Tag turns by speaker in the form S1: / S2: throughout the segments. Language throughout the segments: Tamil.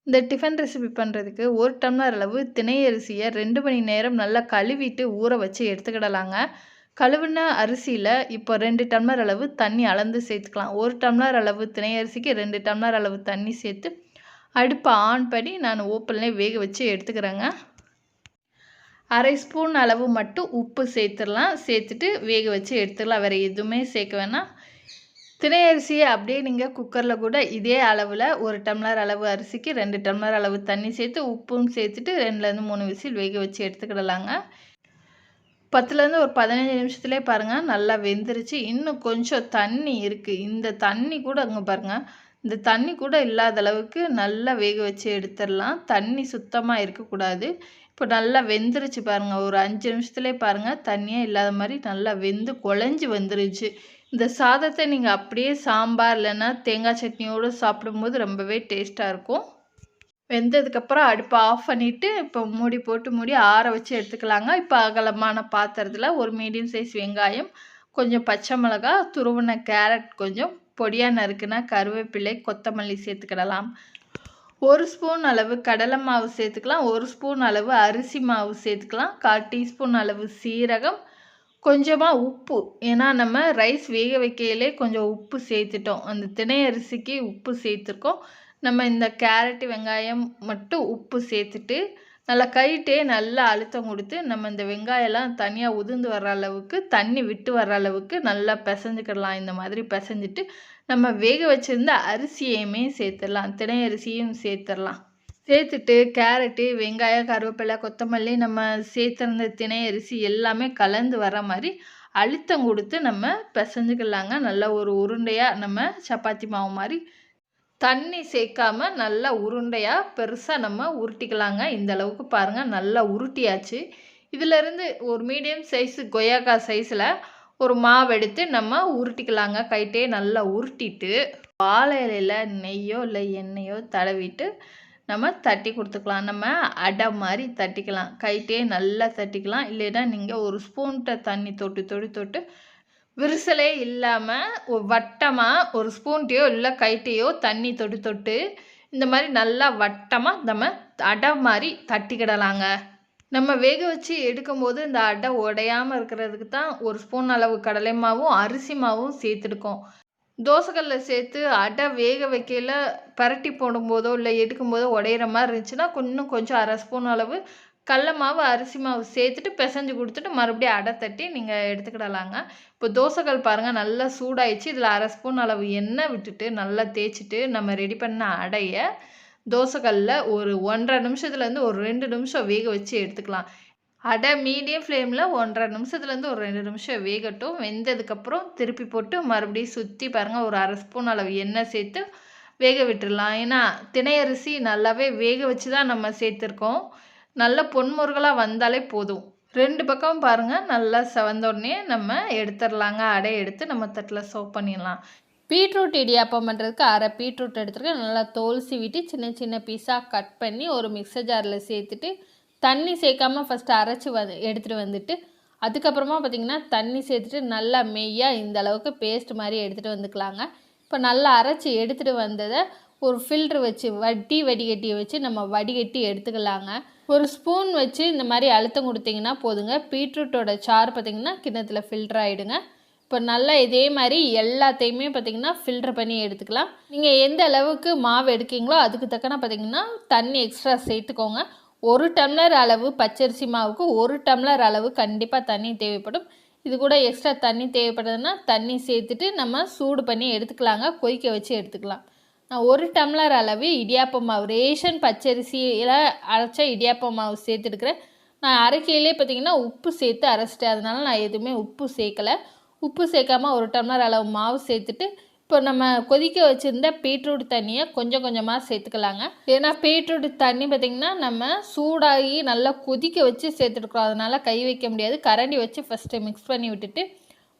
S1: இந்த டிஃபன் ரெசிபி பண்ணுறதுக்கு 1 டம்ளர் அளவு தினை அரிசியை 2 மணி நேரம் நல்லா கழுவிட்டு ஊற வச்சு எடுத்துக்கிடலாங்க. கழுவுன அரிசியில் இப்போ 2 டம்ளர் அளவு தண்ணி அளந்து சேர்த்துக்கலாம். 1 டம்ளர் அளவு தினை அரிசிக்கு 2 டம்ளர் அளவு தண்ணி சேர்த்து அடுப்பை ஆன் பண்ணி நான் ஓப்பன்லேயே வேக வச்சு எடுத்துக்கிறேங்க. 1/2 ஸ்பூன் அளவு மட்டும் உப்பு சேர்த்துடலாம். சேர்த்துட்டு வேக வச்சு எடுத்துக்கலாம். வேறு எதுவுமே சேர்க்க வேணாம். தினை அரிசியை அப்படியே நீங்கள் குக்கரில் கூட இதே அளவில் 1 டம்ளர் அளவு அரிசிக்கு 2 டம்ளர் அளவு தண்ணி சேர்த்து உப்பும் சேர்த்துட்டு 2லேருந்து 3 விசில் வேக வச்சு எடுத்துக்கிடலாங்க. 10லேருந்து ஒரு 15 நிமிஷத்துலேயே பாருங்கள் நல்லா வெந்துருச்சு. இன்னும் கொஞ்சம் தண்ணி இருக்குது. இந்த தண்ணி கூட அங்கே பாருங்கள், இந்த தண்ணி கூட இல்லாத அளவுக்கு நல்லா வேக வச்சு எடுத்துடலாம். தண்ணி சுத்தமாக இருக்கக்கூடாது. இப்போ நல்லா வெந்துருச்சு பாருங்கள். ஒரு 5 நிமிஷத்துலேயே பாருங்கள் தண்ணியே இல்லாத மாதிரி நல்லா வெந்து குழஞ்சி வந்துருச்சு. இந்த சாதத்தை நீங்கள் அப்படியே சாம்பார் இல்லைன்னா தேங்காய் சட்னியோடு சாப்பிடும்போது ரொம்பவே டேஸ்ட்டாக இருக்கும். வெந்ததுக்கப்புறம் அடுப்பை ஆஃப் பண்ணிவிட்டு இப்போ மூடி போட்டு மூடி ஆற வச்சு எடுத்துக்கலாங்க. இப்போ அகலமான பாத்திரத்தில் ஒரு மீடியம் சைஸ் வெங்காயம், கொஞ்சம் பச்சை மிளகா, துருவின கேரட், கொஞ்சம் பொடியாக நறுக்குன கருவேப்பிலை, கொத்தமல்லி சேர்த்துக்கிடலாம். 1 ஸ்பூன் அளவு கடலை மாவு சேர்த்துக்கலாம். 1 ஸ்பூன் அளவு அரிசி மாவு சேர்த்துக்கலாம். 1/4 டீஸ்பூன் அளவு சீரகம், கொஞ்சமாக உப்பு. ஏன்னா நம்ம ரைஸ் வேக வைக்கையிலே கொஞ்சம் உப்பு சேர்த்துட்டோம். அந்த தினை அரிசிக்கு உப்பு சேர்த்துருக்கோம். நம்ம இந்த கேரட்டு வெங்காயம் மட்டும் உப்பு சேர்த்துட்டு நல்லா கைட்டே நல்லா அழுத்தம் கொடுத்து நம்ம இந்த வெங்காயம்லாம் தனியாக உதிர்ந்து வர்ற அளவுக்கு தண்ணி விட்டு வர்ற அளவுக்கு நல்லா பிசைஞ்சுக்கிடலாம். இந்த மாதிரி பிசைஞ்சிட்டு நம்ம வேக வச்சுருந்த அரிசியையுமே சேர்த்துடலாம். தினை அரிசியும் சேர்த்துடலாம். சேர்த்துட்டு கேரட்டு, வெங்காயம், கருவேப்பிலை, கொத்தமல்லி, நம்ம சேர்த்துருந்த தினை அரிசி எல்லாமே கலந்து வர மாதிரி அழுத்தம் கொடுத்து நம்ம பிசைஞ்சுக்கலாங்க. நல்லா ஒரு உருண்டையாக நம்ம சப்பாத்தி மாவு மாதிரி தண்ணி சேர்க்காம நல்லா உருண்டையாக பெருசாக நம்ம உருட்டிக்கலாங்க. இந்த அளவுக்கு பாருங்கள் நல்லா உருட்டியாச்சு. இதிலேருந்து ஒரு மீடியம் சைஸு கொய்யாக்காய் சைஸில் ஒரு மாவு எடுத்து நம்ம உருட்டிக்கலாங்க. கைட்டே நல்லா உருட்டிட்டு வாழை இலையில் நெய்யோ இல்லை எண்ணெயோ தடவிட்டு நம்ம தட்டி கொடுத்துக்கலாம். நம்ம அடை மாதிரி தட்டிக்கலாம். கைட்டே நல்லா தட்டிக்கலாம். இல்லைன்னா நீங்கள் ஒரு ஸ்பூன்கிட்ட தண்ணி தொட்டு விரிசலே இல்லாமல் வட்டமாக ஒரு ஸ்பூன்ட்டையோ இல்லை கைட்டையோ தண்ணி தொட்டு இந்த மாதிரி நல்லா வட்டமாக நம்ம அடை மாதிரி தட்டிக்கிடலாங்க. நம்ம வேக வச்சு எடுக்கும்போது இந்த அடை உடையாமல் இருக்கிறதுக்கு தான் 1 ஸ்பூன் அளவு கடலை மாவும் அரிசி மாவும் சேர்த்துருக்கோம். தோசைக்கல்லில் சேர்த்து அடை வேக வைக்கையில் பரட்டி போடும்போதோ இல்லை எடுக்கும்போதோ உடையிற மாதிரி இருந்துச்சுன்னா இன்னும் கொஞ்சம் 1/2 ஸ்பூன் அளவு கடல மாவு அரிசி மாவு சேர்த்துட்டு பிசைஞ்சு கொடுத்துட்டு மறுபடியும் அடை தட்டி நீங்கள் எடுத்துக்கிடலாங்க. இப்போ தோசைக்கல் பாருங்கள் நல்லா சூடாயிடுச்சு. இதில் 1/2 ஸ்பூன் அளவு எண்ணெய் விட்டுட்டு நல்லா தேய்ச்சிட்டு நம்ம ரெடி பண்ண அடையை தோசைக்கல்லில் ஒரு 1.5 நிமிஷத்துலேருந்து ஒரு 2 நிமிஷம் வேக வச்சு எடுத்துக்கலாம். அடை மீடியம் ஃப்ளேமில் 1.5 நிமிஷத்துலேருந்து ஒரு 2 நிமிஷம் வேகட்டும். வெந்ததுக்கப்புறம் திருப்பி போட்டு மறுபடியும் சுற்றி பாருங்கள் ஒரு 1/2 ஸ்பூன் அளவு எண்ணெய் சேர்த்து வேக விட்டுடலாம். ஏன்னா தினை அரிசி நல்லாவே வேக வச்சு தான் நம்ம சேர்த்துருக்கோம். நல்ல பொன்முருகலாக வந்தாலே போதும். 2 பக்கம் பாருங்கள் நல்லா செவந்தோடனே நம்ம எடுத்துடலாங்க. அடை எடுத்து நம்ம தட்டில் சர்வ் பண்ணிடலாம். பீட்ரூட் இடியாப்பம் பண்ணுறதுக்கு 1/2 பீட்ரூட் எடுத்துருக்கேன். நல்லா தோல் சீவிட்டு சின்ன சின்ன பீஸாக கட் பண்ணி ஒரு மிக்சர் ஜாரில் சேர்த்துட்டு தண்ணி சேர்க்காமல் ஃபஸ்ட்டு அரைச்சி எடுத்துகிட்டு வந்துட்டு அதுக்கப்புறமா பார்த்திங்கன்னா தண்ணி சேர்த்துட்டு நல்லா மெய்யாக இந்த அளவுக்கு பேஸ்ட் மாதிரி எடுத்துகிட்டு வந்துக்கலாங்க. இப்போ நல்லா அரைச்சி எடுத்துகிட்டு வந்ததை ஒரு ஃபில்ட்ரு வச்சு வடிகட்டியை வச்சு நம்ம வடிகட்டி எடுத்துக்கலாங்க. ஒரு ஸ்பூன் வச்சு இந்த மாதிரி அழுத்தம் கொடுத்திங்கன்னா போதுங்க. பீட்ரூட்டோட சாறு பார்த்திங்கன்னா கிண்ணத்தில் ஃபில்டர் ஆகிடுங்க. இப்போ நல்லா இதே மாதிரி எல்லாத்தையுமே பார்த்திங்கன்னா ஃபில்ட்ரு பண்ணி எடுத்துக்கலாம். நீங்கள் எந்த அளவுக்கு மாவு எடுக்கீங்களோ அதுக்கு தக்கன பார்த்திங்கன்னா தண்ணி எக்ஸ்ட்ரா சேர்த்துக்கோங்க. 1 டம்ளர் அளவு பச்சரிசி மாவுக்கு 1 டம்ளர் அளவு கண்டிப்பாக தண்ணி தேவைப்படும். இது கூட எக்ஸ்ட்ரா தண்ணி தேவைப்படுதுன்னா தண்ணி சேர்த்துட்டு நம்ம சூடு பண்ணி எடுத்துக்கலாங்க. கொதிக்க வச்சு எடுத்துக்கலாம். நான் 1 டம்ளர் அளவு இடியாப்ப மாவு ரேஷன் பச்சரிசியில் அரைச்ச இடியாப்ப மாவு சேர்த்துருக்குறேன். நான் அரைக்கையிலே பார்த்திங்கன்னா உப்பு சேர்த்து அரைச்சிட்டேன். அதனால நான் எதுவுமே உப்பு சேர்க்கலை. உப்பு சேர்க்காமல் 1 டம்ளர் அளவு மாவு சேர்த்துட்டு இப்போ நம்ம கொதிக்க வச்சுருந்த பீட்ரூட் தண்ணியை கொஞ்சம் கொஞ்சமாக சேர்த்துக்கலாங்க. ஏன்னா பீட்ரூட் தண்ணி பார்த்திங்கன்னா நம்ம சூடாகி நல்லா கொதிக்க வச்சு சேர்த்துருக்குறோம். அதனால் கை வைக்க முடியாது. கரண்டி வச்சு ஃபஸ்ட்டு மிக்ஸ் பண்ணி விட்டுட்டு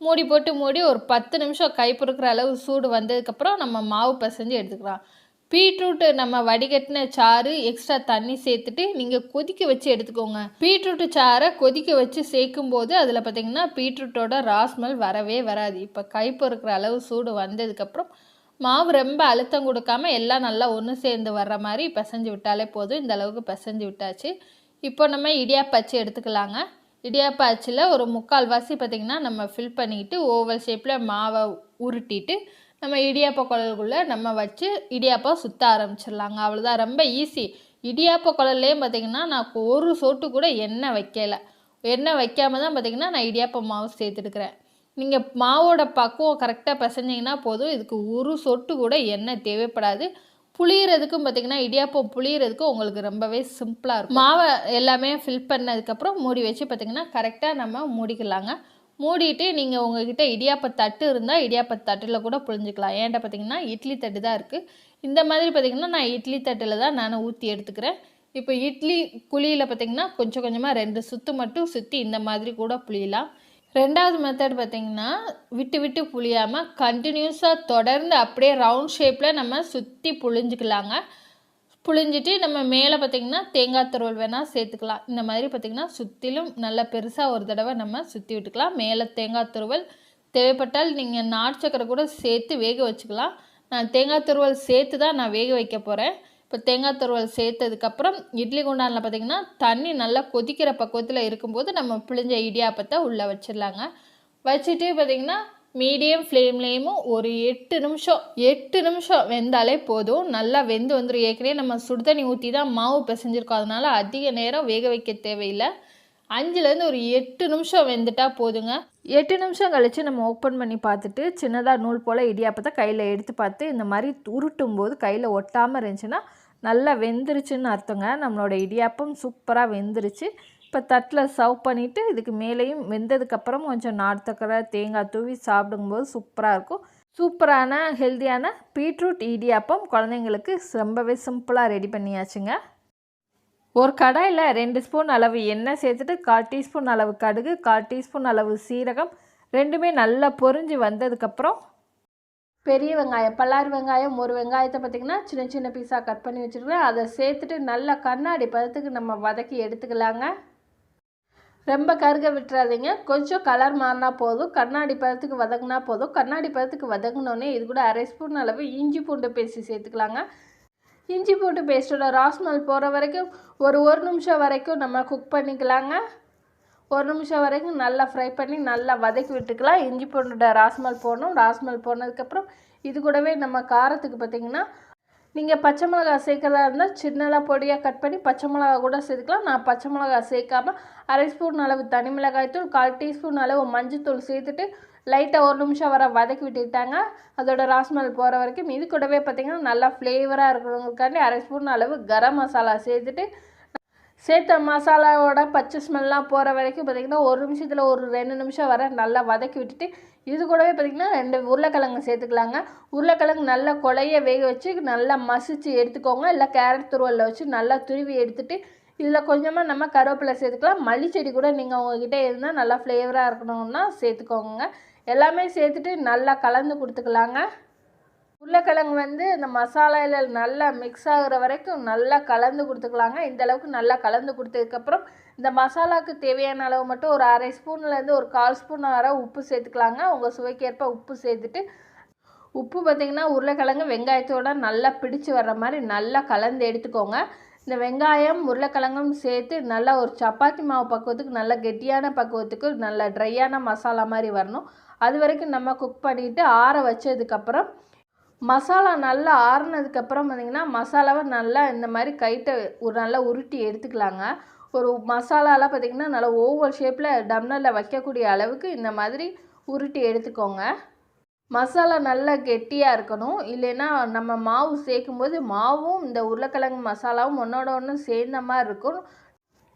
S1: மூடி போட்டு மூடி ஒரு 10 நிமிஷம் கை பொறுக்கிற அளவு சூடு வந்ததுக்கப்புறம் நம்ம மாவு பிசைஞ்சு எடுத்துக்கலாம். பீட்ரூட்டு நம்ம வடிகட்டின சாறு எக்ஸ்ட்ரா தண்ணி சேர்த்துட்டு நீங்கள் கொதிக்க வச்சு எடுத்துக்கோங்க. பீட்ரூட்டு சாறை கொதிக்க வச்சு சேர்க்கும்போது அதில் பார்த்திங்கன்னா பீட்ரூட்டோட ராஸ்மெல் வரவே வராது. இப்போ கை பொறுக்கிற அளவு சூடு வந்ததுக்கப்புறம் மாவு ரொம்ப அழுத்தம் கொடுக்காம எல்லாம் நல்லா ஒன்று சேர்ந்து வர்ற மாதிரி பிசைஞ்சு விட்டாலே போதும். இந்த அளவுக்கு பிசைஞ்சு விட்டாச்சு. இப்போ நம்ம இடியாப்ப அச்சு எடுத்துக்கலாங்க. இடியாப்ப அச்சில் ஒரு 3/4 வாசி பார்த்திங்கன்னா நம்ம ஃபில் பண்ணிக்கிட்டு ஓவல் ஷேப்பில் மாவை உருட்டிட்டு நம்ம இடியாப்ப குழலுக்குள்ளே நம்ம வச்சு இடியாப்பம் சுற்ற ஆரம்பிச்சிடலாங்க. அவ்வளோதான், ரொம்ப ஈஸி. இடியாப்ப குழல்லையே பார்த்திங்கன்னா நான் ஒரு சொட்டு கூட எண்ணெய் வைக்கலை. எண்ணெய் வைக்காம தான் பார்த்திங்கன்னா நான் இடியாப்ப மாவு சேர்த்துட்டுக்கிறேன். நீங்கள் மாவோட பக்குவம் கரெக்டாக பிசைஞ்சிங்கன்னா போதும். இதுக்கு ஒரு சொட்டு கூட எண்ணெய் தேவைப்படாது. புளியறதுக்கும் பார்த்திங்கன்னா இடியாப்பம் புளியறதுக்கும் உங்களுக்கு ரொம்பவே சிம்பிளாக இருக்கும். மாவை எல்லாமே ஃபில் பண்ணதுக்கப்புறம் மூடி வச்சு பார்த்திங்கன்னா கரெக்டாக நம்ம மூடிக்கலாங்க. மூடிட்டு நீங்கள் உங்கள்கிட்ட இடியாப்ப தட்டு இருந்தால் இடியாப்ப தட்டில் கூட புழிஞ்சிக்கலாம். ஏன்ட்ட பார்த்திங்கன்னா இட்லி தட்டு தான் இருக்குது. இந்த மாதிரி பார்த்திங்கன்னா நான் இட்லி தட்டில் தான் நான் ஊற்றி எடுத்துக்கிறேன். இப்போ இட்லி குழியில் பார்த்திங்கன்னா கொஞ்சம் கொஞ்சமாக 2 சுற்று மட்டும் சுற்றி இந்த மாதிரி கூட புளியலாம். ரெண்டாவது மெத்தட் பார்த்திங்கன்னா விட்டு விட்டு புளியாமல் கண்டினியூஸாக தொடர்ந்து அப்படியே ரவுண்ட் ஷேப்பில் நம்ம சுற்றி புழிஞ்சிக்கலாங்க. புழிஞ்சிட்டு நம்ம மேலே பார்த்திங்கன்னா தேங்காய் துருவல் வேணால் சேர்த்துக்கலாம். இந்த மாதிரி பார்த்திங்கன்னா சுற்றிலும் நல்லா பெருசாக ஒரு தடவை நம்ம சுற்றி விட்டுக்கலாம். மேலே தேங்காய் துருவல் தேவைப்பட்டால் நீங்கள் நாட்டு சக்கரை கூட சேர்த்து வேக வச்சுக்கலாம். நான் தேங்காய் துருவல் சேர்த்து தான் நான் வேக வைக்க போகிறேன். இப்போ தேங்காய் துருவல் சேர்த்ததுக்கப்புறம் இட்லி குண்டானில் பார்த்திங்கன்னா தண்ணி நல்லா கொதிக்கிற பக்குவத்தில் இருக்கும்போது நம்ம பிழிஞ்ச இடியாப்பத்தை உள்ளே வச்சிடலாங்க. வச்சுட்டு பார்த்திங்கன்னா மீடியம் ஃப்ளேம்லேயும் ஒரு 8 நிமிஷம் வெந்தாலே போதும். நல்லா வெந்து வந்துடும். ஏற்கனவே நம்ம சுடுதண்ணி ஊற்றி தான் மாவு பிசைஞ்சிருக்கோம். அதனால் அதிக நேரம் வேக வைக்க தேவையில்லை. 5லேருந்து ஒரு 8 நிமிஷம் வெந்துட்டால் போதுங்க. 8 நிமிஷம் கழித்து நம்ம ஓப்பன் பண்ணி பார்த்துட்டு சின்னதாக நூல் போல் இடியாப்பத்தை கையில் எடுத்து பார்த்து இந்த மாதிரி உருட்டும் போது கையில் ஒட்டாமல் இருந்துச்சுன்னா நல்லா வெந்துருச்சுன்னு அர்த்தங்க. நம்மளோட இடியாப்பம் சூப்பராக வெந்துருச்சு. இப்போ தட்டில் சர்வ் பண்ணிவிட்டு இதுக்கு மேலேயும் வெந்ததுக்கப்புறம் கொஞ்சம் நாட்டு சக்கரை தேங்காய் தூவி சாப்பிடும்போது சூப்பராக இருக்கும். சூப்பரான ஹெல்த்தியான பீட்ரூட் இடியாப்பம் குழந்தைங்களுக்கு ரொம்பவே சிம்பிளாக ரெடி பண்ணியாச்சுங்க. ஒரு கடாயில் 2 ஸ்பூன் அளவு எண்ணெய் சேர்த்துட்டு 1/4 டீஸ்பூன் அளவு கடுகு 1/4 டீஸ்பூன் அளவு சீரகம் ரெண்டுமே நல்லா பொரிஞ்சு வந்ததுக்கப்புறம் பெரிய வெங்காயம் பல்லாரி வெங்காயம் ஒரு வெங்காயத்தை பார்த்திங்கன்னா சின்ன சின்ன பீஸாக கட் பண்ணி வச்சுருக்கேன். அதை சேர்த்துட்டு நல்லா கண்ணாடி பதத்துக்கு நம்ம வதக்கி எடுத்துக்கலாங்க. ரொம்ப கருக விட்டுறாதீங்க. கொஞ்சம் கலர் மாறினா போதும். கண்ணாடி பதத்துக்கு வதங்கினா போதும். கண்ணாடி பதத்துக்கு வதங்கினோடனே இது கூட 1/2 ஸ்பூன் அளவு இஞ்சி பூண்டு பேஸ்ட் சேர்த்துக்கலாங்க. இஞ்சி பூண்டு பேஸ்ட்டோட ராஸ்மல் போகிற வரைக்கும் ஒரு நிமிஷம் வரைக்கும் நம்ம குக் பண்ணிக்கலாங்க. 1 நிமிஷம் வரைக்கும் நல்லா ஃப்ரை பண்ணி நல்லா வதக்கி விட்டுக்கலாம். இஞ்சி பூண்டோட ராஸ்மல் போடணும். ராஸ்மல் போனதுக்கப்புறம் இது கூடவே நம்ம காரத்துக்கு பார்த்திங்கன்னா நீங்கள் பச்சை மிளகா சேர்க்கறதா இருந்தால் சின்னதாக பொடியாக கட் பண்ணி பச்சை மிளகா கூட சேர்த்துக்கலாம். நான் பச்சை மிளகா சேர்க்காமல் 1/2 ஸ்பூன் அளவு தனி மிளகாய்த்தூள் 1/4 டீஸ்பூன் அளவு மஞ்சத்தூள் சேர்த்துட்டு லைட்டாக 1 நிமிஷம் வர வதக்கி விட்டுக்கிட்டாங்க. அதோட ராஸ்மல் போகிற வரைக்கும் இது கூடவே பார்த்திங்கன்னா நல்லா ஃப்ளேவராக இருக்கிறவங்களுக்காண்டி 1/2 ஸ்பூன் அளவு கரம் மசாலா சேர்த்துட்டு சேர்த்த மசாலாவோட பச்சை ஸ்மெல்லாம் போகிற வரைக்கும் பார்த்திங்கன்னா 1 நிமிஷத்தில் ஒரு 2 நிமிஷம் வர நல்லா வதக்கி விட்டுட்டு இது கூடவே பார்த்திங்கன்னா 2 உருளைக்கிழங்கு சேர்த்துக்கலாங்க. உருளைக்கிழங்கு நல்லா கொலைய வேக வச்சு நல்லா மசிச்சு எடுத்துக்கோங்க. இல்லை கேரட் துருவலில் வச்சு நல்லா துருவி எடுத்துகிட்டு இதில் கொஞ்சமாக நம்ம கருவேப்பிலை சேர்த்துக்கலாம். மல்லிச்செடி கூட நீங்கள் உங்கள்கிட்ட இருந்தால் நல்லா ஃப்ளேவராக இருக்கணும்னா சேர்த்துக்கோங்க. எல்லாமே சேர்த்துட்டு நல்லா கலந்து கொடுத்துக்கலாங்க. உருளைக்கிழங்கு இந்த மசாலாவில் நல்லா மிக்ஸ் ஆகிற வரைக்கும் நல்லா கலந்து கொடுத்துக்கலாங்க. இந்தளவுக்கு நல்லா கலந்து கொடுத்ததுக்கப்புறம் இந்த மசாலாவுக்கு தேவையான அளவு மட்டும் ஒரு 1/2 ஸ்பூன்லேருந்து ஒரு 1/4 ஸ்பூன் வர உப்பு சேர்த்துக்கலாங்க. உங்கள் சுவைக்கேற்ப உப்பு சேர்த்துட்டு உப்பு பார்த்திங்கன்னா உருளைக்கிழங்கு வெங்காயத்தோடு நல்லா பிடிச்சி வர்ற மாதிரி நல்லா கலந்து எடுத்துக்கோங்க. இந்த வெங்காயம் உருளைக்கிழங்கும் சேர்த்து நல்லா ஒரு சப்பாத்தி மாவு பக்குவத்துக்கு நல்லா கெட்டியான பக்குவத்துக்கு நல்லா ட்ரையான மசாலா மாதிரி வரணும். அது வரைக்கும் நம்ம குக் பண்ணிவிட்டு ஆற வச்சதுக்கப்புறம் மசாலா நல்லா ஆறுனதுக்கப்புறம் பார்த்திங்கன்னா மசாலாவை நல்லா இந்த மாதிரி கைட்டை நல்லா உருட்டி எடுத்துக்கலாங்க. ஒரு மசாலாலாம் பார்த்திங்கன்னா நல்லா ஓவல் ஷேப்பில் டம்ளரில் வைக்கக்கூடிய அளவுக்கு இந்த மாதிரி உருட்டி எடுத்துக்கோங்க. மசாலா நல்லா கெட்டியாக இருக்கணும். இல்லைன்னா நம்ம மாவு சேர்க்கும்போது மாவும் இந்த உருளைக்கிழங்கு மசாலாவும் ஒன்றோட ஒன்று சேர்ந்த மாதிரி இருக்கும்.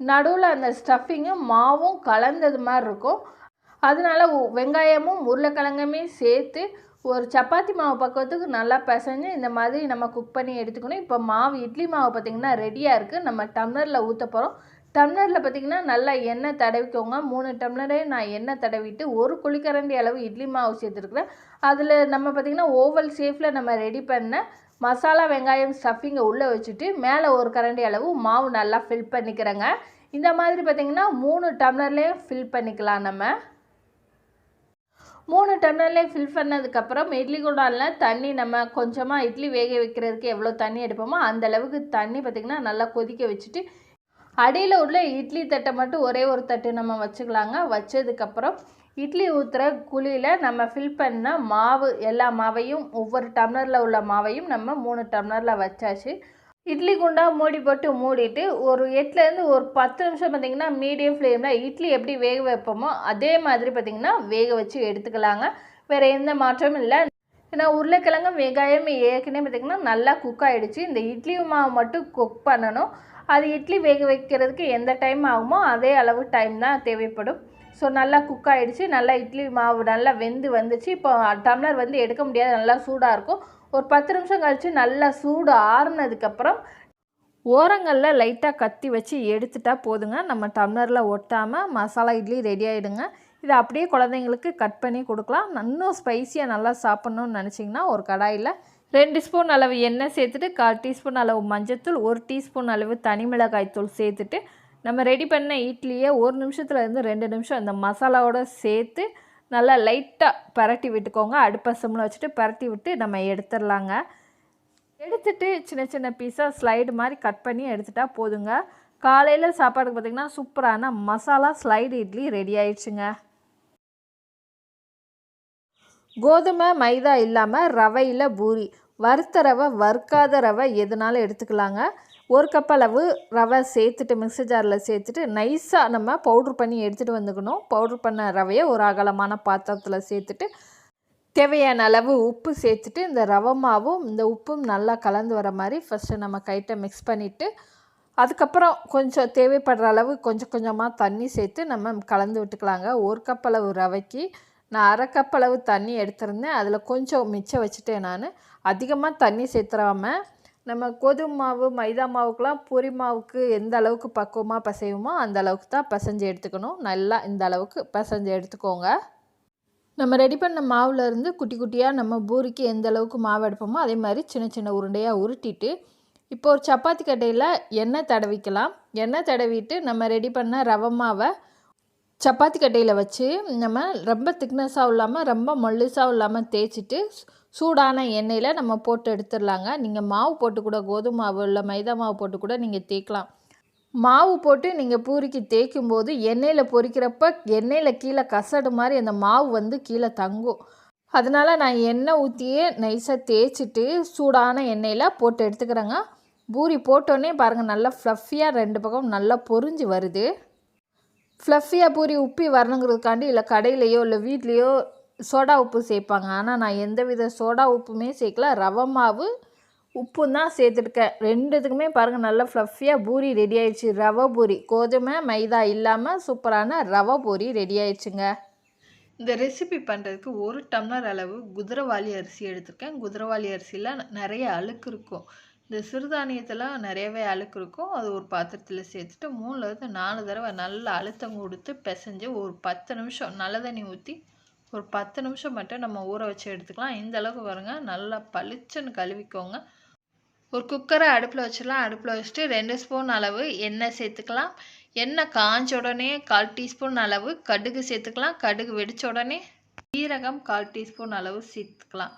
S1: நடுவில் அந்த ஸ்டஃபிங்கும் மாவும் கலந்தது மாதிரி இருக்கும். அதனால வெங்காயமும் உருளைக்கிழங்குமே சேர்த்து ஒரு சப்பாத்தி மாவு பக்குவத்துக்கு நல்லா பிசைஞ்சு இந்த மாதிரி நம்ம குக் பண்ணி எடுத்துக்கணும். இப்போ மாவு இட்லி மாவு பார்த்திங்கன்னா ரெடியாக இருக்குது. நம்ம டம்ளரில் ஊற்ற போகிறோம். டம்ளரில் பார்த்திங்கன்னா நல்லா எண்ணெய் தடவிக்கோங்க. 3 டம்ளரே நான் எண்ணெய் தடவிட்டு 1 குழிக்கரண்டி அளவு இட்லி மாவு சேர்த்துருக்குறேன். அதில் நம்ம பார்த்திங்கன்னா ஓவல் ஷேப்பில் நம்ம ரெடி பண்ண மசாலா வெங்காயம் ஸ்டஃபிங்கை உள்ளே வச்சுட்டு மேலே 1 கரண்டி அளவு மாவு நல்லா ஃபில் பண்ணிக்கிறேங்க. இந்த மாதிரி பார்த்திங்கன்னா 3 டம்ளர்லேயும் ஃபில் பண்ணிக்கலாம். நம்ம 3 டம்ளர்லேயே ஃபில் பண்ணதுக்கப்புறம் இட்லி குண்டானில் தண்ணி நம்ம கொஞ்சமாக இட்லி வேக வைக்கிறதுக்கு எவ்வளோ தண்ணி எடுப்போமோ அந்த அளவுக்கு தண்ணி பார்த்திங்கன்னா நல்லா கொதிக்க வச்சுட்டு அடியில் உள்ள இட்லி தட்டை மட்டும் ஒரே ஒரு தட்டு நம்ம வச்சுக்கலாங்க. வச்சதுக்கப்புறம் இட்லி ஊற்றுற குழியில் நம்ம ஃபில் பண்ண மாவு எல்லா மாவையும் ஒவ்வொரு டம்ளரில் உள்ள மாவையும் நம்ம 3 டம்ளரில் வச்சாச்சு. இட்லி குண்டா மூடி போட்டு மூடிட்டு ஒரு 8லேருந்து ஒரு 10 நிமிஷம் பார்த்திங்கன்னா மீடியம் ஃப்ளேமில் இட்லி எப்படி வேக வைப்போமோ அதே மாதிரி பார்த்திங்கன்னா வேக வச்சு எடுத்துக்கலாங்க. வேறு எந்த மாற்றமும் இல்லை. ஏன்னா உருளைக்கிழங்கு வெங்காயம் ஏற்கனவே பார்த்திங்கன்னா நல்லா குக் ஆகிடுச்சு. இந்த இட்லி மாவு மட்டும் குக் பண்ணணும். அது இட்லி வேக வைக்கிறதுக்கு எந்த டைம் ஆகுமோ அதே அளவு டைம் தான் தேவைப்படும். ஸோ நல்லா குக் ஆகிடுச்சு. நல்லா இட்லி மாவு நல்லா வெந்து வந்துச்சு. இப்போ டம்ளர் வந்து எடுக்க முடியாது, நல்லா சூடாக இருக்கும். ஒரு 10 நிமிஷம் கழித்து நல்லா சூடு ஆறுனதுக்கப்புறம் ஓரங்களில் லைட்டாக கத்தி வச்சு எடுத்துட்டா போதுங்க. நம்ம டம்ளரில் ஒட்டாமல் மசாலா இட்லி ரெடி ஆகிடுங்க. இதை அப்படியே குழந்தைங்களுக்கு கட் பண்ணி கொடுக்கலாம். இன்னும் ஸ்பைஸியாக நல்லா சாப்பிட்ணுன்னு நினச்சிங்கன்னா ஒரு கடாயில் 2 ஸ்பூன் அளவு எண்ணெய் சேர்த்துட்டு 1/4 டீஸ்பூன் அளவு மஞ்சத்தூள், 1 டீஸ்பூன் அளவு தனி மிளகாய்த்தூள் சேர்த்துட்டு நம்ம ரெடி பண்ண இட்லியை 1 நிமிஷத்துலேருந்து 2 நிமிஷம் அந்த மசாலாவோடு சேர்த்து நல்லா லைட்டாக பரட்டி விட்டுக்கோங்க. அடுப்பை சிம்மில் வச்சுட்டு பரட்டி விட்டு நம்ம எடுத்துடலாங்க. எடுத்துட்டு சின்ன சின்ன பீஸாக ஸ்லைடு மாதிரி கட் பண்ணி எடுத்துட்டா போதுங்க. காலையில் சாப்பாடுக்கு பார்த்திங்கன்னா சூப்பரான மசாலா ஸ்லைடு இட்லி ரெடி ஆயிடுச்சுங்க. கோதுமை மைதா இல்லாமல் ரவையில் பூரி, வறுத்த ரவை வறுக்காத ரவை எதுனாலும் எடுத்துக்கலாங்க. 1 கப் அளவு ரவை சேர்த்துட்டு மிக்ஸி ஜாரில் சேர்த்துட்டு நைஸாக நம்ம பவுட்ரு பண்ணி எடுத்துகிட்டு வந்துக்கணும். பவுட்ரு பண்ண ரவையை ஒரு அகலமான பாத்திரத்தில் சேர்த்துட்டு தேவையான அளவு உப்பு சேர்த்துட்டு இந்த ரவை மாவும் இந்த உப்பும் நல்லா கலந்து வர மாதிரி ஃபஸ்ட்டு நம்ம கைட்ட மிக்ஸ் பண்ணிவிட்டு அதுக்கப்புறம் கொஞ்சம் தேவைப்படுற அளவு கொஞ்சம் கொஞ்சமாக தண்ணி சேர்த்து நம்ம கலந்து விட்டுக்கலாங்க. 1 கப் அளவு ரவைக்கு நான் 1/2 கப் அளவு தண்ணி எடுத்திருந்தேன். அதில் கொஞ்சம் மிச்சம் வச்சுட்டேன். நான் அதிகமாக தண்ணி சேர்த்துறாமல் நம்ம கோதுமை மாவு மைதா மாவுக்கெலாம் பூரி மாவுக்கு எந்த அளவுக்கு பக்குவமாக பிசைவோமோ அந்த அளவுக்கு தான் பிசைஞ்சு எடுத்துக்கணும். நல்லா இந்த அளவுக்கு பிசைஞ்சு எடுத்துக்கோங்க. நம்ம ரெடி பண்ண மாவுலேருந்து குட்டி குட்டியாக நம்ம பூரிக்கு எந்த அளவுக்கு மாவு எடுப்போமோ அதே மாதிரி சின்ன சின்ன உருண்டையாக உருட்டிட்டு இப்போ ஒரு சப்பாத்தி கட்டையில் எண்ணெய் தடவிக்கலாம். எண்ணெய் தடவிட்டு நம்ம ரெடி பண்ண ரவை மாவை சப்பாத்தி கட்டையில் வச்சு நம்ம ரொம்ப திக்னஸாகவும் இல்லாமல் ரொம்ப மொல்லிஸாகவும் இல்லாமல் தேய்ச்சிட்டு சூடான எண்ணெயில் நம்ம போட்டு எடுத்துடலாங்க. நீங்கள் மாவு போட்டு கூட கோதுமை மாவு இல்லை மைதா மாவு போட்டு கூட நீங்கள் தேய்க்கலாம். மாவு போட்டு நீங்கள் பூரிக்கு தேய்க்கும் போது எண்ணெயில் பொரிக்கிறப்ப எண்ணெயில் கீழே கசடு மாதிரி அந்த மாவு வந்து கீழே தங்கும். அதனால் நான் எண்ணெய் ஊற்றியே நைஸாக தேய்ச்சிட்டு சூடான எண்ணெயில் போட்டு எடுத்துக்கிறேங்க. பூரி போட்டோன்னே பாருங்கள் நல்லா ஃப்ளஃபியாக 2 பக்கம் நல்லா பொரிஞ்சு வருது. ஃப்ளஃபியாக பூரி உப்பி வரணுங்கிறதுக்காண்டி இல்லை கடையிலையோ இல்லை வீட்லேயோ சோடா உப்பு சேர்ப்பாங்க. ஆனால் நான் எந்த வித சோடா உப்புமே சேர்க்கல. ரவை மாவு உப்பும் தான் சேர்த்துருக்கேன். 2த்துக்குமே பாருங்கள் நல்லா ஃப்ளஃபியாக பூரி ரெடி ஆயிடுச்சு. ரவை பூரி கோதுமை மைதா இல்லாமல் சூப்பரான ரவை பூரி ரெடி ஆயிடுச்சுங்க. இந்த ரெசிபி பண்ணுறதுக்கு 1 டம்ளர் அளவு குதிரைவாலி அரிசி எடுத்திருக்கேன். குதிரைவாலி அரிசியில் நிறைய அழுக்கு இருக்கும். இந்த சிறுதானியத்தில் நிறையவே அழுக்கு இருக்கும். அது ஒரு பாத்திரத்தில் சேர்த்துட்டு 3லேருந்து 4 தடவை நல்லா அழுத்தம் கொடுத்து பிசைஞ்சு ஒரு 10 நிமிஷம் நல்ல தண்ணி ஊற்றி ஒரு 10 நிமிஷம் மட்டும் நம்ம ஊற வச்சு எடுத்துக்கலாம். இந்த அளவுக்கு பாருங்க நல்லா பளிச்சுன்னு கழுவிக்கோங்க. ஒரு குக்கரை அடுப்பில் வச்சிடலாம். அடுப்பில் வச்சுட்டு 2 ஸ்பூன் அளவு எண்ணெய் சேர்த்துக்கலாம். எண்ணெய் காஞ்ச உடனே 1/4 டீஸ்பூன் அளவு கடுகு சேர்த்துக்கலாம். கடுகு வெடித்த உடனே சீரகம் 1/4 டீஸ்பூன் அளவு சேர்த்துக்கலாம்.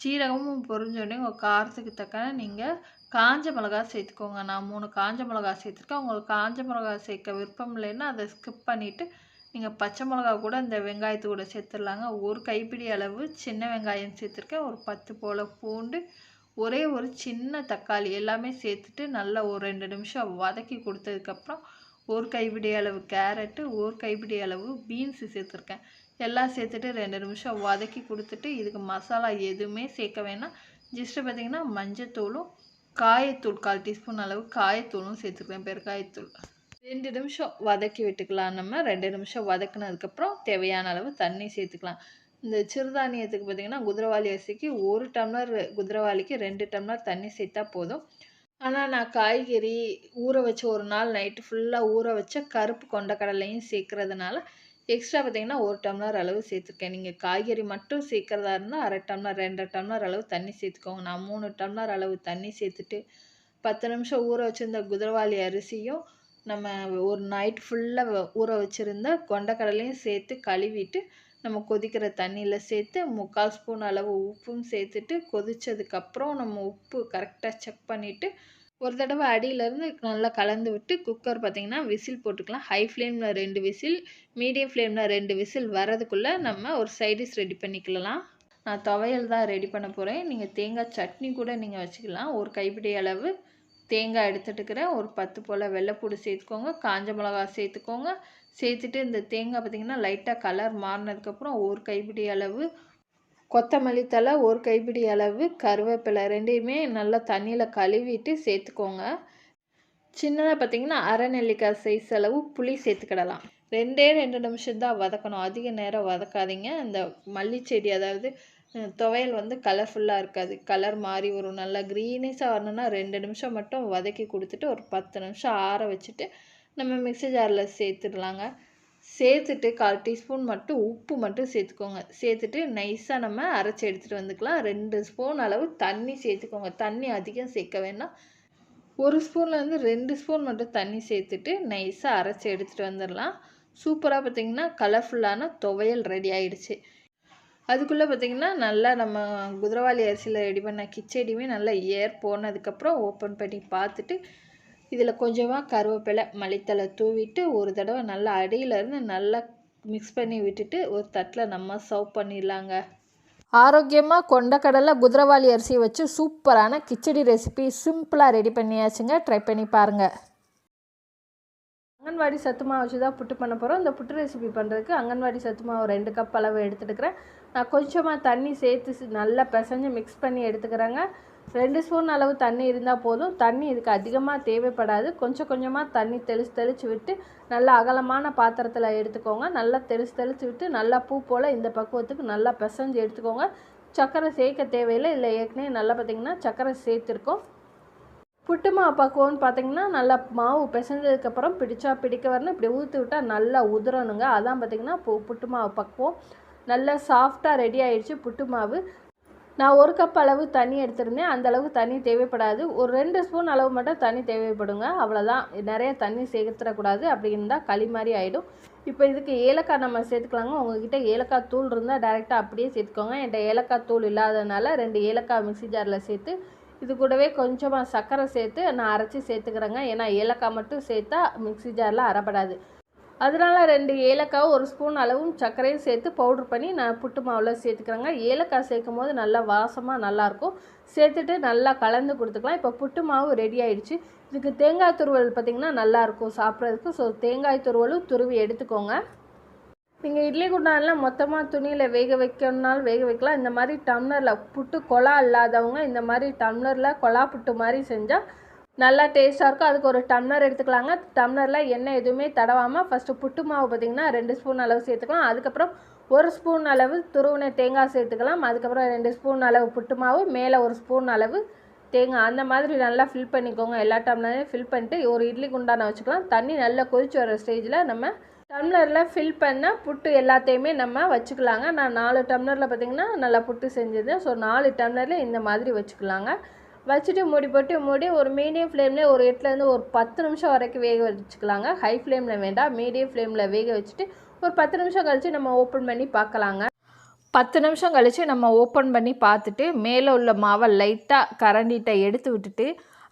S1: சீரகமும் பொரிஞ்சோடனே உங்கள் காரத்துக்கு தக்கன நீங்கள் காஞ்ச மிளகா சேர்த்துக்கோங்க. நான் 3 காஞ்ச மிளகா சேர்த்துருக்கேன். உங்களுக்கு காஞ்ச மிளகா சேர்க்க விருப்பம் இல்லைன்னா அதை ஸ்கிப் பண்ணிவிட்டு நீங்கள் பச்சை மிளகா கூட இந்த வெங்காயத்து கூட சேர்த்துடலாங்க. ஒரு கைப்பிடி அளவு சின்ன வெங்காயம் சேர்த்துருக்கேன். ஒரு 10 போல் பூண்டு, ஒரே ஒரு சின்ன தக்காளி எல்லாமே சேர்த்துட்டு நல்லா ஒரு 2 நிமிஷம் வதக்கி கொடுத்ததுக்கப்புறம் ஒரு கைப்பிடி அளவு கேரட்டு, ஒரு கைப்பிடி அளவு பீன்ஸு சேர்த்துருக்கேன். எல்லாம் சேர்த்துட்டு 2 நிமிஷம் வதக்கி கொடுத்துட்டு இதுக்கு மசாலா எதுவுமே சேர்க்க வேணாம். ஜஸ்ட்டு பார்த்திங்கன்னா மஞ்சத்தூளும் காயத்தூள் 1/4 டீஸ்பூன் அளவு காயத்தூளும் சேர்த்துக்கிறேன், பெருக்காயத்தூள். 2 நிமிஷம் வதக்கி விட்டுக்கலாம். நம்ம 2 நிமிஷம் வதக்குனதுக்கப்புறம் தேவையான அளவு தண்ணி சேர்த்துக்கலாம். இந்த சிறுதானியத்துக்கு பார்த்திங்கன்னா குதிரைவாலி அரிசிக்கு 1 டம்ளர் குதிரைவாலிக்கு 2 டம்ளர் தண்ணி சேர்த்தா போதும். ஆனால் நான் காய்கறி ஊற வச்ச ஒரு நாள் நைட்டு ஃபுல்லாக ஊற வச்ச கருப்பு கொண்டக்கடலையும் சேர்க்குறதுனால எக்ஸ்ட்ரா பார்த்திங்கன்னா 1 டம்ளர் அளவு சேர்த்துருக்கேன். நீங்கள் காய்கறி மட்டும் சேர்க்குறதா இருந்தால் 1/2 டம்ளர் 2 டம்ளர் அளவு தண்ணி சேர்த்துக்கோங்க. நான் 3 டம்ளர் அளவு தண்ணி சேர்த்துட்டு 10 நிமிஷம் ஊற வச்சுருந்த குதிரைவாலி அரிசியும் நம்ம ஒரு நைட் ஃபுல்லாக ஊற வச்சுருந்த கொண்டக்கடலையும் சேர்த்து கழுவிட்டு நம்ம கொதிக்கிற தண்ணியில் சேர்த்து 3/4 ஸ்பூன் அளவு உப்பும் சேர்த்துட்டு கொதித்ததுக்கப்புறம் நம்ம உப்பு கரெக்டாக செக் பண்ணிவிட்டு ஒரு தடவை அடியிலேருந்து நல்லா கலந்து விட்டு குக்கர் பார்த்திங்கன்னா விசில் போட்டுக்கலாம். ஹை ஃப்ளேமில் 2 விசில், மீடியம் ஃப்ளேமில் 2 விசில் வரதுக்குள்ளே நம்ம ஒரு சைடிஷ் ரெடி பண்ணிக்கலாம். நான் துவையல் தான் ரெடி பண்ண போகிறேன். நீங்கள் தேங்காய் சட்னி கூட நீங்கள் வச்சுக்கலாம். ஒரு கைப்பிடி அளவு தேங்காய் எடுத்துட்டுக்கிறேன். ஒரு 10 போல் வெள்ளைப்பூடு சேர்த்துக்கோங்க, காஞ்ச மிளகா சேர்த்துக்கோங்க. சேர்த்துட்டு இந்த தேங்காய் பார்த்திங்கன்னா லைட்டாக கலர் மாறினதுக்கப்புறம் ஒரு கைப்பிடி அளவு கொத்தமல்லி தழை, ஒரு கைப்பிடி அளவு கருவேப்பிலை, ரெண்டையுமே நல்லா தண்ணியில் கழுவிட்டு சேர்த்துக்கோங்க. சின்னதாக பார்த்திங்கன்னா அரை நெல்லிக்காய் சைஸ் அளவு புளி சேர்த்துக்கிடலாம். 2 நிமிஷம் தான் வதக்கணும், அதிக நேரம் வதக்காதீங்க. இந்த மல்லிச்செடி அதாவது துவையல் வந்து கலர்ஃபுல்லாக இருக்காது, கலர் மாறி வரும். நல்லா க்ரீனிஷாக வரணுன்னா 2 நிமிஷம் மட்டும் வதக்கி கொடுத்துட்டு ஒரு 10 நிமிஷம் ஆற வச்சுட்டு நம்ம மிக்ஸி ஜாரில் சேர்த்துடலாங்க. சேர்த்துட்டு 1/4 டீஸ்பூன் மட்டும் உப்பு மட்டும் சேர்த்துக்கோங்க. சேர்த்துட்டு நைஸாக நம்ம அரைச்சி எடுத்துகிட்டு வந்துக்கலாம். 2 ஸ்பூன் அளவு தண்ணி சேர்த்துக்கோங்க. தண்ணி அதிகம் சேர்க்க வேண்டாம். 1 ஸ்பூன்லேருந்து 2 ஸ்பூன் மட்டும் தண்ணி சேர்த்துட்டு நைஸாக அரைச்சி எடுத்துகிட்டு வந்துடலாம். சூப்பராக பார்த்திங்கன்னா கலர்ஃபுல்லான துவையல் ரெடி ஆகிடுச்சு. அதுக்குள்ளே பார்த்திங்கன்னா நல்லா நம்ம குதிரவாளி அரிசியில் ரெடி பண்ண கிச்சடியுமே நல்லா ஏர் போனதுக்கப்புறம் ஓப்பன் பண்ணி பார்த்துட்டு இதில் கொஞ்சமாக கருவேப்பிலை, மல்லித்தழை தூவிட்டு ஒரு தடவை நல்லா அடியிலேருந்து நல்லா மிக்ஸ் பண்ணி விட்டுட்டு ஒரு தட்டில் நம்ம சர்வ் பண்ணிடலாங்க. ஆரோக்கியமாக கொண்டக்கடலை குதிரவாளி அரிசி வச்சு சூப்பரான கிச்சடி ரெசிபி சிம்பிளாக ரெடி பண்ணியாச்சுங்க. ட்ரை பண்ணி பாருங்கள். அங்கன்வாடி சத்து மாவு வச்சு தான் புட்டு பண்ண போகிறோம். இந்த புட்டு ரெசிபி பண்ணுறதுக்கு அங்கன்வாடி சத்து மாவு 2 கப் அளவு எடுத்துட்டுக்கிறேன். நான் கொஞ்சமாக தண்ணி சேர்த்து நல்லா பிசைஞ்சு மிக்ஸ் பண்ணி எடுத்துக்கிறேங்க. 2 ஸ்பூன் அளவு தண்ணி இருந்தால் போதும். தண்ணி இதுக்கு அதிகமாக தேவைப்படாது. கொஞ்சமாக தண்ணி தெளித்து விட்டு நல்லா அகலமான பாத்திரத்தில் எடுத்துக்கோங்க. நல்லா தெளித்து விட்டு நல்லா பூ போல் இந்த பக்குவத்துக்கு நல்லா பிசைஞ்சு எடுத்துக்கோங்க. சர்க்கரை சேர்க்க தேவையில்லை. இல்லை ஏற்கனவே நல்லா பார்த்திங்கன்னா சர்க்கரை சேர்த்துருக்கோம். புட்டு மாவு பக்குவம்னு பார்த்திங்கன்னா நல்லா மாவு பிசைஞ்சதுக்கப்புறம் பிடிக்க வரணும். இப்படி ஊற்றி விட்டால் நல்லா உதிரணுங்க. அதான் பார்த்திங்கன்னா புட்டு மாவு பக்குவம். நல்லா சாஃப்டாக ரெடி ஆகிடுச்சு புட்டு மாவு. நான் 1 கப் அளவு தண்ணி எடுத்திருந்தேன். அந்தளவுக்கு தண்ணி தேவைப்படாது. ஒரு 2 ஸ்பூன் அளவு மட்டும் தண்ணி தேவைப்படுங்க. அவ்வளோதான். நிறைய தண்ணி சேர்த்துடக்கூடாது. அப்படி இருந்தால் களி மாதிரி ஆகிடும். இப்போ இதுக்கு ஏலக்காய் நம்ம சேர்த்துக்கலாங்க. உங்கள்கிட்ட ஏலக்காய் தூள் இருந்தால் டைரெக்டாக அப்படியே சேர்த்துக்கோங்க. என்கிட்ட ஏலக்காய் தூள் இல்லாததுனால 2 ஏலக்காய் மிக்ஸி ஜாரில் சேர்த்து இது கூடவே கொஞ்சமாக சர்க்கரை சேர்த்து நான் அரைச்சி சேர்த்துக்கிறேங்க. ஏன்னா ஏலக்காய் மட்டும் சேர்த்தா மிக்ஸி ஜாரில் அரைப்படாது. அதனால 2 ஏலக்காய் 1 ஸ்பூன் அளவும் சர்க்கரையும் சேர்த்து பவுட்ரு பண்ணி நான் புட்டு மாவில் சேர்த்துக்கிறேங்க. ஏலக்காய் சேர்க்கும் போது நல்லா வாசமாக நல்லாயிருக்கும். சேர்த்துட்டு நல்லா கலந்து கொடுத்துக்கலாம். இப்போ புட்டு மாவு ரெடி ஆகிடுச்சு. இதுக்கு தேங்காய் துருவல் பார்த்திங்கன்னா நல்லாயிருக்கும் சாப்பிட்றதுக்கு. ஸோ தேங்காய் துருவலும் துருவி எடுத்துக்கோங்க. நீங்கள் இட்லி குண்டானில் மொத்தமாக துணியில் வேக வைக்கணுன்னாலும் வேக வைக்கலாம். இந்த மாதிரி டம்ளரில் புட்டு கொலா இல்லாதவங்க இந்த மாதிரி டம்ளரில் கொலா புட்டு மாதிரி செஞ்சால் நல்லா டேஸ்ட்டாக இருக்கும். அதுக்கு ஒரு டம்ளர் எடுத்துக்கலாங்க. டம்ளரில் எண்ணெய் எதுவுமே தடவாமல் ஃபஸ்ட்டு புட்டு மாவு பார்த்திங்கன்னா 2 ஸ்பூன் அளவு சேர்த்துக்கலாம். அதுக்கப்புறம் 1 ஸ்பூன் அளவு துருவின தேங்காய் சேர்த்துக்கலாம். அதுக்கப்புறம் 2 ஸ்பூன் அளவு புட்டு மாவு, மேலே 1 ஸ்பூன் அளவு தேங்காய். அந்த மாதிரி நல்லா ஃபில் பண்ணிக்கோங்க. எல்லா டம்ளரையும் ஃபில் பண்ணிட்டு ஒரு இட்லி குண்டானை வச்சுக்கலாம். தண்ணி நல்லா கொதிச்சு வர ஸ்டேஜில் நம்ம டம்ளரில் ஃபில் பண்ண புட்டு எல்லாத்தையுமே நம்ம வச்சுக்கலாங்க. நான் 4 டம்ளரில் பார்த்திங்கன்னா நல்லா புட்டு செஞ்சுருந்தேன். ஸோ 4 டம்ளரில் இந்த மாதிரி வச்சுக்கலாங்க. வச்சுட்டு மூடி ஒரு மீடியம் ஃப்ளேமில் ஒரு 8லேருந்து ஒரு 10 நிமிஷம் வரைக்கும் வேக வச்சுக்கலாங்க. ஹை ஃப்ளேமில் வேண்டாம், மீடியம் ஃப்ளேமில் வேக வச்சுட்டு ஒரு 10 நிமிஷம் கழித்து நம்ம ஓப்பன் பண்ணி பார்க்கலாங்க. 10 நிமிஷம் கழித்து நம்ம ஓப்பன் பண்ணி பார்த்துட்டு மேலே உள்ள மாவை லைட்டாக கரண்டிகிட்ட எடுத்து விட்டுட்டு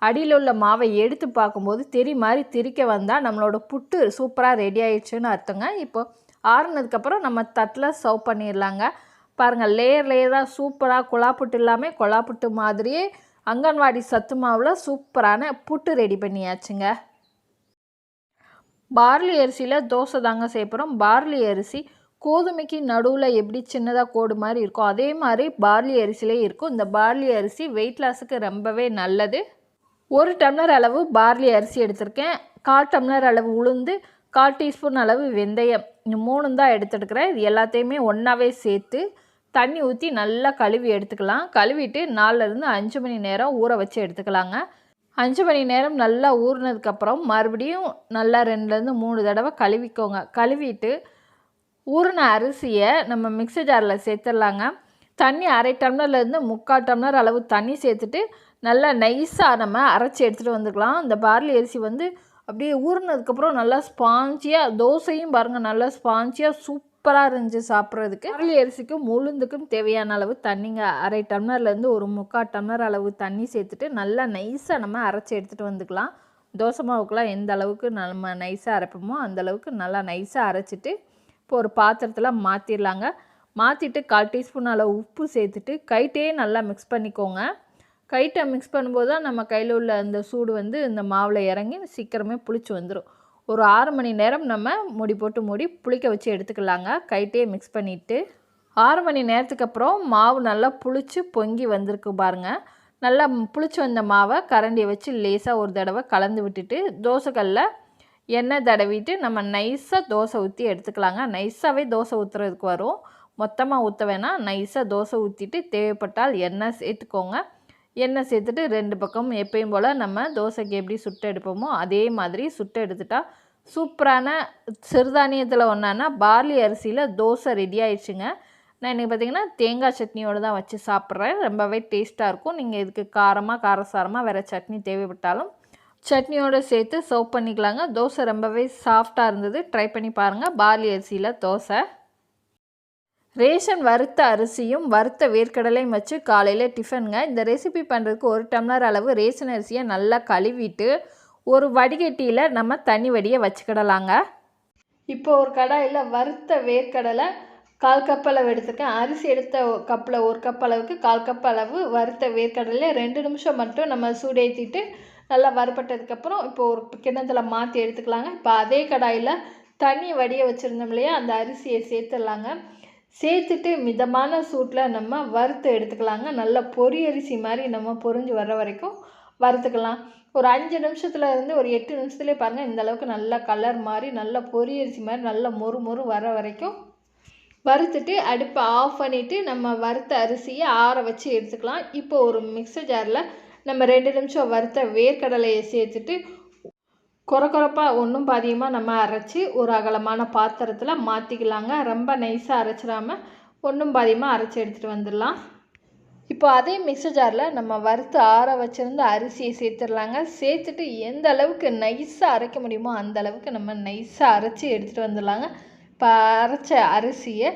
S1: அடியில் உள்ள மாவை எடுத்து பார்க்கும்போது மாதிரி திரிக்க வந்தால் நம்மளோட புட்டு சூப்பராக ரெடி ஆயிடுச்சுன்னு அர்த்தங்க. இப்போ ஆறுனதுக்கப்புறம் நம்ம தட்டில் சர்வ் பண்ணிடலாங்க. பாருங்கள், லேயராக சூப்பராக கொலா புட்டு இல்லாமல் கொலா புட்டு மாதிரியே அங்கன்வாடி சத்து மாவில் சூப்பரான புட்டு ரெடி பண்ணியாச்சுங்க. பார்லி அரிசியில் தோசை தாங்க சேர்ப்புறோம். பார்லி அரிசி கோதுமைக்கு நடுவில் எப்படி சின்னதாக கோடு மாதிரி இருக்கும் அதே மாதிரி பார்லி அரிசிலே இருக்கும். இந்த பார்லி அரிசி வெயிட் லாஸுக்கு ரொம்பவே நல்லது. 1 டம்ளர் அளவு பார்லி அரிசி எடுத்திருக்கேன். 1/4 டம்ளர் அளவு உளுந்து, 1/4 டீஸ்பூன் அளவு வெந்தயம், இந்த 3 தான் எடுத்துட்டுருக்கிறேன். இது எல்லாத்தையுமே ஒன்றாவே சேர்த்து தண்ணி ஊற்றி நல்லா கழுவி எடுத்துக்கலாம். கழுவிட்டு 4லேருந்து 5 மணி நேரம் ஊற வச்சு எடுத்துக்கலாங்க. 5 மணி நேரம் நல்லா ஊறினதுக்கப்புறம் மறுபடியும் நல்லா 2லேருந்து 3 தடவை கழுவிக்கோங்க. கழுவிட்டு ஊறின அரிசியை நம்ம மிக்ஸி ஜாரில் சேர்த்துடலாங்க. தண்ணி 1/2 டம்ளர்லேருந்து 3/4 டம்ளர் அளவு தண்ணி சேர்த்துட்டு நல்லா நைஸாக நம்ம அரைச்சி எடுத்துகிட்டு வந்துக்கலாம். இந்த பார்லி அரிசி அப்படியே ஊறினதுக்கப்புறம் நல்லா ஸ்பாஞ்சியாக, தோசையும் பாருங்கள் நல்லா ஸ்பாஞ்சியாக சூப்பராக இருந்துச்சு சாப்பிட்றதுக்கு. வரலி அரிசிக்கும் உளுந்துக்கும் தேவையான அளவு தண்ணிங்க 1/2 டம்ளர்லேருந்து ஒரு 3/4 டம்ளர் அளவு தண்ணி சேர்த்துட்டு நல்லா நைஸாக நம்ம அரைச்சி எடுத்துகிட்டு வந்துக்கலாம். தோசை மாவுக்கெலாம் எந்த அளவுக்கு நம்ம நைஸாக அரைப்போமோ அந்தளவுக்கு நல்லா நைஸாக அரைச்சிட்டு இப்போ ஒரு பாத்திரத்தில் மாற்றிடலாங்க. மாற்றிட்டு 1/4 டீஸ்பூன் அளவு உப்பு சேர்த்துட்டு கைட்டையே நல்லா மிக்ஸ் பண்ணிக்கோங்க. கைட்டை மிக்ஸ் பண்ணும்போது தான் நம்ம கையில் உள்ள அந்த சூடு இந்த மாவில் இறங்கி சீக்கிரமே புளிச்சு வந்துடும். ஒரு 6 மணி நேரம் நம்ம மூடி போட்டு மூடி புளிக்க வச்சு எடுத்துக்கலாங்க. கைட்டையே மிக்ஸ் பண்ணிவிட்டு 6 மணி நேரத்துக்கு அப்புறம் மாவு நல்லா புளிச்சு பொங்கி வந்திருக்கு பாருங்கள். நல்லா புளிச்சு வந்த மாவை கரண்டியை வச்சு லேசாக ஒரு தடவை கலந்து விட்டுட்டு தோசைக்கல்ல எண்ணெய் தடவிட்டு நம்ம நைஸாக தோசை ஊற்றி எடுத்துக்கலாங்க. நைஸாகவே தோசை ஊற்றுறதுக்கு வரும், மொத்தமாக ஊற்ற வேணாம். நைஸாக தோசை ஊற்றிட்டு தேவைப்பட்டால் எண்ணெய் சேர்த்துக்கோங்க. எண்ணெய் சேர்த்துட்டு 2 பக்கம் எப்பயும் போல் நம்ம தோசைக்கு எப்படி சுட்டு எடுப்போமோ அதே மாதிரி சுட்டு எடுத்துட்டா சூப்பரான சிறுதானியத்தில் ஒன்றானா பார்லி அரிசியில் தோசை ரெடி ஆயிடுச்சுங்க. நான் இன்றைக்கி பார்த்திங்கன்னா தேங்காய் சட்னியோடு தான் வச்சு சாப்பிட்றேன். ரொம்பவே டேஸ்ட்டாக இருக்கும். நீங்கள் இதுக்கு காரசாரமாக வேறு சட்னி தேவைப்பட்டாலும் சட்னியோடு சேர்த்து சர்வ் பண்ணிக்கலாங்க. தோசை ரொம்பவே சாஃப்டாக இருந்தது. ட்ரை பண்ணி பாருங்கள். பார்லி அரிசியில் தோசை. ரேஷன் வறுத்த அரிசியும் வறுத்த வேர்க்கடலையும் வச்சு காலையில் டிஃபனுங்க. இந்த ரெசிபி பண்ணுறதுக்கு 1 டம்ளர் அளவு ரேஷன் அரிசியை நல்லா கழுவிட்டு ஒரு வடிகட்டியில் நம்ம தண்ணி வடியை வச்சுக்கிடலாங்க. இப்போ ஒரு கடாயில் வறுத்த வேர்க்கடலை 1/4 கப் அளவு எடுத்துருக்கேன். அரிசி எடுத்த கப்பில் 1 கப் அளவுக்கு 1/4 கப் அளவு வறுத்த வேர்க்கடலை 2 நிமிஷம் மட்டும் நம்ம சூடேற்றிட்டு நல்லா வறுபட்டதுக்கப்புறம் இப்போ ஒரு கிண்ணத்தில் மாற்றி எடுத்துக்கலாங்க. இப்போ அதே கடாயில் தண்ணி வடிய வச்சுருந்தோம் இல்லையா, அந்த அரிசியை சேர்த்துடலாங்க. சேர்த்துட்டு மிதமான சூட்டில் நம்ம வறுத்து எடுத்துக்கலாங்க. நல்லா பொரி அரிசி மாதிரி நம்ம பொரிஞ்சு வர்ற வரைக்கும் வறுத்துக்கலாம். ஒரு 5 நிமிஷத்துல இருந்து ஒரு 8 நிமிஷத்துலேயே பாருங்கள் இந்த அளவுக்கு நல்லா கலர் மாதிரி நல்லா பொரி அரிசி மாதிரி நல்லா மொறு வர வரைக்கும் வறுத்துட்டு அடுப்பை ஆஃப் பண்ணிவிட்டு நம்ம வறுத்த அரிசியை ஆற வச்சு எடுத்துக்கலாம். இப்போ ஒரு மிக்சர் ஜாரில் நம்ம 2 நிமிஷம் வறுத்த வேர்க்கடலையை சேர்த்துட்டு கொரப்பாக ஒன்றும் பாதியமாக நம்ம அரைச்சி ஒரு அகலமான பாத்திரத்தில் மாற்றிக்கலாங்க. ரொம்ப நைஸாக அரைச்சிடாமல் ஒன்றும் பாதியமாக அரைச்சி எடுத்துகிட்டு வந்துடலாம். இப்போ அதே மிக்சர் ஜாரில் நம்ம வறுத்து ஆற வச்சுருந்த அரிசியை சேர்த்துடலாங்க. சேர்த்துட்டு எந்த அளவுக்கு நைஸாக அரைக்க முடியுமோ அந்த அளவுக்கு நம்ம நைஸாக அரைச்சி எடுத்துகிட்டு வந்துடலாங்க. இப்போ அரைச்ச அரிசியை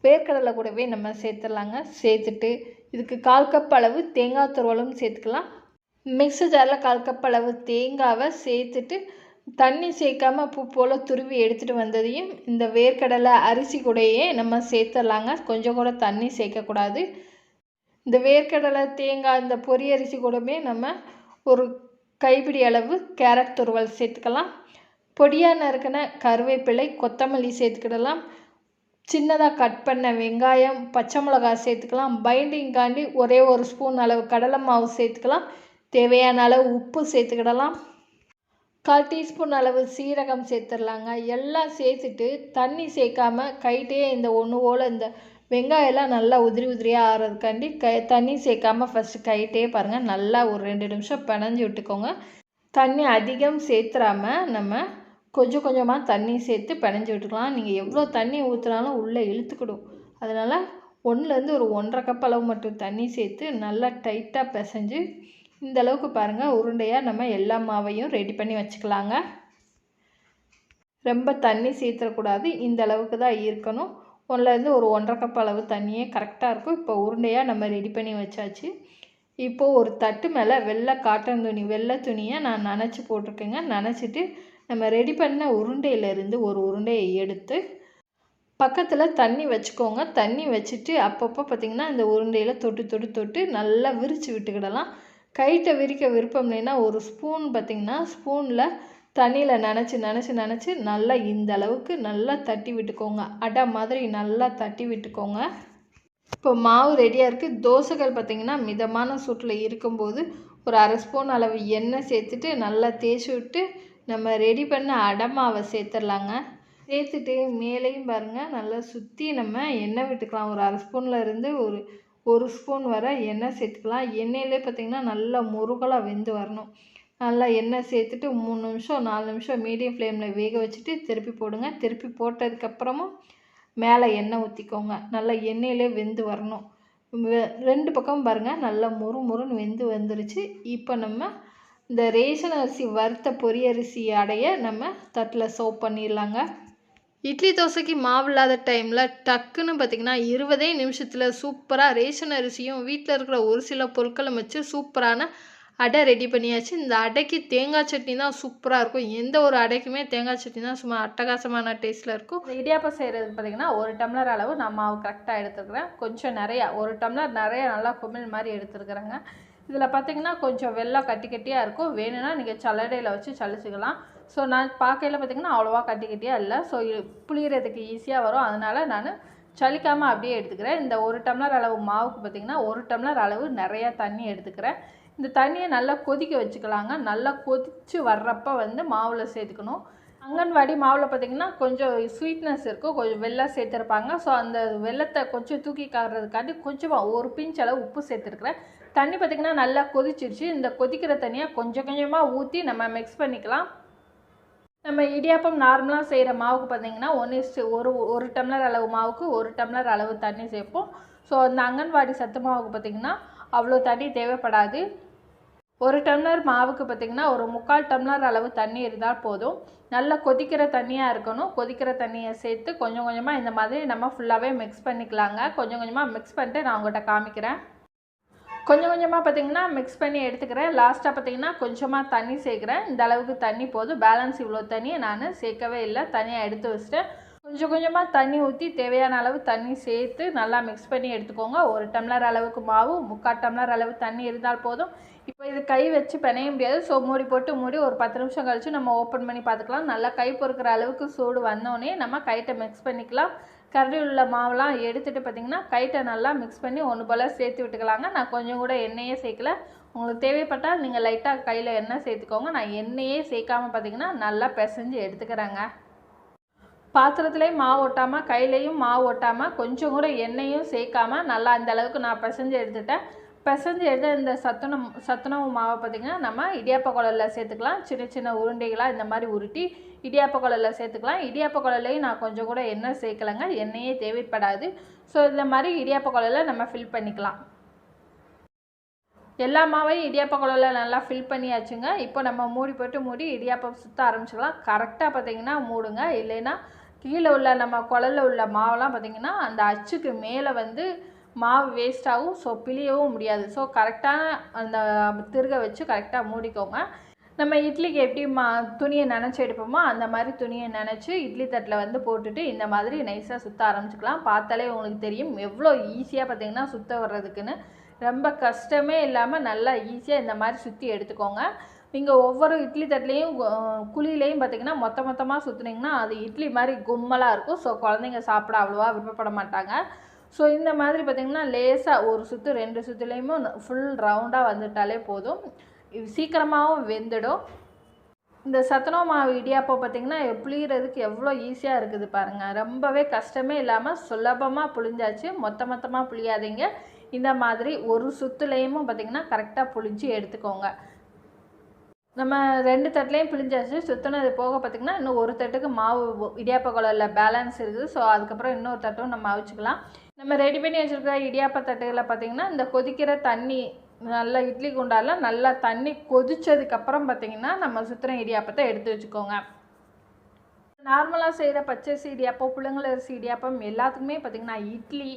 S1: வேர்க்கடலை கூடவே நம்ம சேர்த்துடலாங்க. சேர்த்துட்டு இதுக்கு 1/4 கப் அளவு தேங்காய் துருவலும் சேர்த்துக்கலாம். மிக்ஸி ஜாரில் 1/4 கப் அளவு தேங்காவை சேர்த்துட்டு தண்ணி சேர்க்காமல் பூ போல் துருவி எடுத்துகிட்டு வந்ததையும் இந்த வேர்க்கடலை அரிசி கூடயே நம்ம சேர்த்துடலாங்க. கொஞ்சம் கூட தண்ணி சேர்க்கக்கூடாது. இந்த வேர்க்கடலை தேங்காய் இந்த பொரி அரிசி கூடவே நம்ம ஒரு கைப்பிடி அளவு கேரட் துருவல் சேர்த்துக்கலாம். பொடியாக நறுக்கின கருவேப்பிலை கொத்தமல்லி சேர்த்துக்கிடலாம். சின்னதாக கட் பண்ண வெங்காயம் பச்சை மிளகாய் சேர்த்துக்கலாம். பைண்டிங்காண்டி ஒரே 1 ஸ்பூன் அளவு கடலை மாவு சேர்த்துக்கலாம். தேவையான அளவு உப்பு சேர்த்துக்கிடலாம். 1/4 டீஸ்பூன் அளவு சீரகம் சேர்த்துடலாங்க. எல்லாம் சேர்த்துட்டு தண்ணி சேர்க்காம கைட்டே இந்த ஒன்று போல் இந்த வெங்காயம்லாம் நல்லா உதிரியாக ஆகிறதுக்காண்டி தண்ணி சேர்க்காம ஃபஸ்ட்டு கைட்டே பாருங்கள் நல்லா ஒரு 2 நிமிஷம் பிணைஞ்சி விட்டுக்கோங்க. தண்ணி அதிகம் சேர்த்துறாமல் நம்ம கொஞ்சம் கொஞ்சமாக தண்ணி சேர்த்து பிணைஞ்சி விட்டுக்கலாம். நீங்கள் எவ்வளோ தண்ணி ஊற்றுனாலும் உள்ளே இழுத்துக்கிடும். அதனால் 1லேருந்து ஒரு 1/2 கப் அளவு மட்டும் தண்ணி சேர்த்து நல்லா டைட்டாக பிசைஞ்சு இந்த அளவுக்கு பாருங்கள் உருண்டையாக நம்ம எல்லா மாவையும் ரெடி பண்ணி வச்சுக்கலாங்க. ரொம்ப தண்ணி சேர்த்துடக்கூடாது. இந்த அளவுக்கு தான் இருக்கணும். 1லேருந்து ஒரு 1/2 கப் அளவு தண்ணியே கரெக்டாக இருக்கும். இப்போ உருண்டையாக நம்ம ரெடி பண்ணி வச்சாச்சு. இப்போது ஒரு தட்டு மேலே வெள்ளை துணியை நான் நனைச்சி போட்டிருக்கேங்க. நனைச்சிட்டு நம்ம ரெடி பண்ண உருண்டையிலேருந்து ஒரு உருண்டையை எடுத்து பக்கத்தில் தண்ணி வச்சுக்கோங்க. தண்ணி வச்சுட்டு அப்பப்போ பார்த்திங்கன்னா இந்த உருண்டையில் தொட்டு நல்லா விரித்து விட்டுக்கிடலாம். கைட்டை விரிக்க விருப்பம் இல்லைன்னா ஒரு ஸ்பூன் பார்த்திங்கன்னா ஸ்பூனில் தண்ணியில் நனைச்சி நல்லா இந்த அளவுக்கு நல்லா தட்டி விட்டுக்கோங்க. அடை மாதிரி நல்லா தட்டி விட்டுக்கோங்க. இப்போ மாவு ரெடியாக இருக்குது. தோசைகள் பார்த்திங்கன்னா மிதமான சூட்டில் இருக்கும்போது ஒரு 1/2 ஸ்பூன் அளவு எண்ணெய் சேர்த்துட்டு நல்லா தேய்ச்சி விட்டு நம்ம ரெடி பண்ண அடை மாவை சேர்த்துடலாங்க. சேர்த்துட்டு மேலேயும் பாருங்கள் நல்லா சுற்றி நம்ம எண்ணெய் விட்டுக்கலாம். ஒரு 1/2 ஸ்பூன்லேருந்து ஒரு ஸ்பூன் வரை எண்ணெய் சேர்த்துக்கலாம். எண்ணெயிலே பார்த்திங்கன்னா நல்லா முருகலாக வெந்து வரணும். நல்லா எண்ணெய் சேர்த்துட்டு 3 நிமிஷம் 4 நிமிஷம் மீடியம் ஃப்ளேமில் வேக வச்சுட்டு திருப்பி போடுங்க. திருப்பி போட்டதுக்கப்புறமும் மேலே எண்ணெய் ஊற்றிக்கோங்க. நல்லா எண்ணெயிலே வெந்து வரணும். 2 பக்கம் பாருங்கள் நல்லா முறுன்னு வெந்து வந்துருச்சு. இப்போ நம்ம இந்த ரேஷன் அரிசி வறுத்த பொரி அரிசி அடைய நம்ம தட்டில் சர்வ் பண்ணிடலாங்க. இட்லி தோசைக்கு மாவு இல்லாத டைமில் டக்குன்னு பார்த்திங்கன்னா 20 நிமிஷத்தில் சூப்பராக ரேஷன் அரிசியும் வீட்டில் இருக்கிற ஒரு சில பொருட்களும் வச்சு சூப்பரான அடை ரெடி பண்ணியாச்சு. இந்த அடைக்கு தேங்காய் சட்னி தான் சூப்பராக இருக்கும். எந்த ஒரு அடைக்குமே தேங்காய் சட்னி தான் சும்மா அட்டகாசமான டேஸ்ட்டில் இருக்கும். இந்த இடியாப்பம் செய்கிறது பார்த்திங்கன்னா 1 டம்ளர் அளவு நான் மாவு கரெக்டாக எடுத்துக்கிறேன். கொஞ்சம் நிறையா 1 டம்ளர் நிறையா நல்லா குமிழ் மாதிரி எடுத்துருக்குறேங்க. இதில் பார்த்திங்கன்னா கொஞ்சம் வெள்ளம் கட்டி கட்டியாக இருக்கும். வேணும்னா நீங்கள் சல்லடையில் வச்சு சலிச்சுக்கலாம். ஸோ நான் பார்க்கையில் பார்த்திங்கன்னா அவ்வளோவா கட்டி கட்டியாக இல்லை. ஸோ புளியறதுக்கு ஈஸியாக வரும். அதனால் நான் சலிக்காமல் அப்படியே எடுத்துக்கிறேன். இந்த 1 டம்ளர் அளவு மாவுக்கு பார்த்திங்கன்னா 1 டம்ளர் அளவு நிறையா தண்ணி எடுத்துக்கிறேன். இந்த தண்ணியை நல்லா கொதிக்க வச்சுக்கலாங்க. நல்லா கொதித்து வர்றப்போ மாவில் சேர்த்துக்கணும். அங்கன்வாடி மாவில் பார்த்திங்கன்னா கொஞ்சம் ஸ்வீட்னஸ் இருக்கும், கொஞ்சம் வெல்லம் சேர்த்துருப்பாங்க. ஸோ அந்த வெல்லத்தை கொஞ்சம் தூக்கி காட்டுறதுக்காண்டி கொஞ்சமாக ஒரு பிஞ்ச் அளவு உப்பு சேர்த்துருக்குறேன். தண்ணி பார்த்திங்கன்னா நல்லா கொதிச்சிருச்சு. இந்த கொதிக்கிற தண்ணியை கொஞ்சம் கொஞ்சமாக ஊற்றி நம்ம மிக்ஸ் பண்ணிக்கலாம். நம்ம இடியாப்பம் நார்மலாக செய்கிற மாவுக்கு பார்த்திங்கன்னா 1 டம்ளர் அளவு மாவுக்கு 1 டம்ளர் அளவு தண்ணி சேர்ப்போம். ஸோ அந்த அங்கன்வாடி சத்து மாவுக்கு பார்த்திங்கன்னா அவ்வளோ தண்ணி தேவைப்படாது. 1 டம்ளர் மாவுக்கு பார்த்திங்கன்னா ஒரு 3/4 டம்ளர் அளவு தண்ணி இருந்தால் போதும். நல்லா கொதிக்கிற தண்ணியாக இருக்கணும். கொதிக்கிற தண்ணியை சேர்த்து கொஞ்சம் கொஞ்சமாக இந்த மாதிரி நம்ம ஃபுல்லாகவே மிக்ஸ் பண்ணிக்கலாங்க. கொஞ்சம் கொஞ்சமாக மிக்ஸ் பண்ணிட்டு நான் உங்கள்கிட்ட காமிக்கிறேன். கொஞ்சம் கொஞ்சமாக பார்த்திங்கன்னா மிக்ஸ் பண்ணி எடுத்துக்கிறேன். லாஸ்ட்டாக பார்த்திங்கன்னா கொஞ்சமாக தண்ணி சேர்க்குறேன். இந்த அளவுக்கு தண்ணி போதும். பேலன்ஸ் இவ்வளோ தண்ணியை நான் சேர்க்கவே இல்லை, தனியாக எடுத்து வச்சுட்டேன். கொஞ்சம் கொஞ்சமாக தண்ணி ஊற்றி தேவையான அளவு தண்ணி சேர்த்து நல்லா மிக்ஸ் பண்ணி எடுத்துக்கோங்க. 1 டம்ளர் அளவுக்கு மாவு 3/4 டம்ளர் அளவு தண்ணி இருந்தால் போதும். இப்போ இது கை வச்சு பிணைய முடியாது. ஸோ மூடி போட்டு மூடி ஒரு 10 நிமிஷம் கழித்து நம்ம ஓப்பன் பண்ணி பார்த்துக்கலாம். நல்லா கை பொறுக்கிற அளவுக்கு சூடு வந்தோடனே நம்ம கைட்டை மிக்ஸ் பண்ணிக்கலாம். கரண்டியில் உள்ள மாவுலாம் எடுத்துகிட்டு பார்த்திங்கன்னா கைட்டை நல்லா மிக்ஸ் பண்ணி ஒன்று போல் சேர்த்து விட்டுக்கலாங்க. நான் கொஞ்சம் கூட எண்ணெயே சேர்க்கல. உங்களுக்கு தேவைப்பட்டால் நீங்கள் லைட்டாக கையில் எண்ணெய் சேர்த்துக்கோங்க. நான் எண்ணெயே சேர்க்காமல் பார்த்திங்கன்னா நல்லா பிசைஞ்சு எடுத்துக்கிறேங்க. பாத்திரத்துலேயும் மாவு ஒட்டாமல் கையிலையும் மாவு ஒட்டாமல் கொஞ்சம் கூட எண்ணெயும் சேர்க்காமல் நல்லா அந்த அளவுக்கு நான் பிசைஞ்சு எடுத்துட்டேன். பிசைஞ்சு எடுத்து இந்த சத்துணவு மாவை பார்த்திங்கன்னா நம்ம இடியாப்ப குழலில் சேர்த்துக்கலாம். சின்ன சின்ன உருண்டைகளாக இந்த மாதிரி உருட்டி இடியாப்ப குழலில் சேர்த்துக்கலாம். இடியாப்ப குழலையும் நான் கொஞ்சம் கூட எண்ணெய் சேர்க்கலைங்க, எண்ணெயே தேவைப்படாது. ஸோ இந்த மாதிரி இடியாப்ப குழலில் நம்ம ஃபில் பண்ணிக்கலாம். எல்லா மாவையும் இடியாப்ப குழலில் நல்லா ஃபில் பண்ணியாச்சுங்க. இப்போ நம்ம மூடி போட்டு மூடி இடியாப்பம் சுற்ற ஆரம்பிச்சிக்கலாம். கரெக்டாக பார்த்திங்கன்னா மூடுங்க. இல்லைன்னா கீழே உள்ள நம்ம குழலில் உள்ள மாவெல்லாம் பார்த்திங்கன்னா அந்த அச்சுக்கு மேலே மாவு வேஸ்ட் ஆகும். ஸோ பிழியவும் முடியாது. ஸோ கரெக்டான அந்த திருக வச்சு கரெக்டாக மூடிக்கோங்க. நம்ம இட்லிக்கு எப்படி துணியை நனைச்சி எடுப்போமோ அந்த மாதிரி துணியை நனைச்சி இட்லி தட்டில் போட்டுட்டு இந்த மாதிரி நைஸாக சுற்ற ஆரம்பிச்சிக்கலாம். பார்த்தாலே உங்களுக்கு தெரியும் எவ்வளோ ஈஸியாக பார்த்திங்கன்னா சுற்ற வர்றதுக்குன்னு. ரொம்ப கஷ்டமே இல்லாமல் நல்லா ஈஸியாக இந்த மாதிரி சுற்றி எடுத்துக்கோங்க. நீங்கள் ஒவ்வொரு இட்லி தட்டுலேயும் குழியிலையும் பார்த்திங்கன்னா மொத்தமாக சுற்றுனீங்கன்னா அது இட்லி மாதிரி கும்மலாக இருக்கும். ஸோ குழந்தைங்க சாப்பிட அவ்வளோவா விருப்பப்பட மாட்டாங்க. ஸோ இந்த மாதிரி பார்த்திங்கன்னா லேசாக ஒரு சுற்று 2 சுற்றுலேயுமே ஃபுல் ரவுண்டாக வந்துட்டாலே போதும். இது சீக்கிரமாகவும் வெந்துடும். இந்த சத்துணவு மாவு இடியாப்பம் பார்த்திங்கன்னா புளியறதுக்கு எவ்வளோ ஈஸியாக இருக்குது பாருங்கள். ரொம்பவே கஷ்டமே இல்லாமல் சுலபமாக புளிஞ்சாச்சு. மொத்தமாக புளியாதீங்க. இந்த மாதிரி ஒரு சுற்றுலையும் பார்த்திங்கன்னா கரெக்டாக புளிஞ்சு எடுத்துக்கோங்க. நம்ம 2 தட்டுலேயும் பிழிஞ்சாச்சு. சுற்றினது போக பார்த்திங்கன்னா இன்னும் ஒரு தட்டுக்கு மாவு இடியாப்ப குழலில் பேலன்ஸ் இருக்குது. ஸோ அதுக்கப்புறம் இன்னொரு தட்டும் நம்ம அவிச்சிக்கலாம். நம்ம ரெடி பண்ணி வச்சுருக்கிற இடியாப்ப தட்டுகளை பார்த்திங்கன்னா இந்த கொதிக்கிற தண்ணி நல்லா இட்லி குண்டால நல்லா தண்ணி கொதித்ததுக்கப்புறம் பார்த்திங்கன்னா நம்ம சுற்றுன இடியாப்பத்தை எடுத்து வச்சுக்கோங்க. நார்மலாக செய்கிற பச்சரிசி இடியாப்பம், புழுங்கலரிசி இடியாப்பம் எல்லாத்துக்குமே பார்த்திங்கன்னா இட்லி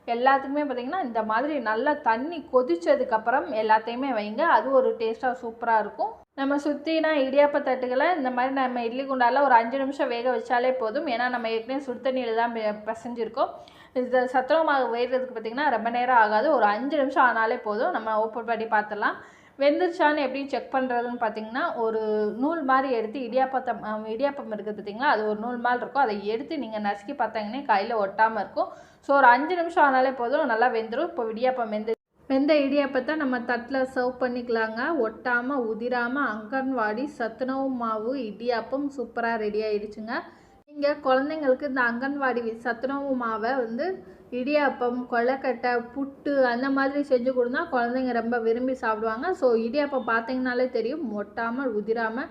S1: எல்லாத்துக்குமே பார்த்திங்கன்னா இந்த மாதிரி நல்லா தண்ணி கொதித்ததுக்கப்புறம் எல்லாத்தையுமே வைங்க. அது ஒரு டேஸ்ட்டாக சூப்பராக இருக்கும். நம்ம சுற்றினா இடியாப்ப தட்டுகளை இந்த மாதிரி நம்ம இட்லி குண்டால ஒரு 5 நிமிஷம் வேக வச்சாலே போதும். ஏன்னா நம்ம ஏற்கனவே சுடு தண்ணியில் தான் பிசைஞ்சிருக்கோம். இந்த சத்துணவு மாவு வேகிறதுக்கு பார்த்திங்கன்னா ரொம்ப நேரம் ஆகாது. ஒரு 5 நிமிஷம் ஆனாலே போதும். நம்ம ஓப்பன் பண்ணி பார்த்துடலாம். வெந்துருச்சான்னு எப்படி செக் பண்ணுறதுன்னு பார்த்திங்கன்னா ஒரு நூல் மாதிரி எடுத்து இடியாப்பம் இருக்குது பார்த்திங்களா, அது ஒரு நூல் மாதிரி இருக்கும். அதை எடுத்து நீங்கள் நசுக்கி பார்த்தாங்கன்னா கையில் ஒட்டாமல் இருக்கும். ஸோ ஒரு 5 நிமிஷம் ஆனாலே போதும், நல்லா வெந்துடும். இப்போ இடியாப்பம் வெந்த இடியாப்பத்தை நம்ம தட்டில் சர்வ் பண்ணிக்கலாங்க. ஒட்டாமல் உதிராமல் அங்கன்வாடி சத்துணவு மாவு இடியாப்பம் சூப்பராக ரெடி ஆகிடுச்சுங்க. நீங்கள் குழந்தைங்களுக்கு இந்த அங்கன்வாடி சத்துணவு மாவை இடியாப்பம், கொழுக்கட்டை, புட்டு அந்த மாதிரி செஞ்சு கொடுத்தா குழந்தைங்க ரொம்ப விரும்பி சாப்பிடுவாங்க. ஸோ இடியாப்பம் பார்த்தீங்கனாலே தெரியும் ஒட்டாமல் உதிராமல்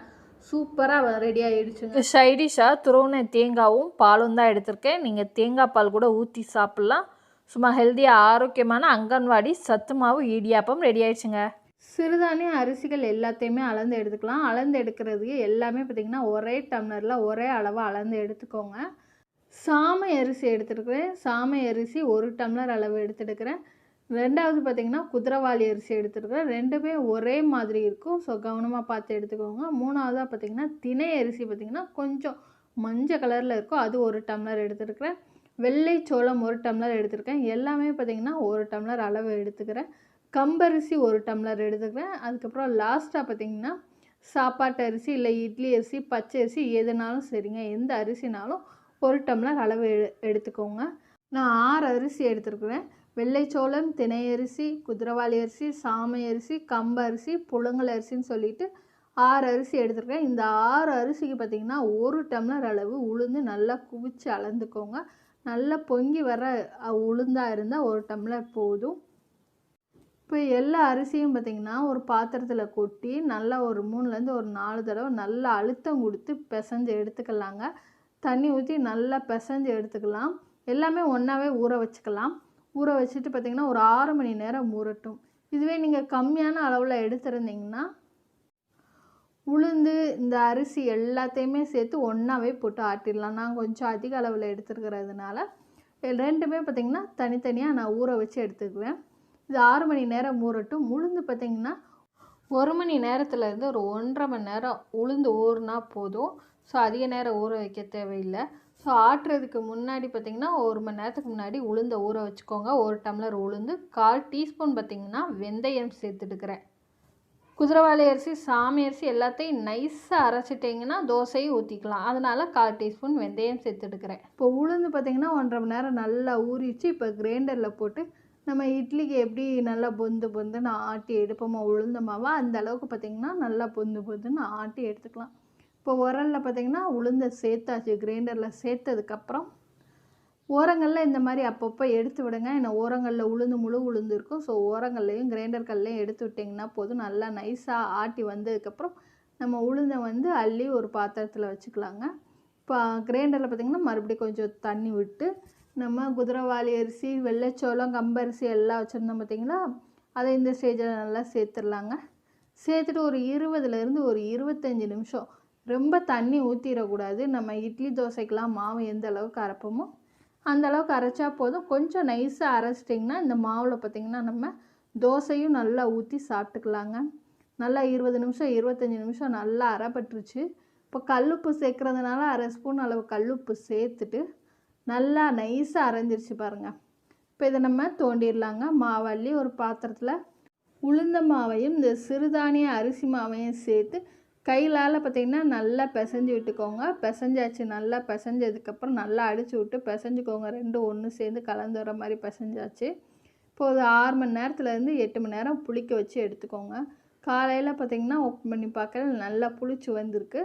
S1: சூப்பராக ரெடி ஆகிடுச்சுங்க. சைடிஷாக துருவன தேங்காயும் பாலும் தான் எடுத்திருக்கேன். நீங்கள் தேங்காய் பால் கூட ஊற்றி சாப்பிட்லாம். சும்மா ஹெல்த்தியாக ஆரோக்கியமான அங்கன்வாடி சத்து மாவு இடியாப்பம் ரெடி ஆயிடுச்சுங்க. சிறுதானிய அரிசிகள் எல்லாத்தையுமே அளந்து எடுத்துக்கலாம். அளந்து எடுக்கிறதுக்கு எல்லாமே பார்த்திங்கன்னா ஒரே டம்ளரில் ஒரே அளவாக அளந்து எடுத்துக்கோங்க. சாமை அரிசி எடுத்துருக்கிறேன். சாமை அரிசி 1 டம்ளர் அளவு எடுத்துருக்கிறேன். 2வது பார்த்திங்கன்னா குதிரைவாலி அரிசி எடுத்துருக்கிறேன். 2மே ஒரே மாதிரி இருக்கும். ஸோ கவனமாக பார்த்து எடுத்துக்கோங்க. 3வதாக பார்த்திங்கன்னா திணை அரிசி பார்த்திங்கன்னா கொஞ்சம் மஞ்சள் கலரில் இருக்கும். அது 1 டம்ளர் எடுத்துருக்கிறேன். வெள்ளை சோளம் 1 டம்ளர் எடுத்துருக்கேன். எல்லாமே பார்த்திங்கன்னா 1 டம்ளர் அளவு எடுத்துக்கிறேன். கம்பரிசி 1 டம்ளர் எடுத்துக்கிறேன். அதுக்கப்புறம் லாஸ்ட்டாக பார்த்திங்கன்னா சாப்பாட்டு அரிசி இல்லை இட்லி அரிசி பச்சை அரிசி எதுனாலும் சரிங்க. எந்த அரிசினாலும் 1 டம்ளர் அளவு எடுத்துக்கோங்க. நான் 6 அரிசி எடுத்துருக்குறேன். வெள்ளைச்சோளம், திணை அரிசி, குதிரைவாலி அரிசி, சாமை அரிசி, கம்பு அரிசி, புழுங்கல் அரிசின்னு சொல்லிட்டு 6 அரிசி எடுத்துருக்கேன். இந்த 6 அரிசிக்கு பார்த்திங்கன்னா 1 டம்ளர் அளவு உளுந்து நல்லா குவிச்சு அளந்துக்கோங்க. நல்லா பொங்கி வர உளுந்தாக இருந்தால் 1 டம்ளர் போதும். இப்போ எல்லா அரிசியும் பார்த்திங்கன்னா ஒரு பாத்திரத்தில் கொட்டி நல்லா ஒரு 3லேருந்து ஒரு 4 தடவை நல்லா அழுத்தம் கொடுத்து பிசைஞ்சு எடுத்துக்கலாங்க. தண்ணி ஊற்றி நல்லா பிசைஞ்சு எடுத்துக்கலாம். எல்லாமே ஒன்றாவே ஊற வச்சுக்கலாம். ஊற வச்சுட்டு பார்த்திங்கன்னா ஒரு 6 மணி நேரம் ஊறட்டும். இதுவே நீங்கள் கம்மியான அளவில் எடுத்துருந்தீங்கன்னா உளுந்து இந்த அரிசி எல்லாத்தையுமே சேர்த்து ஒன்றாவே போட்டு ஆட்டிடலாம். நான் கொஞ்சம் அதிக அளவில் எடுத்துருக்கிறதுனால 2மே பார்த்திங்கன்னா தனித்தனியாக நான் ஊற வச்சு எடுத்துக்குவேன். இது 6 மணி நேரம் ஊறட்டும். உளுந்து பார்த்திங்கன்னா 1 மணி நேரத்துலேருந்து ஒரு 1.5 மணி நேரம் உளுந்து ஊறினா போதும். ஸோ அதிக நேரம் ஊற வைக்க தேவையில்லை. ஸோ ஆட்டுறதுக்கு முன்னாடி பார்த்திங்கன்னா 1 மணி நேரத்துக்கு முன்னாடி உளுந்தை ஊற வச்சுக்கோங்க. 1 டம்ளர் உளுந்து, 1/4 டீஸ்பூன் பார்த்திங்கன்னா வெந்தயம் சேர்த்துட்டுக்கிறேன். குதிரைவாலி அரிசி, சாமை அரிசி எல்லாத்தையும் நைஸாக அரைச்சிட்டிங்கன்னா தோசையும் ஊற்றிக்கலாம். அதனால் 1/4 டீஸ்பூன் வெந்தயம் சேர்த்துட்டுக்கிறேன். இப்போ உளுந்து பார்த்திங்கன்னா 1.5 மணி நேரம் நல்லா ஊறிச்சு. இப்போ கிரைண்டரில் போட்டு நம்ம இட்லிக்கு எப்படி நல்லா பொந்துன்னு ஆட்டி எடுப்போமோ உளுந்த மாவை அந்த அளவுக்கு பார்த்திங்கன்னா நல்லா பொந்துன்னு ஆட்டி எடுத்துக்கலாம். இப்போ உரலில் பார்த்திங்கன்னா உளுந்தை சேர்த்தாச்சு. கிரைண்டரில் சேர்த்ததுக்கப்புறம் ஓரங்களில் இந்த மாதிரி அப்பப்போ எடுத்து விடுங்க. ஏன்னா ஓரங்களில் முழு உளுந்து இருக்கும். ஸோ ஓரங்கள்லையும் கிரைண்டர் கல்லையும் எடுத்து விட்டிங்கன்னா போதும். நல்லா நைஸாக ஆட்டி வந்ததுக்கப்புறம் நம்ம உளுந்தை அள்ளி ஒரு பாத்திரத்தில் வச்சுக்கலாங்க. இப்போ கிரைண்டரில் பார்த்திங்கன்னா மறுபடியும் கொஞ்சம் தண்ணி விட்டு நம்ம குதிரைவாலி அரிசி, வெள்ளைச்சோளம், கம்பரிசி எல்லாம் வச்சுருந்தோம் பார்த்திங்களா, அதை இந்த ஸ்டேஜில் நல்லா சேர்த்துடலாங்க. சேர்த்துட்டு ஒரு 20லேருந்து ஒரு 25 நிமிஷம் ரொம்ப தண்ணி ஊற்றிடக்கூடாது. நம்ம இட்லி தோசைக்கெலாம் மாவு எந்த அளவுக்கு அரைப்போமோ அந்த அளவுக்கு அரைச்சா போதும். கொஞ்சம் நைஸாக அரைச்சிட்டிங்கன்னா இந்த மாவில் பார்த்திங்கன்னா நம்ம தோசையும் நல்லா ஊற்றி சாப்பிட்டுக்கலாங்க. நல்லா 20 நிமிஷம் 25 நிமிஷம் நல்லா அரைப்பட்டுருச்சு. இப்போ கல்லுப்பு சேர்க்குறதுனால 1/2 ஸ்பூன் அளவு கல்லுப்பு சேர்த்துட்டு நல்லா நைஸாக அரைஞ்சிருச்சு பாருங்கள். இப்போ இதை நம்ம தோண்டிடலாங்க. மாவள்ளி ஒரு பாத்திரத்தில் உளுந்த மாவையும் இந்த சிறுதானிய அரிசி மாவையும் சேர்த்து கையிலால் பார்த்திங்கன்னா நல்லா பிசைஞ்சு விட்டுக்கோங்க. பிசைஞ்சாச்சு. நல்லா பிசைஞ்சதுக்கப்புறம் நல்லா அடித்து விட்டு பிசைஞ்சுக்கோங்க. 2 ஒன்று சேர்ந்து கலந்து வர மாதிரி பிசைஞ்சாச்சு. இப்போது 6 மணி நேரத்துலேருந்து 8 மணி நேரம் புளிக்க வச்சு எடுத்துக்கோங்க. காலையில் பார்த்திங்கன்னா ஓப்பன் பண்ணி பார்க்கல நல்லா புளிச்சு வந்திருக்கு.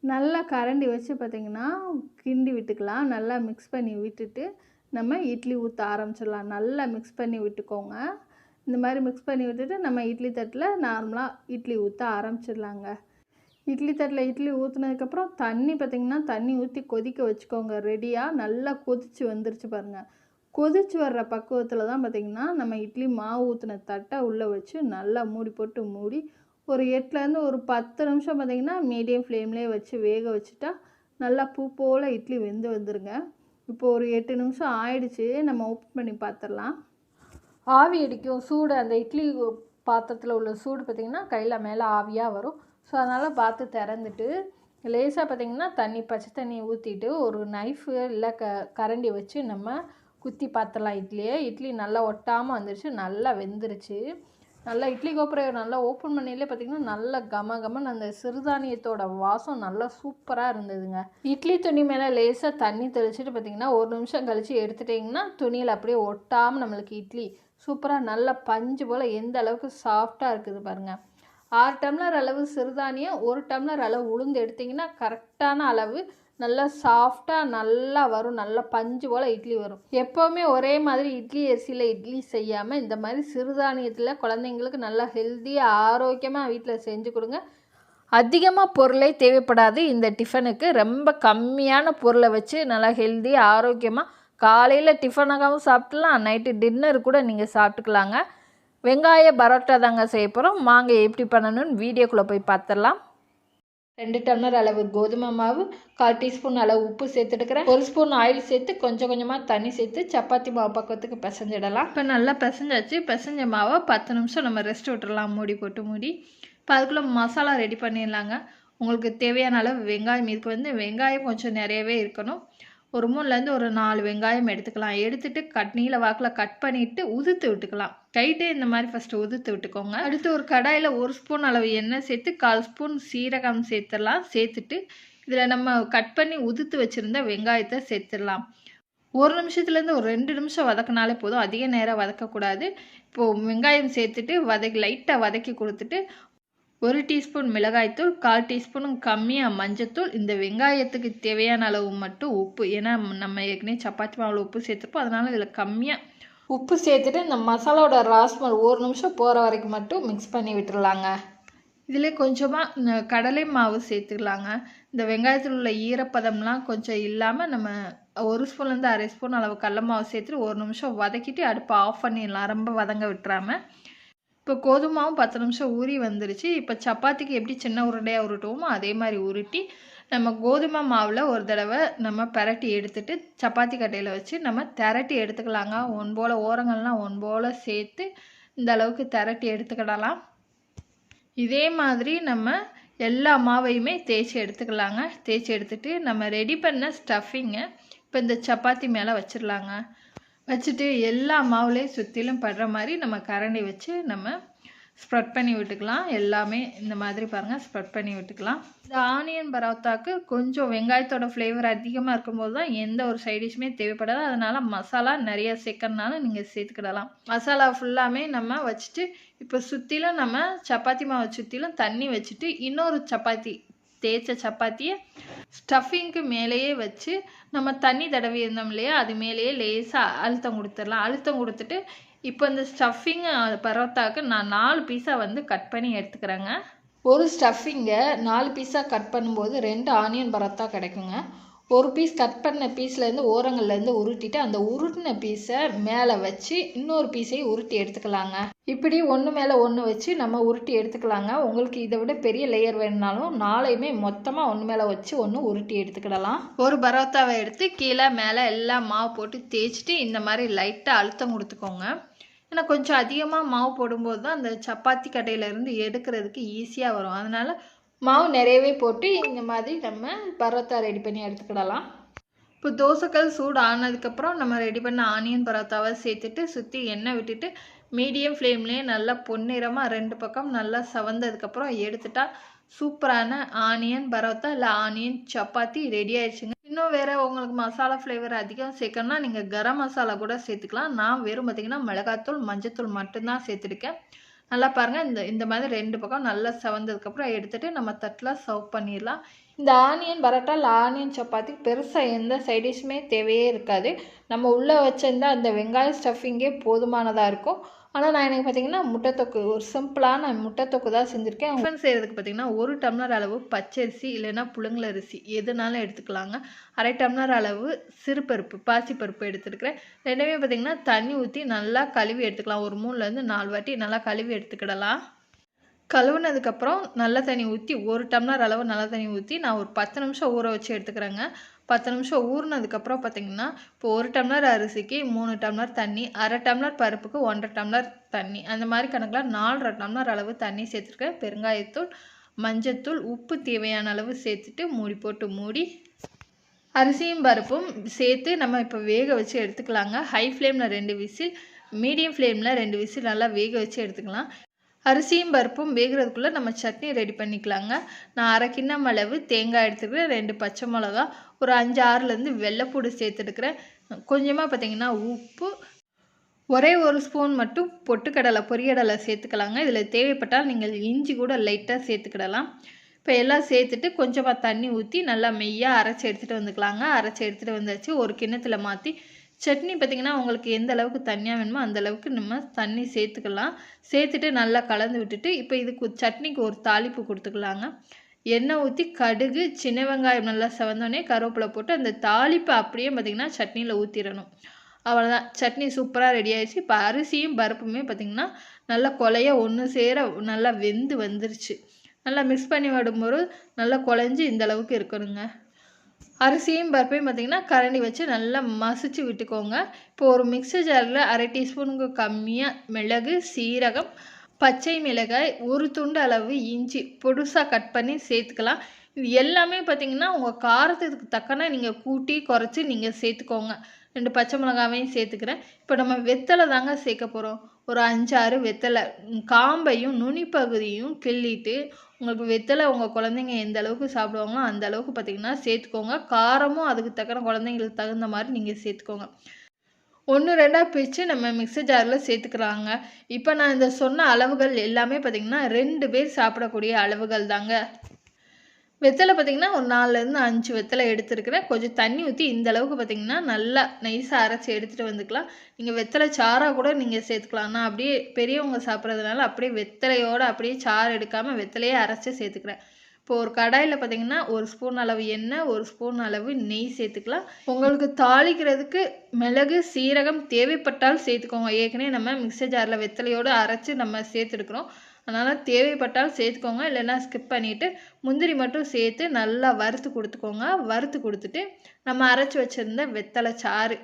S1: நல்லா கரண்டி வச்சு பார்த்திங்கன்னா கிண்டி விட்டுக்கலாம். நல்லா மிக்ஸ் பண்ணி விட்டுட்டு நம்ம இட்லி ஊற்ற ஆரம்பிச்சிடலாம். நல்லா மிக்ஸ் பண்ணி விட்டுக்கோங்க. இந்த மாதிரி மிக்ஸ் பண்ணி விட்டுட்டு நம்ம இட்லி தட்டில் நார்மலாக இட்லி ஊற்ற ஆரம்பிச்சிடலாங்க. இட்லி தட்டில் இட்லி ஊற்றுனதுக்கப்புறம் தண்ணி ஊற்றி கொதிக்க வச்சுக்கோங்க. ரெடியாக நல்லா கொதித்து வந்துருச்சு பாருங்கள். கொதித்து வர்ற பக்குவத்தில் தான் பார்த்திங்கன்னா நம்ம இட்லி மாவு ஊற்றின தட்டை உள்ளே வச்சு நல்லா மூடி போட்டு மூடி ஒரு 8லேருந்து ஒரு 10 நிமிஷம் பார்த்திங்கன்னா மீடியம் ஃப்ளேம்லேயே வச்சு வேக வச்சுட்டா நல்லா பூ போல் இட்லி வெந்து வந்துடுங்க. இப்போ ஒரு 8 நிமிஷம் ஆயிடுச்சு. நம்ம ஓப்பன் பண்ணி பார்த்துடலாம். ஆவி அடிக்கும் சூடு, அந்த இட்லி பாத்திரத்தில் உள்ள சூடு பார்த்திங்கன்னா கையில் மேலே ஆவியாக வரும். ஸோ அதனால் பார்த்து திறந்துட்டு லேசாக பார்த்திங்கன்னா பச்சை தண்ணி ஊற்றிட்டு ஒரு நைஃபு இல்லை கரண்டி வச்சு நம்ம குத்தி பார்த்துடலாம். இட்லி நல்லா ஒட்டாமல் வந்துருச்சு. நல்லா வெந்துருச்சு. நல்லா இட்லி கோப்புரை நல்லா ஓப்பன் பண்ணியிலே பார்த்திங்கன்னா நல்லா கமன்னு அந்த சிறுதானியத்தோட வாசம் நல்லா சூப்பராக இருந்ததுங்க. இட்லி துணி மேலே லேசாக தண்ணி தெளிச்சிட்டு பார்த்திங்கன்னா 1 நிமிஷம் கழித்து எடுத்துட்டிங்கன்னா துணியில் அப்படியே ஒட்டாமல் நம்மளுக்கு இட்லி சூப்பராக நல்லா பஞ்சு போல் எந்த அளவுக்கு சாஃப்டாக இருக்குது பாருங்கள். 6 டம்ளர் அளவு சிறுதானியம் 1 டம்ளர் அளவு உளுந்து எடுத்திங்கன்னா கரெக்டான அளவு. நல்லா சாஃப்டாக நல்லா வரும். நல்லா பஞ்சு போல் இட்லி வரும். எப்போவுமே ஒரே மாதிரி இட்லி அரிசியில் இட்லி செய்யாமல் இந்த மாதிரி சிறுதானியத்தில் குழந்தைங்களுக்கு நல்லா ஹெல்த்தியாக ஆரோக்கியமாக வீட்டில் செஞ்சு கொடுங்க. அதிகமாக பொருளே தேவைப்படாது இந்த டிஃபனுக்கு. ரொம்ப கம்மியான பொருளை வச்சு நல்லா ஹெல்த்தியாக ஆரோக்கியமாக காலையில் டிஃபனாகவும் சாப்பிட்லாம், நைட்டு டின்னர் கூட நீங்கள் சாப்பிட்டுக்கலாங்க. வெங்காய பரோட்டா தாங்க செய்ய போகிறோம். வாங்க எப்படி பண்ணணும்னு வீடியோக்குள்ளே போய் பார்த்துடலாம். 2 டம்ளர் அளவு கோதுமை மாவு, 1/4 டீஸ்பூன் அளவு உப்பு சேர்த்துட்டுக்கிறேன். 1 ஸ்பூன் ஆயில் சேர்த்து கொஞ்சம் கொஞ்சமாக தண்ணி சேர்த்து சப்பாத்தி மாவு பக்கத்துக்கு பிசைஞ்சிடலாம். இப்போ நல்லா பிசைஞ்சாச்சு. பிசைஞ்ச மாவை 10 நிமிஷம் நம்ம ரெஸ்ட் விட்டுடலாம் மூடி போட்டு மூடி. இப்போ அதுக்குள்ளே மசாலா ரெடி பண்ணிடலாங்க. உங்களுக்கு தேவையான அளவு வெங்காயம், இதுக்கு வெங்காயம் கொஞ்சம் நிறையவே இருக்கணும். ஒரு 3லேருந்து ஒரு 4 வெங்காயம் எடுத்துக்கலாம். எடுத்துட்டு நீல வாக்கில் கட் பண்ணிவிட்டு உதுத்து விட்டுக்கலாம். கைட்டே இந்த மாதிரி ஃபஸ்ட்டு உதுத்து விட்டுக்கோங்க. அடுத்து ஒரு கடாயில் 1 ஸ்பூன் அளவு எண்ணெய் சேர்த்து 1/4 ஸ்பூன் சீரகம் சேர்த்துடலாம். சேர்த்துட்டு இதில் நம்ம கட் பண்ணி உதுத்து வச்சுருந்த வெங்காயத்தை சேர்த்துடலாம். 1 நிமிஷத்துலேருந்து ஒரு 2 நிமிஷம் வதக்கினாலே போதும். அதிக நேரம் வதக்கக்கூடாது. இப்போது வெங்காயம் சேர்த்துட்டு லைட்டாக வதக்கி கொடுத்துட்டு 1 டீஸ்பூன் மிளகாய்த்தூள், 1/4 டீஸ்பூனும் கம்மியாக மஞ்சத்தூள், இந்த வெங்காயத்துக்கு தேவையான அளவு மட்டும் உப்பு. ஏன்னா நம்ம ஏற்கனவே சப்பாத்தி மாவில் உப்பு சேர்த்துப்போம். அதனால் இதில் கம்மியாக உப்பு சேர்த்துட்டு இந்த மசாலாவோட ராஸ்மல் 1 நிமிஷம் போகிற வரைக்கும் மட்டும் மிக்ஸ் பண்ணி விட்டுருலாங்க. இதிலே கொஞ்சமாக கடலை மாவு சேர்த்துக்கலாங்க. இந்த வெங்காயத்தில் உள்ள ஈரப்பதம்லாம் கொஞ்சம் இல்லாமல் நம்ம 1 ஸ்பூன்லேருந்து 1/2 ஸ்பூன் அளவு கடலை மாவு சேர்த்துட்டு 1 நிமிஷம் வதக்கிட்டு அடுப்பை ஆஃப் பண்ணிடலாம். ரொம்ப வதங்க விட்டுறாமல். இப்போ கோதுமாவும் 10 நிமிஷம் ஊறி வந்துருச்சு. இப்போ சப்பாத்திக்கு எப்படி சின்ன உருண்டையாக உருட்டுவோமோ அதே மாதிரி உருட்டி நம்ம கோதுமை மாவில் ஒரு தடவை நம்ம பிரட்டி எடுத்துட்டு சப்பாத்தி கட்டையில் வச்சு நம்ம திரட்டி எடுத்துக்கலாங்க. போல் ஓரங்கள்லாம் போல் சேர்த்து இந்த அளவுக்கு திரட்டி எடுத்துக்கிடலாம். இதே மாதிரி நம்ம எல்லா மாவையுமே தேய்ச்சி எடுத்துக்கலாங்க. தேய்ச்சி எடுத்துட்டு நம்ம ரெடி பண்ண ஸ்டஃபிங்கை இப்போ இந்த சப்பாத்தி மேலே வச்சிடலாங்க. வச்சுட்டு எல்லா மாவுலேயும் சுற்றிலும் படுற மாதிரி நம்ம கரண்டி வச்சு நம்ம ஸ்ப்ரெட் பண்ணி விட்டுக்கலாம். எல்லாமே இந்த மாதிரி பாருங்கள், ஸ்ப்ரெட் பண்ணி விட்டுக்கலாம். இந்த ஆனியன் பரோட்டாக்கு கொஞ்சம் வெங்காயத்தோட ஃப்ளேவர் அதிகமாக இருக்கும்போது தான் எந்த ஒரு சைடிஷுமே தேவைப்படாது. அதனால் மசாலா நிறைய சேர்க்கறதுனால நீங்கள் சேர்த்துக்கிடலாம். மசாலா ஃபுல்லாமே நம்ம வச்சுட்டு இப்போ சுற்றிலும் நம்ம சப்பாத்தி மாவை சுற்றிலும் தண்ணி வச்சுட்டு இன்னொரு தேய்ச்ச சப்பாத்தியை ஸ்டஃபிங்க்கு மேலேயே வச்சு நம்ம தண்ணி தடவி இருந்தோம் இல்லையா, அது மேலேயே லேசாக அழுத்தம் கொடுத்துடலாம். அழுத்தம் கொடுத்துட்டு இப்போ இந்த ஸ்டஃபிங் பரோட்டாவுக்கு நான் 4 பீஸாக கட் பண்ணி எடுத்துக்கிறேங்க. ஒரு ஸ்டஃபிங்கை 4 பீஸாக கட் பண்ணும்போது 2 ஆனியன் பரோட்டா கிடைக்குங்க. ஒரு பீஸ் கட் பண்ண பீஸ்லேருந்து ஓரங்கள்லேருந்து உருட்டிட்டு அந்த உருட்டின பீஸை மேலே வச்சு இன்னொரு பீஸையும் உருட்டி எடுத்துக்கலாங்க. இப்படி ஒன்று மேலே ஒன்று வச்சு நம்ம உருட்டி எடுத்துக்கலாங்க. உங்களுக்கு இதை விட பெரிய லேயர் வேணுனாலும் 4யுமே மொத்தமாக ஒன்று மேலே வச்சு ஒன்று உருட்டி எடுத்துக்கிடலாம். ஒரு பரோட்டாவை எடுத்து கீழே மேலே எல்லாம் மாவு போட்டு தேய்ச்சிட்டு இந்த மாதிரி லைட்டாக அழுத்தம் கொடுத்துக்கோங்க. ஏன்னா கொஞ்சம் அதிகமாக மாவு போடும்போது தான் அந்த சப்பாத்தி கட்டையிலேருந்து எடுக்கிறதுக்கு ஈஸியாக வரும். அதனால் மாவு நிறையவே போட்டு இந்த மாதிரி நம்ம பரோட்டா ரெடி பண்ணி எடுத்துக்கிடலாம். இப்போ தோசைக்கல் சூடு ஆனதுக்கப்புறம் நம்ம ரெடி பண்ண ஆனியன் பரோட்டாவை சேர்த்துட்டு சுற்றி எண்ணெய் விட்டுட்டு மீடியம் ஃப்ளேம்லேயே நல்லா பொன்னிறமாக 2 பக்கம் நல்லா சவந்ததுக்கப்புறம் எடுத்துட்டா சூப்பரான ஆனியன் பரோட்டா இல்லை ஆனியன் சப்பாத்தி ரெடி ஆயிடுச்சுங்க. இன்னும் வேறு உங்களுக்கு மசாலா ஃப்ளேவர் அதிகம் சேர்க்கணும்னா நீங்கள் கரம் மசாலா கூட சேர்த்துக்கலாம். நான் வெறும் பார்த்திங்கன்னா மிளகாத்தூள், மஞ்சத்தூள் மட்டும்தான் சேர்த்துருக்கேன். நல்லா பாருங்கள், இந்த மாதிரி 2 பக்கம் நல்லா சவந்ததுக்கப்புறம் எடுத்துகிட்டு நம்ம தட்டில் சர்வ் பண்ணிடலாம். இந்த ஆனியன் பரோட்டா இல்லை ஆனியன் சப்பாத்தி பெருசாக எந்த சைடிஷுமே தேவையே இருக்காது. நம்ம உள்ளே வச்சிருந்தா அந்த வெங்காய ஸ்டஃபிங்கே போதுமானதாக இருக்கும். ஆனால் நான் எனக்கு பார்த்திங்கன்னா முட்டைத்தொக்கு, ஒரு சிம்பிளான முட்டைத்தொக்கு தான் செஞ்சுருக்கேன். டிஃபன் செய்கிறதுக்கு பார்த்திங்கன்னா 1 டம்ளர் அளவு பச்சரிசி இல்லைன்னா புழுங்கலரிசி எதுனாலும் எடுத்துக்கலாங்க. 1/2 டம்ளர் அளவு சிறுபருப்பு, பாசிப்பருப்பு எடுத்துருக்கிறேன். ரெண்டுமே பார்த்திங்கன்னா தண்ணி ஊற்றி நல்லா கழுவி எடுத்துக்கலாம். ஒரு 3லேருந்து 4 வாட்டி நல்லா கழுவி எடுத்துக்கிடலாம். கழுவுனதுக்கப்புறம் நல்ல தண்ணி ஊற்றி 1 டம்ளர் அளவு நல்ல தண்ணி ஊற்றி நான் ஒரு 10 நிமிஷம் ஊற வச்சு எடுத்துக்கிறேங்க. 10 நிமிஷம் ஊறினதுக்கப்புறம் பார்த்திங்கன்னா இப்போ 1 டம்ளர் அரிசிக்கு 3 டம்ளர் தண்ணி, 1/2 டம்ளர் பருப்புக்கு 1/2 டம்ளர் தண்ணி, அந்த மாதிரி கணக்கில் 4 டம்ளர் அளவு தண்ணி சேர்த்துருக்கேன். பெருங்காயத்தூள், மஞ்சத்தூள், உப்பு தேவையான அளவு சேர்த்துட்டு மூடி போட்டு மூடி அரிசியும் பருப்பும் சேர்த்து நம்ம இப்போ வேக வச்சு எடுத்துக்கலாங்க. ஹை ஃப்ளேமில் 2 விசில், மீடியம் ஃப்ளேமில் 2 விசில் நல்லா வேக வச்சு எடுத்துக்கலாம். அரிசியும் பருப்பும் வேகிறதுக்குள்ளே நம்ம சட்னி ரெடி பண்ணிக்கலாங்க. நான் 1/2 கிண்ணம் அளவு தேங்காய் எடுத்துக்கிறேன், 2 பச்சை மிளகா, ஒரு 5-6லேருந்து வெள்ளைப்பூடு சேர்த்துட்டுக்கிறேன். கொஞ்சமாக பார்த்திங்கன்னா உப்பு, ஒரே 1 ஸ்பூன் மட்டும் பொட்டுக்கடலை, பொரியடலை சேர்த்துக்கலாங்க. இதில் தேவைப்பட்டால் நீங்கள் இஞ்சி கூட லைட்டாக சேர்த்துக்கிடலாம். இப்போ எல்லாம் சேர்த்துட்டு கொஞ்சமாக தண்ணி ஊற்றி நல்லா மெய்யாக அரைச்சி எடுத்துகிட்டு வந்துக்கலாங்க. அரைச்சி எடுத்துகிட்டு வந்தாச்சு. ஒரு கிண்ணத்தில் மாற்றி சட்னி பார்த்திங்கன்னா உங்களுக்கு எந்த அளவுக்கு தண்ணியாக வேணுமோ அந்த அளவுக்கு நம்ம தண்ணி சேர்த்துக்கலாம். சேர்த்துட்டு நல்லா கலந்து விட்டுட்டு இப்போ இதுக்கு சட்னிக்கு ஒரு தாளிப்பு கொடுத்துக்கலாங்க. எண்ணெய் ஊற்றி கடுகு, சின்ன வெங்காயம் நல்லா செவந்தோடனே கருவேப்பிலை போட்டு அந்த தாளிப்பை அப்படியே பார்த்திங்கன்னா சட்னியில் ஊற்றிடணும். அவ்வளோதான், சட்னி சூப்பராக ரெடி ஆகிடுச்சு. இப்போ அரிசியும் பருப்புமே பார்த்திங்கன்னா நல்லா கொலையாக ஒன்று சேர நல்லா வெந்து வந்துருச்சு. நல்லா மிக்ஸ் பண்ணி விடும்போது நல்லா குழஞ்சி இந்த அளவுக்கு இருக்கணுங்க. அரிசியும் பருப்பையும் பார்த்திங்கன்னா கரண்டி வச்சு நல்லா மசிச்சு விட்டுக்கோங்க. இப்போ ஒரு மிக்ஸி ஜாரில் 1/2 டீஸ்பூனுக்கு கம்மியாக மிளகு, சீரகம், பச்சை மிளகாய், ஒரு துண்டு அளவு இஞ்சி பொடுசாக கட் பண்ணி சேர்த்துக்கலாம். இது எல்லாமே பார்த்திங்கன்னா உங்கள் காரத்துக்கு தக்கன நீங்கள் கூட்டி குறைச்சி நீங்கள் சேர்த்துக்கோங்க. 2 பச்சை மிளகாவையும் சேர்த்துக்கிறேன். இப்போ நம்ம வெத்தலை தாங்க சேர்க்க போகிறோம். ஒரு 5, 6 வெத்தலை காம்பையும் நுனி பகுதியும் கிள்ளிட்டு உங்களுக்கு வெத்தலை உங்கள் குழந்தைங்க எந்த அளவுக்கு சாப்பிடுவாங்களோ அந்த அளவுக்கு பார்த்திங்கன்னா சேர்த்துக்கோங்க. காரமும் அதுக்கு தக்கன குழந்தைங்களுக்கு தகுந்த மாதிரி நீங்கள் சேர்த்துக்கோங்க. 1, 2 பிரித்து நம்ம மிக்ஸி ஜாரில் சேர்த்துக்கிறாங்க. இப்போ நான் இந்த சொன்ன அளவுகள் எல்லாமே பார்த்திங்கன்னா 2 பேர் சாப்பிடக்கூடிய அளவுகள் தாங்க. வெத்தலை பார்த்திங்கன்னா ஒரு 4லேருந்து 5 வெத்தலை எடுத்துருக்கிறேன். கொஞ்சம் தண்ணி ஊற்றி இந்த அளவுக்கு பார்த்திங்கன்னா நல்லா நைஸாக அரைச்சி எடுத்துகிட்டு வந்துக்கலாம். நீங்கள் வெத்தலை சாறாக கூட நீங்கள் சேர்த்துக்கலாம். நான் அப்படியே பெரியவங்க சாப்பிட்றதுனால அப்படியே வெத்தலையோடு அப்படியே சாறு எடுக்காமல் வெத்தலையே அரைச்சி சேர்த்துக்கிறேன். இப்போ ஒரு கடாயில் பார்த்திங்கன்னா 1 ஸ்பூன் அளவு எண்ணெய், 1 ஸ்பூன் அளவு நெய் சேர்த்துக்கலாம். உங்களுக்கு தாளிக்கிறதுக்கு மிளகு, சீரகம் தேவைப்பட்டால் சேர்த்துக்கோங்க. ஏற்கனவே நம்ம மிக்ஸி ஜாரில் வெத்தலையோடு அரைச்சி நம்ம சேர்த்துருக்குறோம். அதனால் தேவைப்பட்டால் சேர்த்துக்கோங்க. இல்லைன்னா ஸ்கிப் பண்ணிவிட்டு முந்திரி மட்டும் சேர்த்து நல்லா வறுத்து கொடுத்துக்கோங்க. வறுத்து கொடுத்துட்டு நம்ம அரைச்சி வச்சுருந்த வெத்தலை சாறு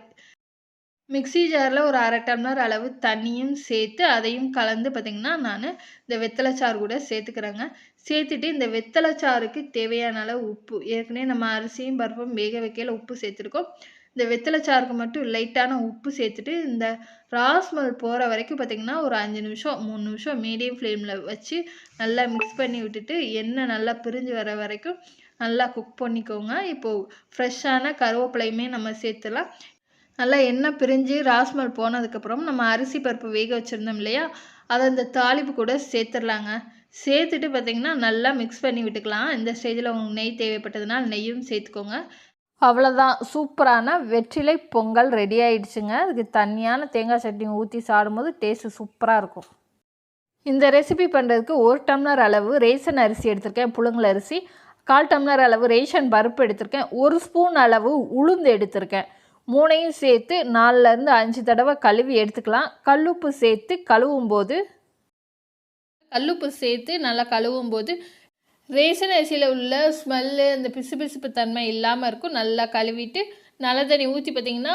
S1: மிக்ஸி ஜாரில் ஒரு 1/2 டம்ளர் அளவு தண்ணியும் சேர்த்து அதையும் கலந்து பார்த்திங்கன்னா நான் இந்த வெத்தலை சாறு கூட சேர்த்துக்கிறேங்க. சேர்த்துட்டு இந்த வெத்தலை சாறுக்கு தேவையான அளவு உப்பு, ஏற்கனவே நம்ம அரிசியும் பருப்பும் வேக வைக்கையில் உப்பு சேர்த்துருக்கோம். இந்த வெத்தலை சாருக்கு மட்டும் லைட்டான உப்பு சேர்த்துட்டு இந்த ராஸ்மல் போகிற வரைக்கும் பார்த்திங்கன்னா ஒரு 5 நிமிஷம் 3 நிமிஷம் மீடியம் ஃப்ளேமில் வச்சு நல்லா மிக்ஸ் பண்ணி விட்டுட்டு எண்ணெய் நல்லா பிரிஞ்சு வர வரைக்கும் நல்லா குக் பண்ணிக்கோங்க. இப்போது ஃப்ரெஷ்ஷான கருவேப்பிலையுமே நம்ம சேர்த்துலாம். நல்லா எண்ணெய் பிரிஞ்சு ராஸ்மல் போனதுக்கப்புறம் நம்ம அரிசி பருப்பு வேக வச்சுருந்தோம் இல்லையா, அதை அந்த தாளிப்பு கூட சேர்த்துடலாங்க. சேர்த்துட்டு பார்த்திங்கன்னா நல்லா மிக்ஸ் பண்ணி விட்டுக்கலாம். இந்த ஸ்டேஜில் உங்களுக்கு நெய் தேவைப்பட்டதுனால் நெய்யும் சேர்த்துக்கோங்க. அவ்வளோதான், சூப்பரான வெற்றிலை பொங்கல் ரெடி ஆயிடுச்சுங்க. அதுக்கு தண்ணியான தேங்காய் சட்னி ஊற்றி சாப்பிடும்போது டேஸ்ட்டு சூப்பராக இருக்கும். இந்த ரெசிபி பண்ணுறதுக்கு 1 டம்ளர் அளவு ரேஷன் அரிசி எடுத்திருக்கேன், புழுங்கல் அரிசி. 1/4 டம்ளர் அளவு ரேஷன் பருப்பு எடுத்திருக்கேன். 1 ஸ்பூன் அளவு உளுந்து எடுத்திருக்கேன். 3யும் சேர்த்து 4லேருந்து 5 தடவை கழுவி எடுத்துக்கலாம். கல்லுப்பு சேர்த்து நல்லா கழுவும் போது ரேஷன் அரிசியில் உள்ள ஸ்மெல்லு அந்த பிசுபிசுப்பு தன்மை இல்லாமல் இருக்கும். நல்லா கழுவிட்டு நல்ல தண்ணி ஊற்றி பார்த்திங்கன்னா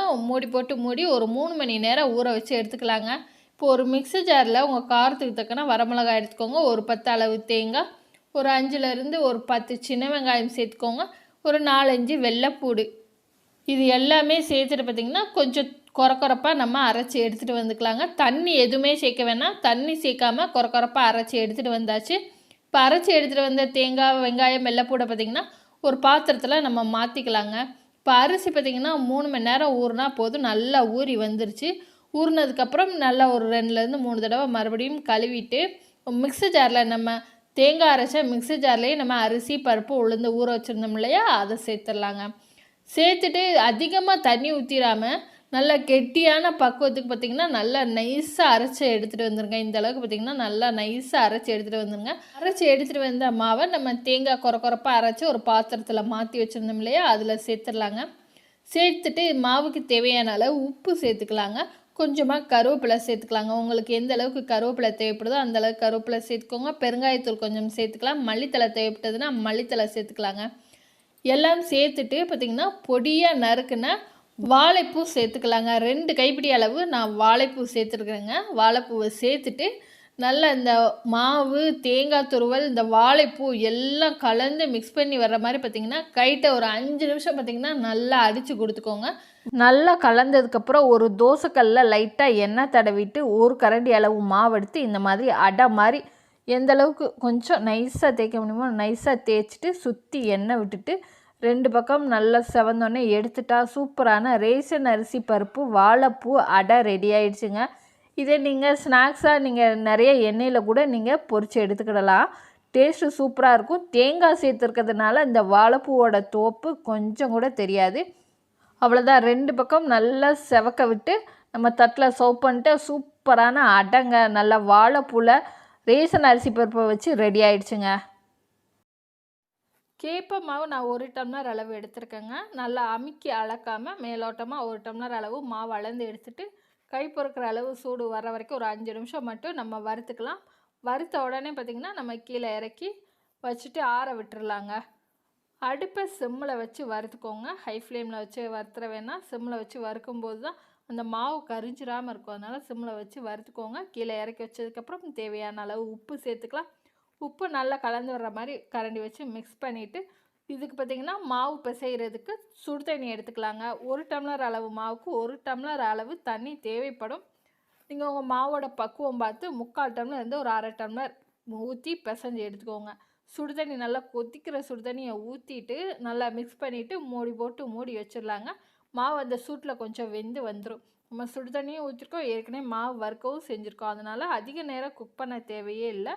S1: மூடி ஒரு 3 மணி நேரம் ஊற வச்சு எடுத்துக்கலாங்க. இப்போ ஒரு மிக்ஸி ஜாரில் உங்கள் காரத்துக்கு தக்கன வரமிளகாய் எடுத்துக்கோங்க. ஒரு 10 அளவு தேங்காய், ஒரு 5லேருந்து ஒரு 10 சின்ன வெங்காயம் சேர்த்துக்கோங்க. ஒரு 4-5 வெள்ளைப்பூடு, இது எல்லாமே சேர்த்துட்டு பார்த்திங்கன்னா கொஞ்சம் கொரப்பாக நம்ம அரைச்சி எடுத்துகிட்டு வந்துக்கலாங்க. தண்ணி எதுவுமே சேர்க்க வேணாம். தண்ணி சேர்க்காமல் கொரப்பாக அரைச்சி எடுத்துகிட்டு வந்தாச்சு. இப்போ அரைச்சி எடுத்துகிட்டு வந்த தேங்காய், வெங்காயம், வெள்ளைப்பூடை பார்த்திங்கன்னா ஒரு பாத்திரத்தில் நம்ம மாற்றிக்கலாங்க. இப்போ அரிசி பார்த்திங்கன்னா 3 மணி நேரம் ஊறினா போதும். நல்லா ஊறி வந்துருச்சு. ஊறினதுக்கப்புறம் நல்லா ஒரு 2லேருந்து 3 தடவை மறுபடியும் கழுவிட்டு மிக்ஸி ஜாரில் நம்ம தேங்காய் அரைச்ச மிக்ஸி ஜார்லேயே நம்ம அரிசி பருப்பு உளுந்து ஊற வச்சுருந்தோம் இல்லையா, அதை சேர்த்துடலாங்க. சேர்த்துட்டு அதிகமாக தண்ணி ஊற்றிடாமல் நல்லா கெட்டியான பக்குவத்துக்கு பார்த்திங்கன்னா நல்லா நைஸாக அரைச்சி எடுத்துகிட்டு வந்துடுங்க. இந்த அளவுக்கு பார்த்திங்கன்னா நல்லா நைஸாக அரைச்சி எடுத்துகிட்டு வந்துடுங்க. அரைச்சி எடுத்துகிட்டு வந்த மாவை நம்ம தேங்காய் கொரப்பாக அரைச்சி ஒரு பாத்திரத்தில் மாற்றி வச்சுருந்தோம் இல்லையா, அதில் சேர்த்துடலாங்க. சேர்த்துட்டு மாவுக்கு தேவையான அளவு உப்பு சேர்த்துக்கலாங்க. கொஞ்சமாக கருவேப்பிலை சேர்த்துக்கலாங்க. உங்களுக்கு எந்த அளவுக்கு கருவேப்பிலை தேவைப்படுதோ அந்த அளவுக்கு கருவேப்பிலை சேர்த்துக்கோங்க. பெருங்காயத்தூள் கொஞ்சம் சேர்த்துக்கலாம். மல்லித்தலை தேவைப்பட்டதுன்னா மல்லித்தலை சேர்த்துக்கலாங்க. எல்லாம் சேர்த்துட்டு பார்த்திங்கன்னா பொடியாக நறுக்குன வாழைப்பூ சேர்த்துக்கலாங்க. 2 கைப்பிடி அளவு நான் வாழைப்பூ சேர்த்துருக்குறேங்க. வாழைப்பூவை சேர்த்துட்டு நல்லா இந்த மாவு, தேங்காய் துருவல், இந்த வாழைப்பூ எல்லாம் கலந்து மிக்ஸ் பண்ணி வர்ற மாதிரி பார்த்திங்கன்னா கைட்ட ஒரு 5 நிமிஷம் பார்த்திங்கன்னா நல்லா அடித்து கொடுத்துக்கோங்க. நல்லா கலந்ததுக்கப்புறம் ஒரு தோசைக்கல்லில் லைட்டாக எண்ணெய் தடவிட்டு 1 கரண்டி அளவு மாவு எடுத்து இந்த மாதிரி அடை மாதிரி எந்த அளவுக்கு கொஞ்சம் நைஸாக தேய்க்க முடியுமோ நைஸாக தேய்ச்சிட்டு சுற்றி எண்ணெய் விட்டுட்டு 2 பக்கம் நல்லா செவந்தோடனே எடுத்துட்டா சூப்பரான ரேஷன் அரிசி பருப்பு வாழைப்பூ அடை ரெடி ஆயிடுச்சுங்க. இதை நீங்கள் ஸ்நாக்ஸாக நீங்கள் நிறைய எண்ணெயில் கூட நீங்கள் பொரித்து எடுத்துக்கிடலாம். டேஸ்ட்டு சூப்பராக இருக்கும். தேங்காய் சேர்த்துருக்கிறதுனால இந்த வாழைப்பூவோட தோப்பு கொஞ்சம் கூட தெரியாது. அவ்வளோதான், 2 பக்கம் நல்லா செவக்க விட்டு நம்ம தட்டில் சர்வ் பண்ணிட்டு சூப்பரான அடைங்க நல்லா வாழைப்பூவில் ரேஷன் அரிசி பருப்பை வச்சு ரெடி ஆயிடுச்சுங்க. கேப்ப மாவு நான் 1 டம்ளர் அளவு எடுத்துருக்கேங்க. நல்லா அமுக்கி அளக்காமல் மேலோட்டமாக 1 டம்ளர் அளவு மாவு அளந்து எடுத்துகிட்டு கை பொறுக்கிற அளவு சூடு வர வரைக்கும் ஒரு 5 நிமிஷம் மட்டும் நம்ம வறுத்துக்கலாம். வறுத்த உடனே பார்த்திங்கன்னா நம்ம கீழே இறக்கி வச்சுட்டு ஆற விட்டுறலாங்க. அடுப்பை சிம்மில் வச்சு வறுத்துக்கோங்க. ஹை ஃப்ளேமில் வச்சு வறுத்துற வேணாம். சிம்மில் வச்சு வறுக்கும்போது தான் அந்த மாவு கரிஞ்சிடாமல் இருக்கும். அதனால் சிம்மில் வச்சு வறுத்துக்கோங்க. கீழே இறக்கி வச்சதுக்கப்புறம் தேவையான அளவு உப்பு சேர்த்துக்கலாம். உப்பு நல்லா கலந்து வர்ற மாதிரி கரண்டி வச்சு மிக்ஸ் பண்ணிவிட்டு இதுக்கு பார்த்திங்கன்னா மாவு பிசைகிறதுக்கு சுடு தண்ணி எடுத்துக்கலாங்க. 1 டம்ளர் அளவு மாவுக்கு 1 டம்ளர் அளவு தண்ணி தேவைப்படும். நீங்கள் உங்கள் மாவோட பக்குவம் பார்த்து 3/4 டம்ளர்லேருந்து ஒரு 1/2 டம்ளர் ஊற்றி பிசைஞ்சு எடுத்துக்கோங்க. சுடு தண்ணி நல்லா கொதிக்கிற சுடு தண்ணியை ஊற்றிட்டு நல்லா மிக்ஸ் பண்ணிவிட்டு மூடி போட்டு மூடி வச்சிடலாங்க. மாவு அந்த சூட்டில் கொஞ்சம் வெந்து வந்துடும். நம்ம சுடு தண்ணியும் ஊற்றிருக்கோம், ஏற்கனவே மாவு வறுக்கவும் செஞ்சுருக்கோம். அதனால் அதிக நேரம் குக் பண்ண தேவையே இல்லை.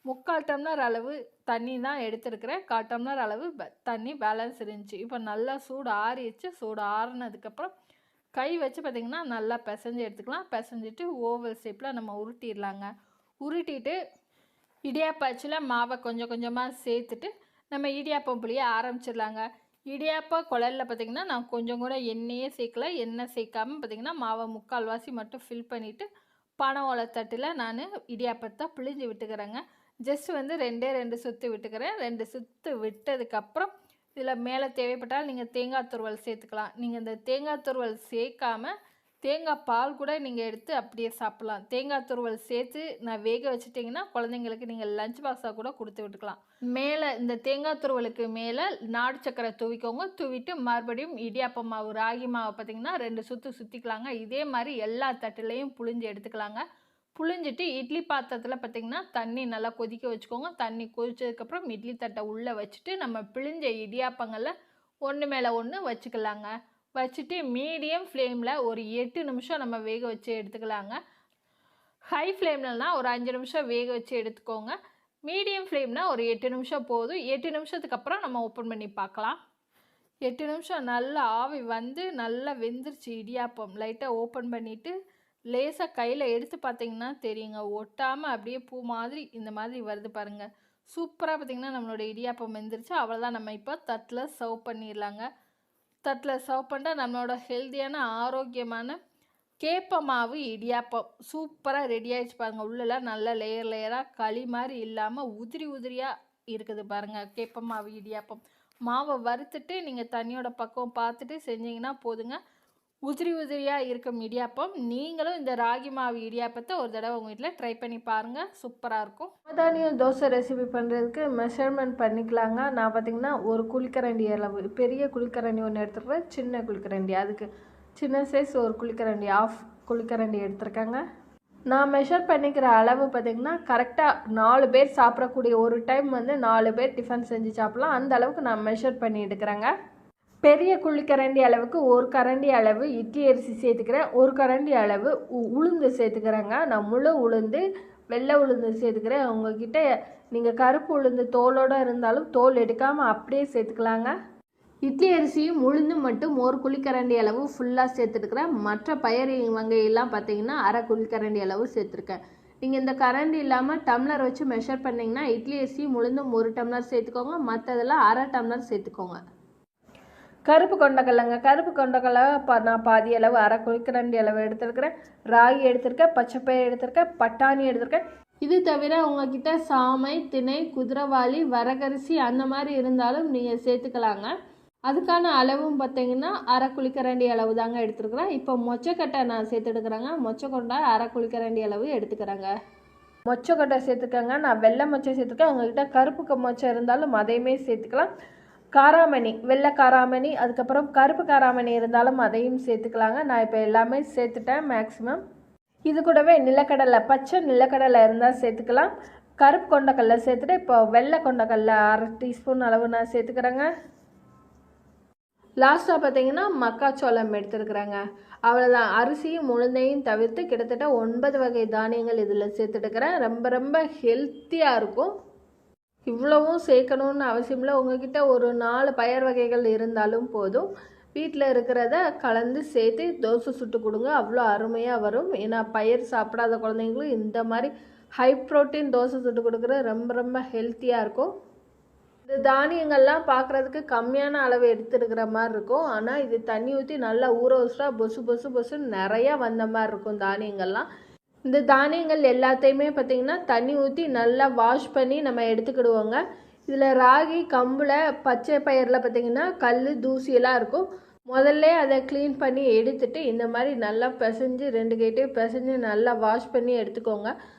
S1: 3/4 டம்ளர் அளவு தண்ணி தான் எடுத்துருக்கிறேன். 1/4 டம்ளர் அளவு தண்ணி பேலன்ஸ் இருந்துச்சு. இப்போ நல்லா சூடு ஆறிடுச்சு. சூடு ஆறினதுக்கப்புறம் கை வச்சு பார்த்திங்கன்னா நல்லா பிசைஞ்சு எடுத்துக்கலாம். பிசைஞ்சிட்டு ஓவல் ஷேப்பில் நம்ம உருட்டிடலாங்க. உருட்டிட்டு இடியாப்பாச்சில் மாவை கொஞ்சம் கொஞ்சமாக சேர்த்துட்டு நம்ம இடியாப்பம் புளிய ஆரம்பிச்சிடலாங்க. இடியாப்பா குழலில் பார்த்திங்கன்னா நான் கொஞ்சம் கூட எண்ணெயே சேர்க்கல. எண்ணெய் சேர்க்காமல் பார்த்திங்கன்னா மாவை 3/4 மட்டும் ஃபில் பண்ணிவிட்டு பனை ஓலை தட்டில் நான் இடியாப்பத்தை பிழிஞ்சு விட்டுக்கிறேங்க. ஜஸ்ட் வந்து 2 சுற்று விட்டுக்கிறேன். 2 சுற்று விட்டதுக்கப்புறம் இதில் மேலே தேவைப்பட்டால் நீங்கள் தேங்காய் துருவல் சேர்த்துக்கலாம். நீங்கள் இந்த தேங்காய் துருவல் சேர்க்காமல் தேங்காய் பால் கூட நீங்கள் எடுத்து அப்படியே சாப்பிட்லாம். தேங்காய் துருவல் சேர்த்து நான் வேக வச்சுட்டிங்கன்னா குழந்தைங்களுக்கு நீங்கள் லஞ்ச் பாக்ஸாக கூட கொடுத்து விட்டுக்கலாம். மேலே இந்த தேங்காய் துருவலுக்கு மேலே நாடு சக்கரை தூவிக்கோங்க. தூவிட்டு மறுபடியும் இடியாப்ப மாவு ராகி மாவை பார்த்திங்கன்னா 2 சுற்று சுற்றிக்கலாங்க. இதே மாதிரி எல்லா தட்டுலையும் புழிஞ்சு எடுத்துக்கலாங்க. புழிஞ்சிட்டு இட்லி பாத்திரத்தில் பார்த்திங்கன்னா தண்ணி நல்லா கொதிக்க வச்சுக்கோங்க. தண்ணி கொதிச்சதுக்கப்புறம் இட்லி தட்டை உள்ளே வச்சுட்டு நம்ம பிழிஞ்ச இடியாப்பங்களில் ஒன்று மேலே ஒன்று வச்சுக்கலாங்க. வச்சுட்டு மீடியம் ஃப்ளேமில் ஒரு 8 நிமிஷம் நம்ம வேக வச்சு எடுத்துக்கலாங்க. ஹை ஃப்ளேம்லனா ஒரு 5 நிமிஷம் வேக வச்சு எடுத்துக்கோங்க. மீடியம் ஃப்ளேம்னா ஒரு 8 நிமிஷம் போதும். 8 நிமிஷத்துக்கு அப்புறம் நம்ம ஓப்பன் பண்ணி பார்க்கலாம். 8 நிமிஷம் நல்லா ஆவி வந்து நல்லா வெந்துருச்சு இடியாப்பம். லைட்டாக ஓப்பன் பண்ணிவிட்டு லேசாக கையில் எடுத்து பார்த்திங்கன்னா தெரியுங்க, ஒட்டாமல் அப்படியே பூ மாதிரி இந்த மாதிரி வருது பாருங்கள். சூப்பராக பார்த்திங்கன்னா நம்மளோட இடியாப்பம் வெந்துருச்சு. அவ்வளோதான். நம்ம இப்போ தட்டில் சர்வ் பண்ணிடலாங்க. தட்டில் சர்வ் பண்ணிட்டா நம்மளோட ஹெல்த்தியான ஆரோக்கியமான கேப்ப மாவு இடியாப்பம் சூப்பராக ரெடி ஆகிடுச்சு பாருங்கள். உள்ளெல்லாம் நல்லா லேயர் லேயராக களி மாதிரி இல்லாமல் உதிரி உதிரியாக இருக்குது பாருங்கள் கேப்ப மாவு இடியாப்பம். மாவை வறுத்துட்டு நீங்கள் தண்ணியோட பக்குவம் பார்த்துட்டு செஞ்சிங்கன்னா போதுங்க. உதிரி உதிரியாக இருக்கும் இடியாப்பம். நீங்களும் இந்த ராகி மாவு இடியாப்பத்தை ஒரு தடவை உங்கள் வீட்டில் ட்ரை பண்ணி பாருங்கள். சூப்பராக இருக்கும். நவதானியம் தோசை ரெசிபி பண்ணுறதுக்கு மெஷர்மெண்ட் பண்ணிக்கலாங்க. நான் பார்த்திங்கன்னா ஒரு குழிக்கரண்டி அளவு பெரிய குழிக்கரண்டி ஒன்று எடுத்துருக்கேன். சின்ன குழிக்கரண்டி அதுக்கு சின்ன சைஸ் ஒரு குழிக்கரண்டி ஆஃப் குழிக்கரண்டி எடுத்துருக்கேங்க. நான் மெஷர் பண்ணிக்கிற அளவு பார்த்திங்கன்னா கரெக்டாக 4 பேர் சாப்பிடக்கூடிய ஒரு டைம் வந்து 4 பேர் டிஃபன் செஞ்சு சாப்பிட்லாம். அந்த அளவுக்கு நான் மெஷர் பண்ணி எடுக்கிறேங்க. பெரிய குழிக்கரண்டி அளவுக்கு ஒரு கரண்டி அளவு இட்லி அரிசி சேர்த்துக்கிறேன். ஒரு கரண்டி அளவு உளுந்து சேர்த்துக்கிறேங்க. நான் முழு உளுந்து வெள்ளை உளுந்து சேர்த்துக்கிறேன். உங்ககிட்ட நீங்கள் கருப்பு உளுந்து தோலோடு இருந்தாலும் தோல் எடுக்காமல் அப்படியே சேர்த்துக்கலாங்க. இட்லி அரிசியும் உளுந்தும் மட்டும் ஒரு குழிக்கரண்டி அளவு ஃபுல்லாக சேர்த்துருக்குறேன். மற்ற பயிறு வகையெல்லாம் பார்த்தீங்கன்னா அரை குழிக்கரண்டி அளவு சேர்த்துருக்கேன். நீங்கள் இந்த கரண்டி இல்லாமல் டம்ளர் வச்சு மெஷர் பண்ணிங்கன்னா இட்லி அரிசியும் உளுந்தும் 1 டம்ளர் சேர்த்துக்கோங்க. மற்றதெல்லாம் அரை டம்ளர் சேர்த்துக்கோங்க. கருப்பு கொண்டக்கடலைங்க. கருப்பு கொண்டக்கடலை நான் பாதி அளவு அரை குழிக்கரண்டி அளவு எடுத்துருக்கிறேன். ராகி எடுத்திருக்கேன், பச்சைப்பயிறு எடுத்திருக்கேன், பட்டாணி எடுத்திருக்கேன். இது தவிர உங்ககிட்ட சாமை, திணை, குதிரைவாளி, வரகரிசி அந்த மாதிரி இருந்தாலும் நீங்கள் சேர்த்துக்கலாங்க. அதுக்கான அளவும் பார்த்தீங்கன்னா அரை குழிக்கரண்டி அளவு தாங்க எடுத்துருக்குறேன். இப்போ மொச்சக்கட்டை நான் சேர்த்துடுக்குறேங்க. மொச்சக்கொண்டை அரை குழிக்கரண்டி அளவு எடுத்துக்கிறேங்க. மொச்சக்கொட்டை சேர்த்துக்கங்க. நான் வெள்ளை மொச்சை சேர்த்துருக்கேன். உங்ககிட்ட கருப்பு மொச்சை இருந்தாலும் அதையுமே சேர்த்துக்கலாம். காராமணி, வெள்ளை காராமணி, அதுக்கப்புறம் கருப்பு காராமணி இருந்தாலும் அதையும் சேர்த்துக்கலாங்க. நான் இப்போ எல்லாமே சேர்த்துட்டேன் மேக்ஸிமம். இது கூடவே நிலக்கடலை, பச்சை நிலக்கடலை இருந்தால் சேர்த்துக்கலாம். கருப்பு கொண்டக்கடலை சேர்த்துட்டு இப்போ வெள்ளை கொண்டக்கடலை அரை டீஸ்பூன் அளவு நான் சேர்த்துக்கிறேங்க. லாஸ்ட்டாக பார்த்தீங்கன்னா மக்காச்சோளம் எடுத்துருக்குறேங்க. அவ்வளோதான். அரிசியும் உளுந்தையும் தவிர்த்து கிட்டத்தட்ட 9 வகை தானியங்கள் இதில் சேர்த்துட்டுக்கிறேன். ரொம்ப ரொம்ப ஹெல்த்தியாக இருக்கும். இவ்வளவும் சேர்க்கணுன்னு அவசியம் இல்லை. உங்ககிட்ட ஒரு 4 பயர் வகைகள் இருந்தாலும் போதும். வீட்டில் இருக்கிறத கலந்து சேர்த்து தோசை சுட்டு கொடுங்க. அவ்வளோ அருமையாக வரும். ஏன்னா பயிர் சாப்பிடாத குழந்தைங்களும் இந்த மாதிரி ஹை ப்ரோட்டீன் தோசை சுட்டு கொடுக்குறது ரொம்ப ரொம்ப ஹெல்த்தியாக இருக்கும். இந்த தானியங்கள்லாம் பார்க்குறதுக்கு கம்மியான அளவு எடுத்துருக்கிற மாதிரி இருக்கும். ஆனால் இது தண்ணி ஊற்றி நல்லா ஊற வச்சுட்டா பொசு பொசு பொசுன்னு நிறையா வந்த மாதிரி இருக்கும் தானியங்கள்லாம். இந்த தானியங்கள் எல்லாத்தையுமே பார்த்திங்கன்னா தண்ணி ஊற்றி நல்லா வாஷ் பண்ணி நம்ம எடுத்துக்கிடுவோங்க.
S2: இதில் ராகி கம்பில் பச்சை பயிரில் பார்த்திங்கன்னா கல் தூசியெல்லாம் இருக்கும். முதல்ல அதை க்ளீன் பண்ணி எடுத்துட்டு இந்த மாதிரி நல்லா பிசைஞ்சு 2 கைட்டையும் பிசைஞ்சு நல்லா வாஷ் பண்ணி எடுத்துக்கோங்க.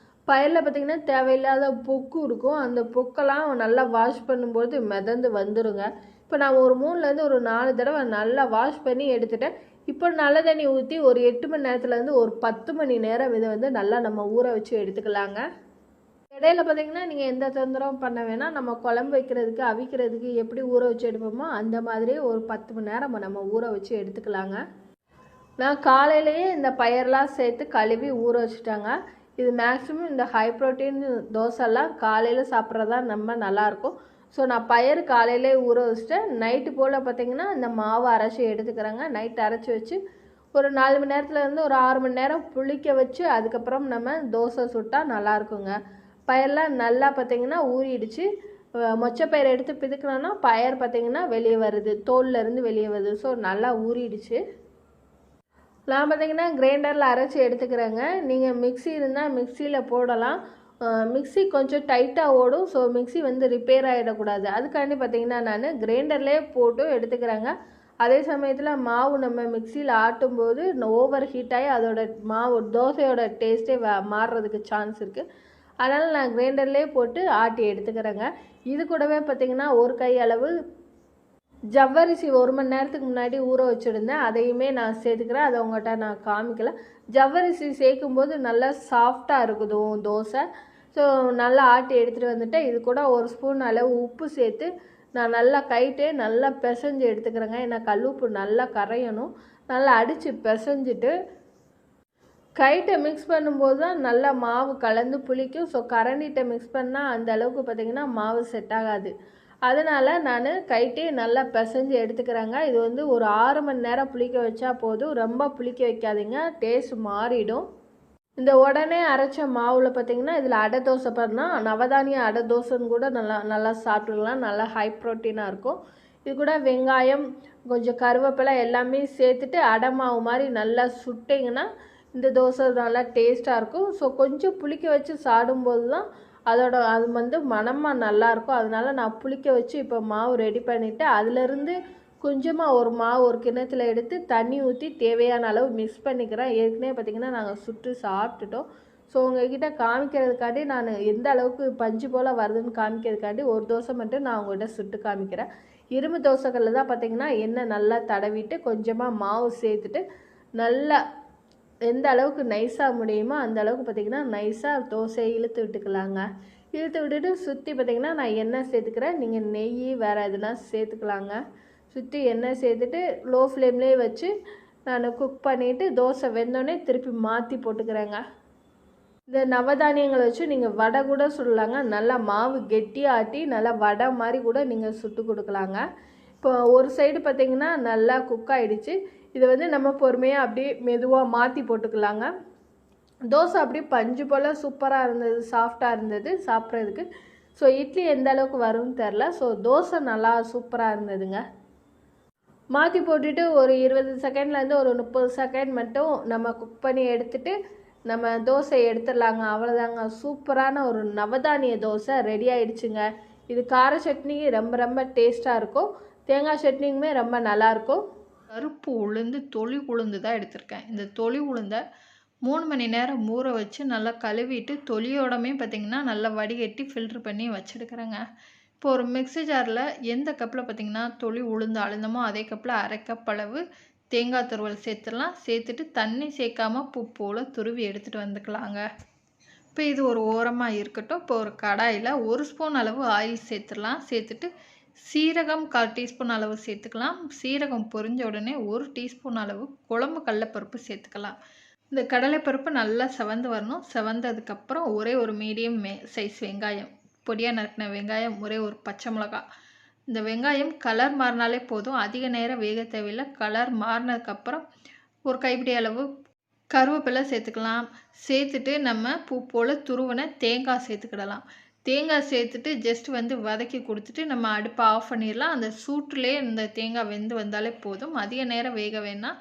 S2: பயிரில் பார்த்திங்கன்னா தேவையில்லாத பொக்கு இருக்கும். அந்த பொக்கெல்லாம் நல்லா வாஷ் பண்ணும்போது மிதந்து வந்துடுங்க. இப்போ நான் ஒரு 3லேருந்து ஒரு 4 தடவை நல்லா வாஷ் பண்ணி எடுத்துட்டேன். இப்போ நல்ல தண்ணி ஊற்றி ஒரு 8 மணி நேரத்துலேருந்து ஒரு 10 மணி நேரம் இதை வந்து நல்லா நம்ம ஊற வச்சு எடுத்துக்கலாங்க. இடையில பார்த்திங்கன்னா நீங்கள் எந்த தொந்தரவும் பண்ண வேணாம். நம்ம குழம்பு வைக்கிறதுக்கு அவிக்கிறதுக்கு எப்படி ஊற வச்சு எடுப்போமோ அந்த மாதிரியே ஒரு 10 மணி நேரம் நம்ம ஊற வச்சு எடுத்துக்கலாங்க. நான் காலையிலேயே இந்த பயிரெலாம் சேர்த்து கழுவி ஊற வச்சுட்டாங்க. இது மேக்ஸிமம் இந்த ஹை ப்ரோட்டீன் தோசைலாம் காலையில் சாப்பிட்றதா நம்ம நல்லாயிருக்கும். ஸோ நான் பயிர் காலையிலே ஊற வச்சுட்டேன். நைட்டு போல் பார்த்திங்கன்னா இந்த மாவை அரைச்சி எடுத்துக்கிறேங்க. நைட்டு அரைச்சி வச்சு ஒரு 4 மணி நேரத்துலேருந்து ஒரு 6 மணி நேரம் புளிக்க வச்சு அதுக்கப்புறம் நம்ம தோசை சுட்டால் நல்லாயிருக்குங்க. பயிரெலாம் நல்லா பார்த்திங்கன்னா ஊறிடுச்சு. மொச்சப்பயிரை எடுத்து பிதுக்கணுன்னா பயிர் பார்த்திங்கன்னா வெளியே வருது, தோல்லேருந்து வெளியே வருது. ஸோ நல்லா ஊறிடுச்சு. நான் பார்த்திங்கன்னா கிரைண்டரில் அரைச்சி எடுத்துக்கிறேங்க. நீங்கள் மிக்ஸி இருந்தால் மிக்சியில் போடலாம். மிக்ஸி கொஞ்சம் டைட்டாக ஓடும். ஸோ மிக்ஸி வந்து ரிப்பேர் ஆகிடக்கூடாது. அதுக்காண்டி பார்த்திங்கன்னா நான் கிரைண்டர்லேயே போட்டு எடுத்துக்கிறேங்க. அதே சமயத்தில் மாவு நம்ம மிக்சியில் ஆட்டும்போது ஓவர் ஹீட் ஆகி அதோட மாவு தோசையோட டேஸ்ட்டே மாறுறதுக்கு சான்ஸ் இருக்குது. அதனால் நான் கிரைண்டர்லேயே போட்டு ஆட்டி எடுத்துக்கிறேங்க. இது கூடவே பார்த்திங்கன்னா ஒரு கை அளவு ஜவ்வரிசி 1 மணி நேரத்துக்கு முன்னாடி ஊற வச்சுருந்தேன். அதையுமே நான் சேர்த்துக்கிறேன். அதை உங்கள்கிட்ட நான் காமிக்கல. ஜவ்வரிசி சேர்க்கும்போது நல்லா சாஃப்டாக இருக்குது தோசை. ஸோ நல்லா ஆட்டி எடுத்துகிட்டு வந்துட்டேன். இது கூட 1 ஸ்பூன் அளவு உப்பு சேர்த்து நான் நல்லா கைட்டே நல்லா பிசைஞ்சு எடுத்துக்கிறேங்க. ஏன்னா கல்லுப்பு நல்லா கரையணும். நல்லா அடித்து பிசைஞ்சிட்டு கைட்டை மிக்ஸ் பண்ணும்போது தான் நல்லா மாவு கலந்து புளிக்கும். ஸோ கரண்டிகிட்ட மிக்ஸ் பண்ணால் அந்த அளவுக்கு பார்த்திங்கன்னா மாவு செட் ஆகாது. அதனால் நான் கைட்டே நல்லா பிசைஞ்சு எடுத்துக்கிறேங்க. இது வந்து ஒரு 6 மணி நேரம் புளிக்க வச்சா போதும். ரொம்ப புளிக்க வைக்காதீங்க, டேஸ்ட் மாறிடும். இந்த உடனே அரைச்ச மாவில் பார்த்திங்கன்னா இதில் அடை தோசை பண்ணால் நவதானிய அடை தோசைன்னு கூட நல்லா சாப்பிட்டுக்கலாம். நல்லா ஹை ப்ரோட்டீனாக இருக்கும். இது கூட வெங்காயம் கொஞ்சம் கருவேப்பிலை எல்லாமே சேர்த்துட்டு அடை மாவு மாதிரி நல்லா சுட்டிங்கன்னா இந்த தோசை நல்லா டேஸ்ட்டாக இருக்கும். ஸோ கொஞ்சம் புளிக்க வச்சு சாப்பிடும்போது தான் அது வந்து மணமாக நல்லாயிருக்கும். அதனால நான் புளிக்க வச்சு இப்போ மாவு ரெடி பண்ணிவிட்டு அதிலேருந்து கொஞ்சமாக ஒரு கிண்ணத்தில் எடுத்து தண்ணி ஊற்றி தேவையான அளவு மிக்ஸ் பண்ணிக்கிறேன். ஏற்கனவே பார்த்திங்கன்னா நாங்கள் சுட்டு சாப்பிட்டுட்டோம். ஸோ உங்கள்கிட்ட காமிக்கிறதுக்காண்டி நான் எந்த அளவுக்கு பஞ்சு போல் வருதுன்னு காமிக்கிறதுக்காண்டி ஒரு தோசை மட்டும் நான் உங்கள்கிட்ட சுட்டு காமிக்கிறேன். இரும்பு தோசைகளில் தான் பார்த்திங்கன்னா எண்ணெய் நல்லா தடவிட்டு கொஞ்சமாக மாவு சேர்த்துட்டு நல்லா எந்த அளவுக்கு நைஸாக முடியுமோ அந்த அளவுக்கு பார்த்திங்கன்னா நைஸாக தோசையை இழுத்து விட்டுக்கலாங்க. இழுத்து விட்டுட்டு சுற்றி பார்த்திங்கன்னா நான் எண்ணெய் சேர்த்துக்கிறேன். நீங்கள் நெய் வேறு எதுனா சேர்த்துக்கலாங்க. சுற்றி எண்ணெய் சேர்த்துட்டு லோ ஃப்ளேம்லேயே வச்சு நான் குக் பண்ணிவிட்டு தோசை வெந்தோடனே திருப்பி மாற்றி போட்டுக்கிறேங்க. இந்த நவதானியங்களை வச்சு நீங்கள் வடை கூட சுடலாங்க. நல்லா மாவு கெட்டியாக ஆட்டி நல்லா வடை மாதிரி கூட நீங்கள் சுட்டு கொடுக்கலாங்க. இப்போ ஒரு சைடு பார்த்திங்கன்னா நல்லா குக் ஆகிடுச்சு. இதை வந்து நம்ம பொறுமையாக அப்படியே மெதுவாக மாற்றி போட்டுக்கலாங்க. தோசை அப்படியே பஞ்சு போல் சூப்பராக இருந்தது, சாஃப்டாக இருந்தது சாப்பிட்றதுக்கு. ஸோ இட்லி எந்த அளவுக்கு வரும்னு தெரில. ஸோ தோசை நல்லா சூப்பராக இருந்ததுங்க. மாற்றி போட்டுட்டு ஒரு 20 செகண்ட்லேருந்து ஒரு 30 செகண்ட் மட்டும் நம்ம குக் பண்ணி எடுத்துகிட்டு நம்ம தோசை எடுத்துடலாங்க. அவ்வளோதாங்க, சூப்பரான ஒரு நவதானிய தோசை ரெடி ஆகிடுச்சுங்க. இது கார சட்னி ரொம்ப டேஸ்ட்டாக இருக்கும். தேங்காய் சட்னியுமே ரொம்ப நல்லாயிருக்கும்.
S1: கருப்பு உளுந்து தொளி உளுந்து தான் எடுத்திருக்கேன். இந்த தொளி உளுந்தை 3 மணி நேரம் ஊற வச்சு நல்லா கழுவிட்டு தொலியோடமே பார்த்திங்கன்னா நல்லா வடிகட்டி ஃபில்ட்ரு பண்ணி வச்சுருக்கிறேங்க. இப்போ ஒரு மிக்ஸி ஜாரில் எந்த கப்பில் பார்த்திங்கன்னா தொளி உளுந்து அழுந்தமோ அதே கப்பில் 1/2 கப் அளவு தேங்காய் துருவல் சேர்த்துடலாம். சேர்த்துட்டு தண்ணி சேர்க்காமல் பூ போல் துருவி எடுத்துகிட்டு வந்துக்கலாங்க. இப்போ இது ஒரு ஓரமாக இருக்கட்டும். இப்போ ஒரு கடாயில் 1 ஸ்பூன் அளவு ஆயில் சேர்த்துடலாம். சேர்த்துட்டு சீரகம் 1/4 டீஸ்பூன் அளவு சேர்த்துக்கலாம். சீரகம் பொரிஞ்ச உடனே 1 டீஸ்பூன் அளவு குழம்பு கடலைப்பருப்பு சேர்த்துக்கலாம். இந்த கடலைப்பருப்பு நல்லா செவந்து வரணும். செவந்ததுக்கப்புறம் ஒரே ஒரு மீடியம் சைஸ் வெங்காயம், பொடியாக நறுக்கின வெங்காயம், ஒரே ஒரு பச்சை மிளகா. இந்த வெங்காயம் கலர் மாறினாலே போதும், அதிக நேரம் வேக தேவையில்லை. கலர் மாறினதுக்கப்புறம் ஒரு கைப்பிடி அளவு கருவேப்பிலை சேர்த்துக்கலாம். சேர்த்துட்டு நம்ம பூ போல் துருவின தேங்காய் சேர்த்துக்கிடலாம். தேங்காய் சேர்த்துட்டு ஜஸ்ட் வந்து வதக்கி கொடுத்துட்டு நம்ம அடுப்பை ஆஃப் பண்ணிடலாம். அந்த சூட்டுலேயே இந்த தேங்காய் வெந்து வந்தாலே போதும், அதிக நேரம் வேக வேணாம்.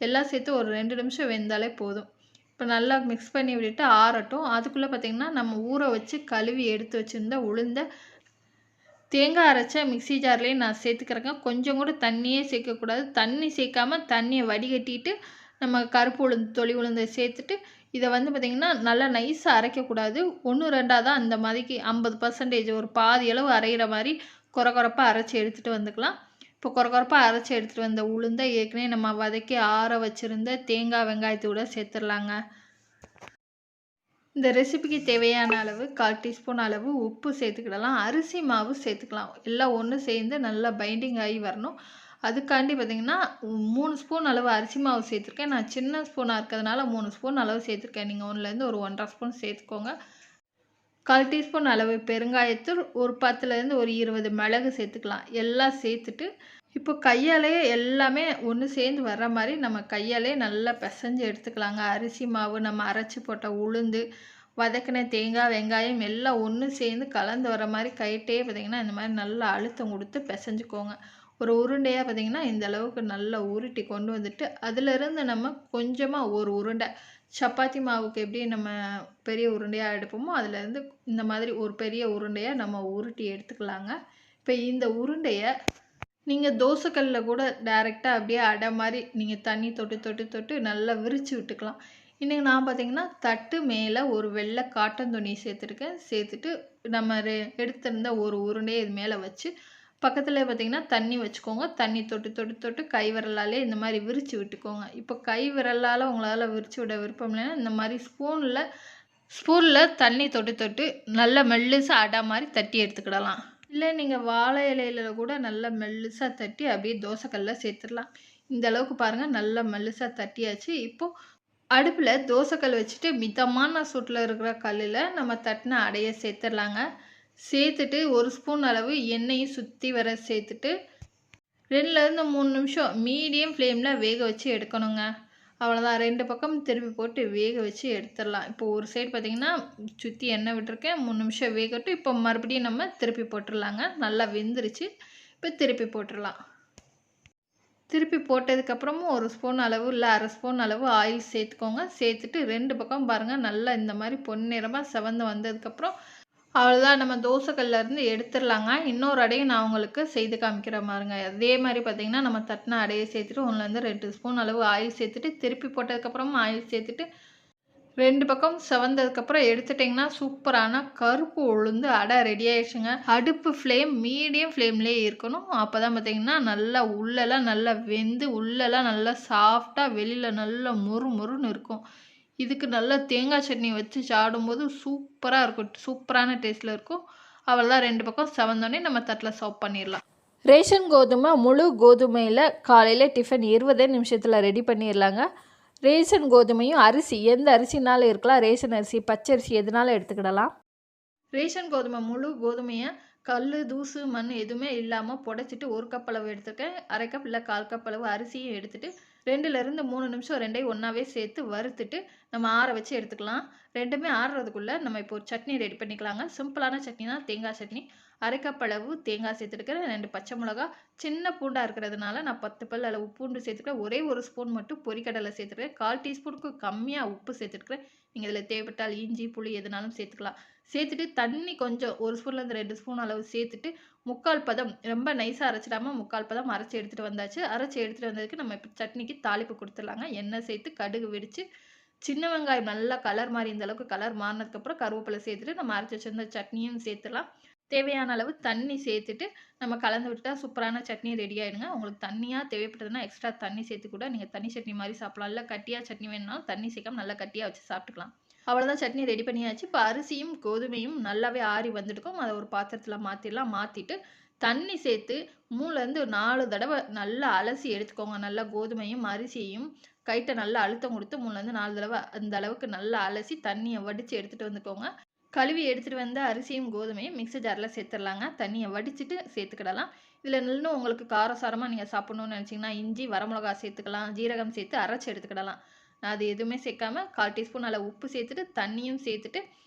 S1: எல்லாம் சேர்த்து ஒரு 2 நிமிஷம் வெந்தாலே போதும். இப்போ நல்லா மிக்ஸ் பண்ணி விட்டுட்டு ஆறட்டும். அதுக்குள்ளே பார்த்திங்கன்னா நம்ம ஊற வச்சு கழுவி எடுத்து வச்சுருந்த உளுந்தை தேங்காய் அரைச்ச மிக்ஸி ஜார்லேயே நான் சேர்த்துக்கிறேங்க. கொஞ்சம் கூட தண்ணியே சேர்க்கக்கூடாது. தண்ணி சேர்க்காம தண்ணியை வடிகட்டிட்டு நம்ம கருப்பு உளுந்து தொளி உளுந்தை சேர்த்துட்டு இதை வந்து பார்த்திங்கன்னா நல்லா நைஸாக அரைக்கக்கூடாது. 1 2 தான் அந்த மாதிரிக்கு 50% ஒரு பாதி அளவு அரைகிற மாதிரி கொரப்பாக அரைச்சி எடுத்துகிட்டு வந்துக்கலாம். இப்போ கொரப்பாக அரைச்சி எடுத்துகிட்டு வந்த உளுந்தை ஏற்கனவே நம்ம வதக்கி ஆற வச்சுருந்த தேங்காய் வெங்காயத்தோட சேர்த்துடலாங்க. இந்த ரெசிபிக்கு தேவையான அளவு 1/4 டீஸ்பூன் அளவு உப்பு சேர்த்துக்கிடலாம். அரிசி மாவு சேர்த்துக்கலாம். எல்லாம் ஒன்று சேர்ந்து நல்லா பைண்டிங் ஆகி வரணும். அதுக்காண்டி பார்த்திங்கன்னா 3 ஸ்பூன் அளவு அரிசி மாவு சேர்த்துருக்கேன். நான் சின்ன ஸ்பூனாக இருக்கிறதுனால 3 ஸ்பூன் அளவு சேர்த்துருக்கேன். நீங்கள் 1லேருந்து ஒரு 1½ ஸ்பூன் சேர்த்துக்கோங்க. 1/4 டீஸ்பூன் அளவு பெருங்காயத்தூள், ஒரு 10லேருந்து ஒரு 20 மிளகு சேர்த்துக்கலாம். எல்லாம் சேர்த்துட்டு இப்போ கையாலே எல்லாமே ஒன்று சேர்ந்து வர்ற மாதிரி நம்ம கையாலே நல்லா பிசைஞ்சு எடுத்துக்கலாங்க. அரிசி மாவு, நம்ம அரைச்சி போட்ட உளுந்து, வதக்கின தேங்காய் வெங்காயம் எல்லாம் ஒன்று சேர்ந்து கலந்து வர மாதிரி கைட்டே பார்த்திங்கன்னா இந்த மாதிரி நல்லா அழுத்தம் கொடுத்து பிசைஞ்சுக்கோங்க. ஒரு உருண்டையாக பார்த்திங்கன்னா இந்த அளவுக்கு நல்லா உருட்டி கொண்டு வந்துட்டு அதிலிருந்து நம்ம கொஞ்சமாக ஒரு உருண்டை சப்பாத்தி மாவுக்கு எப்படி நம்ம பெரிய உருண்டையாக எடுப்போமோ அதிலேருந்து இந்த மாதிரி ஒரு பெரிய உருண்டையாக நம்ம உருட்டி எடுத்துக்கலாங்க. இப்போ இந்த உருண்டையை நீங்கள் தோசைக்கல்லில் கூட டைரெக்டாக அப்படியே அடை மாதிரி நீங்கள் தண்ணி தொட்டு நல்லா விரித்து விட்டுக்கலாம். இன்றைக்கி நான் பார்த்திங்கன்னா தட்டு மேலே ஒரு வெள்ளை காட்டன் துணி சேர்த்துருக்கேன். சேர்த்துட்டு நம்ம எடுத்திருந்த ஒரு உருண்டையை இது மேலே வச்சு பக்கத்தில் பார்த்திங்கன்னா தண்ணி வச்சுக்கோங்க. தண்ணி தொட்டு கை விரலாலே இந்த மாதிரி விரித்து விட்டுக்கோங்க. இப்போ கை விரலால் உங்களால் விரித்து விட விருப்பம் இல்லைன்னா இந்த மாதிரி ஸ்பூனில் தண்ணி தொட்டு நல்லா மெல்லுசாக அடை மாதிரி தட்டி எடுத்துக்கிடலாம். இல்லை நீங்கள் வாழை இலையில கூட நல்லா மெல்லுசாக தட்டி அப்படியே தோசைக்கல்லில் சேர்த்துடலாம். இந்த அளவுக்கு பாருங்கள் நல்லா மெல்லுசாக தட்டியாச்சு. இப்போது அடுப்பில் தோசைக்கல் வச்சுட்டு மிதமான சூட்டில் இருக்கிற கல்லில் நம்ம தட்டின அடையை சேர்த்துடலாங்க. சேர்த்துட்டு 1 ஸ்பூன் அளவு எண்ணெயும் சுற்றி வர சேர்த்துட்டு 2லேருந்து 3 நிமிஷம் மீடியம் ஃப்ளேமில் வேக வச்சு எடுக்கணுங்க. அவ்வளோதான். 2 பக்கம் திருப்பி போட்டு வேக வச்சு எடுத்துடலாம். இப்போ ஒரு சைடு பார்த்திங்கன்னா சுற்றி எண்ணெய் விட்டுருக்கேன். 3 நிமிஷம் வேகட்டும். இப்போ மறுபடியும் நம்ம திருப்பி போட்டுடலாங்க. நல்லா வெந்துருச்சு. இப்போ திருப்பி போட்டுடலாம். திருப்பி போட்டதுக்கப்புறமும் 1 ஸ்பூன் அளவு இல்லை 1/2 ஸ்பூன் அளவு ஆயில் சேர்த்துக்கோங்க. சேர்த்துட்டு 2 பக்கம் பாருங்கள் நல்லா இந்த மாதிரி பொன்னிறமாக செவந்து வந்ததுக்கப்புறம் அவ்வளோதான், நம்ம தோசைக்கல்லேருந்து எடுத்துடலாங்க. இன்னொரு அடையும் நான் உங்களுக்கு செய்து காமிக்கிற மாதிரிங்க. அதே மாதிரி பார்த்திங்கன்னா நம்ம தட்டின அடையை சேர்த்துட்டு 1லேருந்து 2 ஸ்பூன் அளவு ஆயில் சேர்த்துட்டு திருப்பி போட்டதுக்கப்புறமா ஆயில் சேர்த்துட்டு 2 பக்கம் செவந்ததுக்கப்புறம் எடுத்துட்டிங்கன்னா சூப்பரான கருப்பு உளுந்து அடை ரெடி ஆயிடுச்சுங்க. அடுப்பு ஃப்ளேம் மீடியம் ஃப்ளேம்லேயே இருக்கணும். அப்போ தான் பார்த்திங்கன்னா நல்லா உள்ளெல்லாம் நல்லா வெந்து உள்ளெல்லாம் நல்லா சாஃப்டாக வெளியில் நல்லா முறுமுறுன்னு இருக்கும். இதுக்கு நல்லா தேங்காய் சட்னி வச்சு சாப்பிடும்போது சூப்பராக இருக்கும். சூப்பரான டேஸ்ட்டில் இருக்கும். அவ்வளோதான், 2 பக்கம் செவந்தோடனே நம்ம தட்டில் சர்வ் பண்ணிடலாம்.
S2: ரேஷன் கோதுமை முழு கோதுமையில் காலையில் டிஃபன் 20 நிமிஷத்தில் ரெடி பண்ணிடலாங்க. ரேஷன் கோதுமையும் அரிசி எந்த அரிசினாலும் இருக்கலாம். ரேஷன் அரிசி, பச்சரிசி எதுனாலும் எடுத்துக்கிடலாம்.
S1: ரேஷன் கோதுமை முழு கோதுமையை கல், தூசு, மண் எதுவுமே இல்லாமல் புடைச்சிட்டு 1 கப் அளவு எடுத்துருக்கேன். 1/2 கப் இல்லை 1/4 கப் அளவு அரிசியும் எடுத்துகிட்டு 2லேருந்து 3 நிமிஷம் ரெண்டையும் ஒன்றாவே சேர்த்து வறுத்துட்டு நம்ம ஆற வச்சு எடுத்துக்கலாம். ரெண்டுமே ஆறுறதுக்குள்ளே நம்ம இப்போ ஒரு சட்னி ரெடி பண்ணிக்கலாங்க. சிம்பிளான சட்னி தான், தேங்காய் சட்னி. 1/2 கப் அளவு தேங்காய் சேர்த்துருக்கிறேன். 2 பச்சை மிளகா, சின்ன பூண்டாக இருக்கிறதுனால நான் 10 பல் அளவு பூண்டு சேர்த்துருக்கேன். ஒரே 1 ஸ்பூன் மட்டும் பொரிக்கடலை சேர்த்துருக்கேன். 1/4 டீஸ்பூனுக்கு கம்மியாக உப்பு சேர்த்துருக்கிறேன். நீங்கள் இதில் தேவைப்பட்டால் இஞ்சி, புளி எதுனாலும் சேர்த்துக்கலாம். சேர்த்துட்டு தண்ணி கொஞ்சம் 1 ஸ்பூன்லேருந்து 2 ஸ்பூன் அளவு சேர்த்துட்டு 3/4 பதம், ரொம்ப நைஸாக அரைச்சிடாமல் 3/4 பதம் அரைச்சி எடுத்துகிட்டு வந்தாச்சு. அரைச்சி எடுத்துகிட்டு வந்ததுக்கு நம்ம இப்போ சட்னிக்கு தாளிப்பு கொடுத்துடலாங்க. எண்ணெய் சேர்த்து கடுகு வெடித்து சின்ன வெங்காயம் நல்லா கலர் மாதிரி இந்த அளவுக்கு கலர் மாறினதுக்கப்புறம் கருவேப்பிலை சேர்த்துட்டு நம்ம அரைச்சி வச்சிருந்த சட்னியும் சேர்த்துலாம். தேவையான அளவு தண்ணி சேர்த்துட்டு நம்ம கலந்து விட்டுட்டா சூப்பரான சட்னி ரெடி ஆகிடுங்க. உங்களுக்கு தண்ணியாக தேவைப்பட்டதுன்னா எக்ஸ்ட்ரா தண்ணி சேர்த்து கூட நீங்கள் தண்ணி சட்னி மாதிரி சாப்பிடலாம். இல்லை கட்டியாக சட்னி வேணும்னாலும் தண்ணி சேர்க்காம நல்லா கட்டியாக வச்சு சாப்பிட்டுக்கலாம். அவ்வளோதான், சட்னி ரெடி பண்ணியாச்சு. இப்போ அரிசியும் கோதுமையும் நல்லாவே ஆறி வந்துட்டுக்கும். அதை ஒரு பாத்திரத்தில் மாற்றிடலாம். மாற்றிட்டு தண்ணி சேர்த்து 3லேருந்து 4 தடவை நல்லா அலசி எடுத்துக்கோங்க. நல்லா கோதுமையும் அரிசியையும் கைட்ட நல்லா அழுத்தம் கொடுத்து 3லேருந்து 4 தடவை அந்த அளவுக்கு நல்லா அலசி தண்ணியை வடித்து எடுத்துகிட்டு வந்துக்கோங்க. கழுவி எடுத்துகிட்டு வந்த அரிசியும் கோதுமையும் மிக்ஸி ஜாரில் சேர்த்துடலாங்க. தண்ணியை வடிச்சிட்டு சேர்த்துக்கிடலாம். இதில் இன்னும் உங்களுக்கு காரசாரமாக நீங்கள் சாப்பிட்ணுன்னு நினச்சிங்கன்னா இஞ்சி, வரமிளகா சேர்த்துக்கலாம். ஜீரகம் சேர்த்து அரைச்சி எடுத்துக்கிடலாம். நான் அது எதுவுமே சேர்க்காம 1/4 டீஸ்பூன் அளவு உப்பு சேர்த்துட்டு தண்ணியும் சேர்த்துட்டு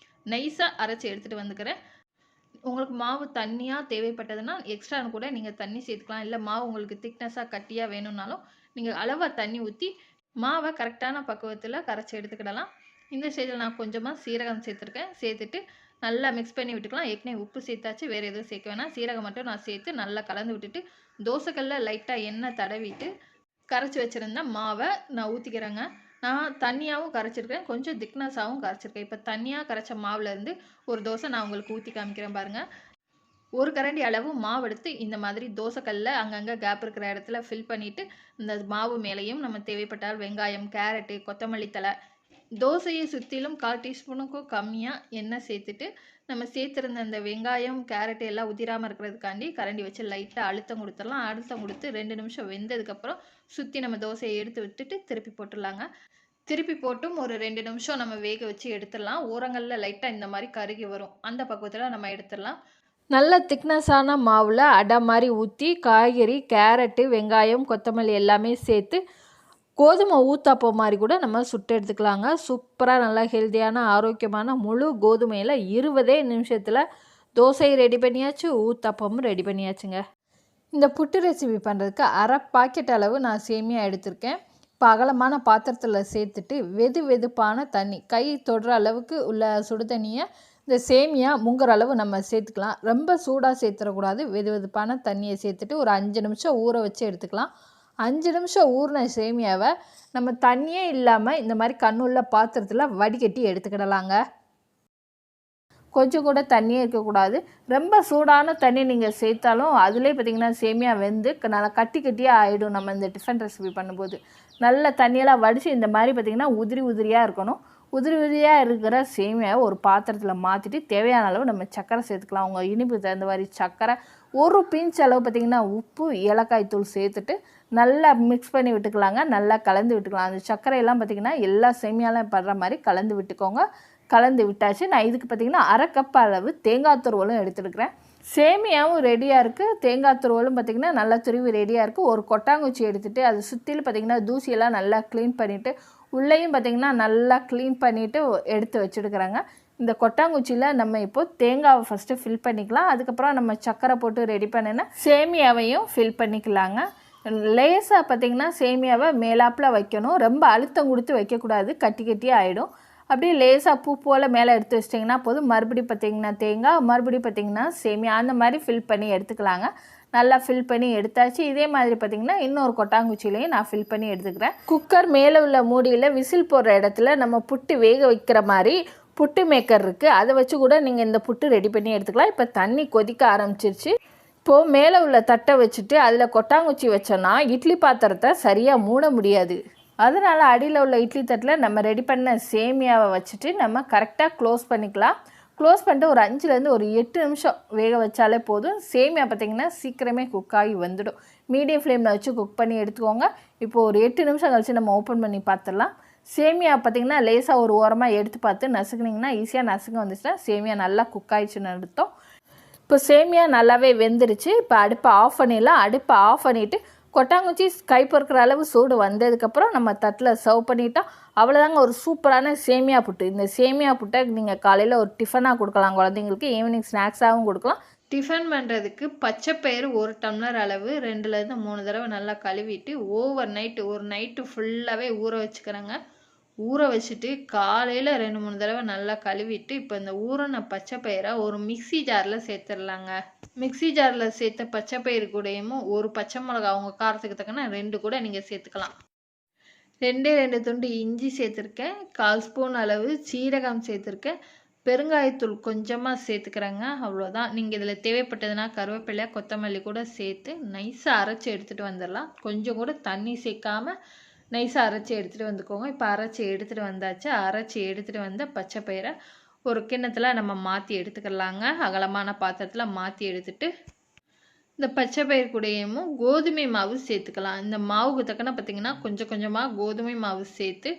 S1: நைஸாக அரைச்சி எடுத்துகிட்டு வந்துக்கிறேன். உங்களுக்கு மாவு தண்ணியாக தேவைப்பட்டதுன்னா எக்ஸ்ட்ரா கூட நீங்கள் தண்ணி சேர்த்துக்கலாம். இல்லை மாவு உங்களுக்கு திக்னஸாக கட்டியாக வேணும்னாலும் நீங்கள் அளவாக தண்ணி ஊற்றி மாவை கரெக்டான பக்குவத்தில் கரைச்சி எடுத்துக்கிடலாம். இந்த ஸ்டேஜில் நான் கொஞ்சமாக சீரகம் சேர்த்துருக்கேன். சேர்த்துட்டு நல்லா மிக்ஸ் பண்ணி விட்டுக்கலாம். ஏற்கனவே உப்பு சேர்த்தாச்சு, வேறு எதுவும் சேர்க்க வேணாம். சீரகம் மட்டும் நான் சேர்த்து நல்லா கலந்து விட்டுட்டு, தோசைக்கல்ல லைட்டாக எண்ணெய் தடவிட்டு கரைச்சி வச்சுருந்த மாவை நான் ஊற்றிக்கிறேங்க. நான் தண்ணியாகவும் கரைச்சிருக்கேன், கொஞ்சம் திக்னஸாகவும் கரைச்சிருக்கேன். இப்போ தண்ணியாக கரைச்ச மாவுலேருந்து ஒரு தோசை நான் உங்களுக்கு ஊற்றி காமிக்கிறேன் பாருங்கள். ஒரு கரண்டி அளவு மாவு எடுத்து இந்த மாதிரி தோசைக்கல்ல அங்கங்கே கேப் இருக்கிற இடத்துல ஃபில் பண்ணிவிட்டு, இந்த மாவு மேலேயும் நம்ம தேவைப்பட்டால் வெங்காயம், கேரட்டு, கொத்தமல்லி தழை, தோசையை சுற்றிலும் 1/4 டீஸ்பூனுக்கும் கம்மியாக எண்ணெய் சேர்த்துட்டு, நம்ம சேர்த்துருந்த அந்த வெங்காயம், கேரட்டு எல்லாம் உதிராமல் இருக்கிறதுக்காண்டி கரண்டி வச்சு லைட்டாக அழுத்தம் கொடுத்துடலாம். அழுத்தம் கொடுத்து 2 நிமிஷம் வெந்ததுக்கப்புறம் சுற்றி நம்ம தோசையை எடுத்து விட்டுட்டு திருப்பி போட்டுடலாங்க. திருப்பி போட்டும் ஒரு 2 நிமிஷம் நம்ம வேக வச்சு எடுத்துடலாம். ஓரங்களில் லைட்டாக இந்த மாதிரி கருகி வரும், அந்த பக்குவத்தில் நம்ம எடுத்துடலாம். நல்ல திக்னஸான மாவில் அடை மாதிரி ஊற்றி காய்கறி, கேரட்டு, வெங்காயம், கொத்தமல்லி எல்லாமே சேர்த்து கோதுமை ஊத்தாப்பம் மாதிரி கூட நம்ம சுட்டு எடுத்துக்கலாங்க. சூப்பராக நல்லா ஹெல்த்தியான ஆரோக்கியமான முழு கோதுமையில் 20 நிமிஷத்தில் தோசை ரெடி பண்ணியாச்சு, ஊத்தாப்பமும் ரெடி பண்ணியாச்சுங்க. இந்த புட்டு ரெசிபி பண்ணுறதுக்கு அரை பாக்கெட் அளவு நான் சேமியா எடுத்திருக்கேன். இப்போ அகலமான பாத்திரத்தில் சேர்த்துட்டு வெது வெதுப்பான தண்ணி, கை தொடுற அளவுக்கு உள்ள சுடு தண்ணியை இந்த சேமியா முங்குற அளவு நம்ம சேர்த்துக்கலாம். ரொம்ப சூடாக சேர்த்துடக்கூடாது. வெது வெதுப்பான தண்ணியை சேர்த்துட்டு ஒரு 5 நிமிஷம் ஊற வச்சு எடுத்துக்கலாம். 5 நிமிஷம் ஊறின சேமியாவை நம்ம தண்ணியே இல்லாமல் இந்த மாதிரி கண்ணுள்ள பாத்திரத்தில் வடிகட்டி எடுத்துக்கிடலாங்க. கொஞ்சம் கூட தண்ணியே இருக்கக்கூடாது. ரொம்ப சூடான தண்ணி நீங்கள் சேர்த்தாலும் அதிலே பார்த்திங்கன்னா சேமியா வெந்து நல்லா கட்டியாக ஆகிடும். நம்ம இந்த டிஃபன் ரெசிபி பண்ணும்போது நல்ல தண்ணியெல்லாம் வடித்து இந்த மாதிரி பார்த்திங்கன்னா உதிரி உதிரியாக இருக்கணும். உதிரி உதிரியாக இருக்கிற சேமியாவை ஒரு பாத்திரத்தில் மாற்றிட்டு தேவையான அளவு நம்ம சர்க்கரை சேர்த்துக்கலாம். உங்கள் இனிப்பு தகுந்த மாதிரி சர்க்கரை, ஒரு பிஞ்ச் அளவு பார்த்திங்கன்னா உப்பு, ஏலக்காய் தூள் சேர்த்துட்டு நல்லா மிக்ஸ் பண்ணி விட்டுக்கலாங்க. நல்லா கலந்து விட்டுக்கலாம். அந்த சர்க்கரையெல்லாம் பார்த்திங்கன்னா எல்லா சேமியாலாம் படுற மாதிரி கலந்து விட்டுக்கோங்க. கலந்து விட்டாச்சு. நான் இதுக்கு பார்த்திங்கன்னா அரை கப் அளவு தேங்காய் துருவலும் எடுத்துருக்கிறேன். சேமியாவும் ரெடியாக இருக்குது, தேங்காய் துருவலும் பார்த்திங்கன்னா நல்லா துருவி ரெடியாக இருக்குது. ஒரு கொட்டாங்குச்சி எடுத்துகிட்டு அது சுற்றிலும் பார்த்திங்கன்னா தூசியெல்லாம் நல்லா க்ளீன் பண்ணிவிட்டு உள்ளேயும் பார்த்திங்கன்னா நல்லா க்ளீன் பண்ணிவிட்டு எடுத்து வச்சுடுக்குறாங்க. இந்த கொட்டாங்குச்சியில் நம்ம இப்போது தேங்காவை ஃபஸ்ட்டு ஃபில் பண்ணிக்கலாம். அதுக்கப்புறம் நம்ம சர்க்கரை போட்டு ரெடி பண்ணினா சேமியாவையும் ஃபில் பண்ணிக்கலாங்க. லேசாக பார்த்திங்கன்னா சேமியாவை மேலாப்பில் வைக்கணும். ரொம்ப அழுத்தம் கொடுத்து வைக்கக்கூடாது, கட்டியாக ஆகிடும். அப்படியே லேசாக பூ போல் மேலே எடுத்து வச்சிட்டிங்கன்னா போதும். மறுபடியும் பார்த்திங்கன்னா தேங்காய், மறுபடியும் பார்த்திங்கன்னா சேமியா, அந்த மாதிரி ஃபில் பண்ணி எடுத்துக்கலாங்க. நல்லா ஃபில் பண்ணி எடுத்தாச்சு. இதே மாதிரி பார்த்திங்கன்னா இன்னொரு கொட்டாங்குச்சிலையும் நான் ஃபில் பண்ணி எடுத்துக்கிறேன். குக்கர் மேலே உள்ள மூடியில் விசில் போடுற இடத்துல நம்ம புட்டு வேக வைக்கிற மாதிரி புட்டு மேக்கர் இருக்குது. அதை வச்சு கூட நீங்கள் இந்த புட்டு ரெடி பண்ணி எடுத்துக்கலாம். இப்போ தண்ணி கொதிக்க ஆரம்பிச்சிருச்சு. இப்போது மேலே உள்ள தட்டை வச்சுட்டு அதில் கொட்டாங்குச்சி வச்சோன்னா இட்லி பாத்திரத்தை சரியாக மூட முடியாது. அதனால் அடியில் உள்ள இட்லி தட்டில் நம்ம ரெடி பண்ண சேமியாவை வச்சுட்டு நம்ம கரெக்டாக க்ளோஸ் பண்ணிக்கலாம். க்ளோஸ் பண்ணிட்டு ஒரு 5லேருந்து ஒரு 8 நிமிஷம் வேக வச்சாலே போதும். சேமியா பார்த்திங்கன்னா சீக்கிரமே குக் ஆகி வந்துடும். மீடியம் ஃப்ளேமில் வச்சு குக் பண்ணி எடுத்துக்கோங்க. இப்போது ஒரு 8 நிமிஷம் கழிச்சு நம்ம ஓப்பன் பண்ணி பார்த்துடலாம். சேமியா பார்த்திங்கன்னா லேசாக ஒரு ஓரமாக எடுத்து பார்த்து நசுக்குனிங்கன்னா ஈஸியாக நசுங்க வந்துச்சுன்னா சேமியா நல்லா குக் ஆகிடுச்சுன்னு அர்த்தம். இப்போ சேமியா நல்லாவே வெந்துருச்சு. இப்போ அடுப்பை ஆஃப் பண்ணிடலாம். அடுப்பை ஆஃப் பண்ணிவிட்டு கொட்டாங்குச்சி கை பொறுக்கிற அளவு சூடு வந்ததுக்கப்புறம் நம்ம தட்டில் சர்வ் பண்ணிட்டோம். அவ்வளோதாங்க, ஒரு சூப்பரான சேமியா புட்டு. இந்த சேமியா புட்டை நீங்கள் காலையில் ஒரு டிஃபனாக கொடுக்கலாம் குழந்தைங்களுக்கு, ஈவினிங் ஸ்நாக்ஸாகவும் கொடுக்கலாம். டிஃபன் பண்ணுறதுக்கு பச்சைப்பயிறு 1 டம்ளர் அளவு 2லேருந்து 3 தடவை நல்லா கழுவிட்டு ஓவர் நைட்டு ஒரு நைட்டு ஃபுல்லாகவே ஊற வச்சுக்கிறேங்க. ஊற வச்சுட்டு காலையில் 2-3 தடவை நல்லா கழுவிட்டு இப்போ இந்த ஊறின பச்சைப்பயிரை ஒரு மிக்சி ஜாரில் சேர்த்துடலாங்க. மிக்சி ஜாரில் சேர்த்த பச்சைப்பயிறு கூடயும் ஒரு பச்சை மிளகா, அவங்க காரத்துக்கு தக்கன 2 கூட நீங்கள் சேர்த்துக்கலாம். 2 துண்டு இஞ்சி சேர்த்துருக்கேன். 1/4 ஸ்பூன் அளவு சீரகம் சேர்த்துருக்கேன். பெருங்காயத்தூள் கொஞ்சமாக சேர்த்துக்கிறேங்க. அவ்வளோதான். நீங்கள் இதில் தேவைப்பட்டதுன்னா கருவேப்பிலை, கொத்தமல்லி கூட சேர்த்து நைஸாக அரைச்சி எடுத்துகிட்டு வந்துடலாம். கொஞ்சம் கூட தண்ணி சேர்க்காமல் நைஸாக அரைச்சி எடுத்துகிட்டு வந்துக்கோங்க. இப்போ அரைச்சி எடுத்துகிட்டு வந்தாச்சு. அரைச்சி எடுத்துகிட்டு வந்த பச்சைப்பயிரை ஒரு கிண்ணத்தில் நம்ம மாற்றி எடுத்துக்கலாங்க. அகலமான பாத்திரத்தில் மாற்றி எடுத்துட்டு இந்த பச்சைப்பயிர் கூடயும் கோதுமை மாவு சேர்த்துக்கலாம். இந்த மாவுக்கு தக்கன பார்த்திங்கன்னா கொஞ்சம் கொஞ்சமாக கோதுமை மாவு சேர்த்து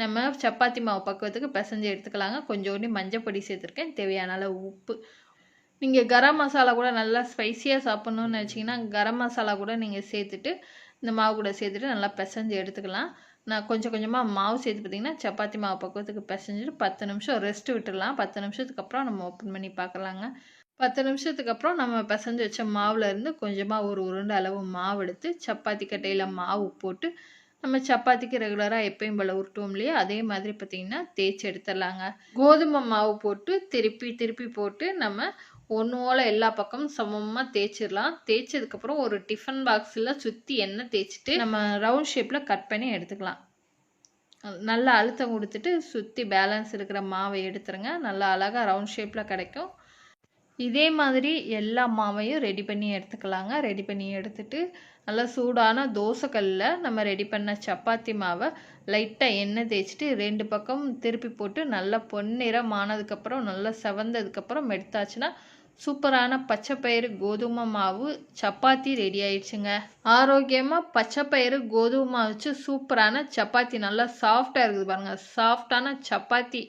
S1: நம்ம சப்பாத்தி மாவு பக்குவத்துக்கு பிசைஞ்சு எடுத்துக்கலாங்க. கொஞ்சோண்டு மஞ்சப்பொடி சேர்த்துருக்கேன். தேவையான அளவு உப்பு. நீங்கள் கரம் மசாலா கூட நல்லா ஸ்பைஸியாக சாப்பிட்ணுன்னு நினச்சிங்கன்னா கரம் மசாலா கூட நீங்கள் சேர்த்துட்டு இந்த மாவு கூட சேர்த்துட்டு நல்லா பிசைஞ்சு எடுத்துக்கலாம். நான் கொஞ்சம் கொஞ்சமாக மாவு சேர்த்து பார்த்திங்கன்னா சப்பாத்தி மாவு பக்குவத்துக்கு பிசைஞ்சிட்டு 10 நிமிஷம் ரெஸ்ட்டு விட்டுடலாம். 10 நிமிஷத்துக்கு அப்புறம் நம்ம ஓப்பன் பண்ணி பார்க்கலாங்க. 10 நிமிஷத்துக்கு அப்புறம் நம்ம பிசைஞ்சு வச்ச மாவில் இருந்து கொஞ்சமாக ஒரு உருண்டை அளவு மாவு எடுத்து சப்பாத்தி கட்டையில் மாவு போட்டு நம்ம சப்பாத்திக்கு ரெகுலராக எப்பயும் போல் உருட்டுவோம் இல்லையா, அதே மாதிரி பார்த்திங்கன்னா தேய்ச்சி எடுத்துடலாங்க. கோதுமை மாவு போட்டு திருப்பி திருப்பி போட்டு நம்ம ஒன்று போல் எல்லா பக்கமும் சமமாக தேய்ச்சிடலாம். தேய்ச்சதுக்கப்புறம் ஒரு டிஃபன் பாக்ஸில் சுற்றி எண்ணெய் தேய்ச்சிட்டு நம்ம ரவுண்ட் ஷேப்பில் கட் பண்ணி எடுத்துக்கலாம். நல்லா அழுத்தம் கொடுத்துட்டு சுற்றி பேலன்ஸ் இருக்கிற மாவை எடுத்துருங்க. நல்லா அழகாக ரவுண்ட் ஷேப்பில் கிடைக்கும். இதே மாதிரி எல்லா மாவையும் ரெடி பண்ணி எடுத்துக்கலாங்க. ரெடி பண்ணி எடுத்துட்டு நல்லா சூடான தோசைக்கல்லில் நம்ம ரெடி பண்ண சப்பாத்தி மாவை லைட்டாக எண்ணெய் தேய்ச்சிட்டு 2 பக்கம் திருப்பி போட்டு நல்லா பொன்னிறம் ஆனதுக்கப்புறம் நல்லா செவந்ததுக்கப்புறம் எடுத்தாச்சுன்னா சூப்பரான பச்சைப்பயிறு கோதுமை மாவு சப்பாத்தி ரெடி ஆயிடுச்சுங்க. ஆரோக்கியமாக பச்சைப்பயிறு கோதுமை மாவு வச்சு சூப்பரான சப்பாத்தி நல்லா சாஃப்டாக இருக்குது பாருங்கள். சாஃப்டான சப்பாத்தி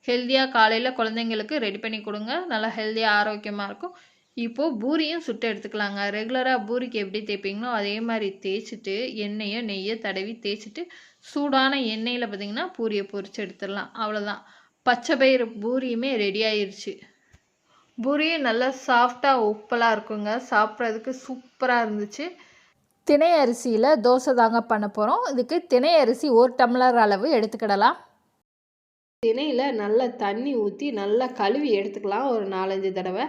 S1: ஹெல்த்தியாக காலையில் குழந்தைங்களுக்கு ரெடி பண்ணி கொடுங்க. நல்லா ஹெல்த்தியாக ஆரோக்கியமாக இருக்கும். இப்போது பூரியும் சுட்டு எடுத்துக்கலாங்க. ரெகுலராக பூரிக்கு எப்படி தேய்ப்பீங்களோ அதே மாதிரி தேய்ச்சிட்டு எண்ணெயோ நெய்யோ தடவி தேய்ச்சிட்டு சூடான எண்ணெயில் பார்த்திங்கன்னா பூரியை பொரித்து எடுத்துடலாம். அவ்வளோதான், பச்சைப்பயிறு பூரியுமே ரெடி ஆயிடுச்சு. பூரியும் நல்லா சாஃப்டாக உப்பலாக இருக்குங்க. சாப்பிட்றதுக்கு சூப்பராக இருந்துச்சு. திணை அரிசியில் தோசை தாங்க பண்ண போகிறோம். இதுக்கு திணை அரிசி 1 டம்ளர் அளவு எடுத்துக்கிடலாம்.
S2: திணையில் நல்லா தண்ணி ஊற்றி நல்லா கழுவி எடுத்துக்கலாம் ஒரு 4-5 தடவை.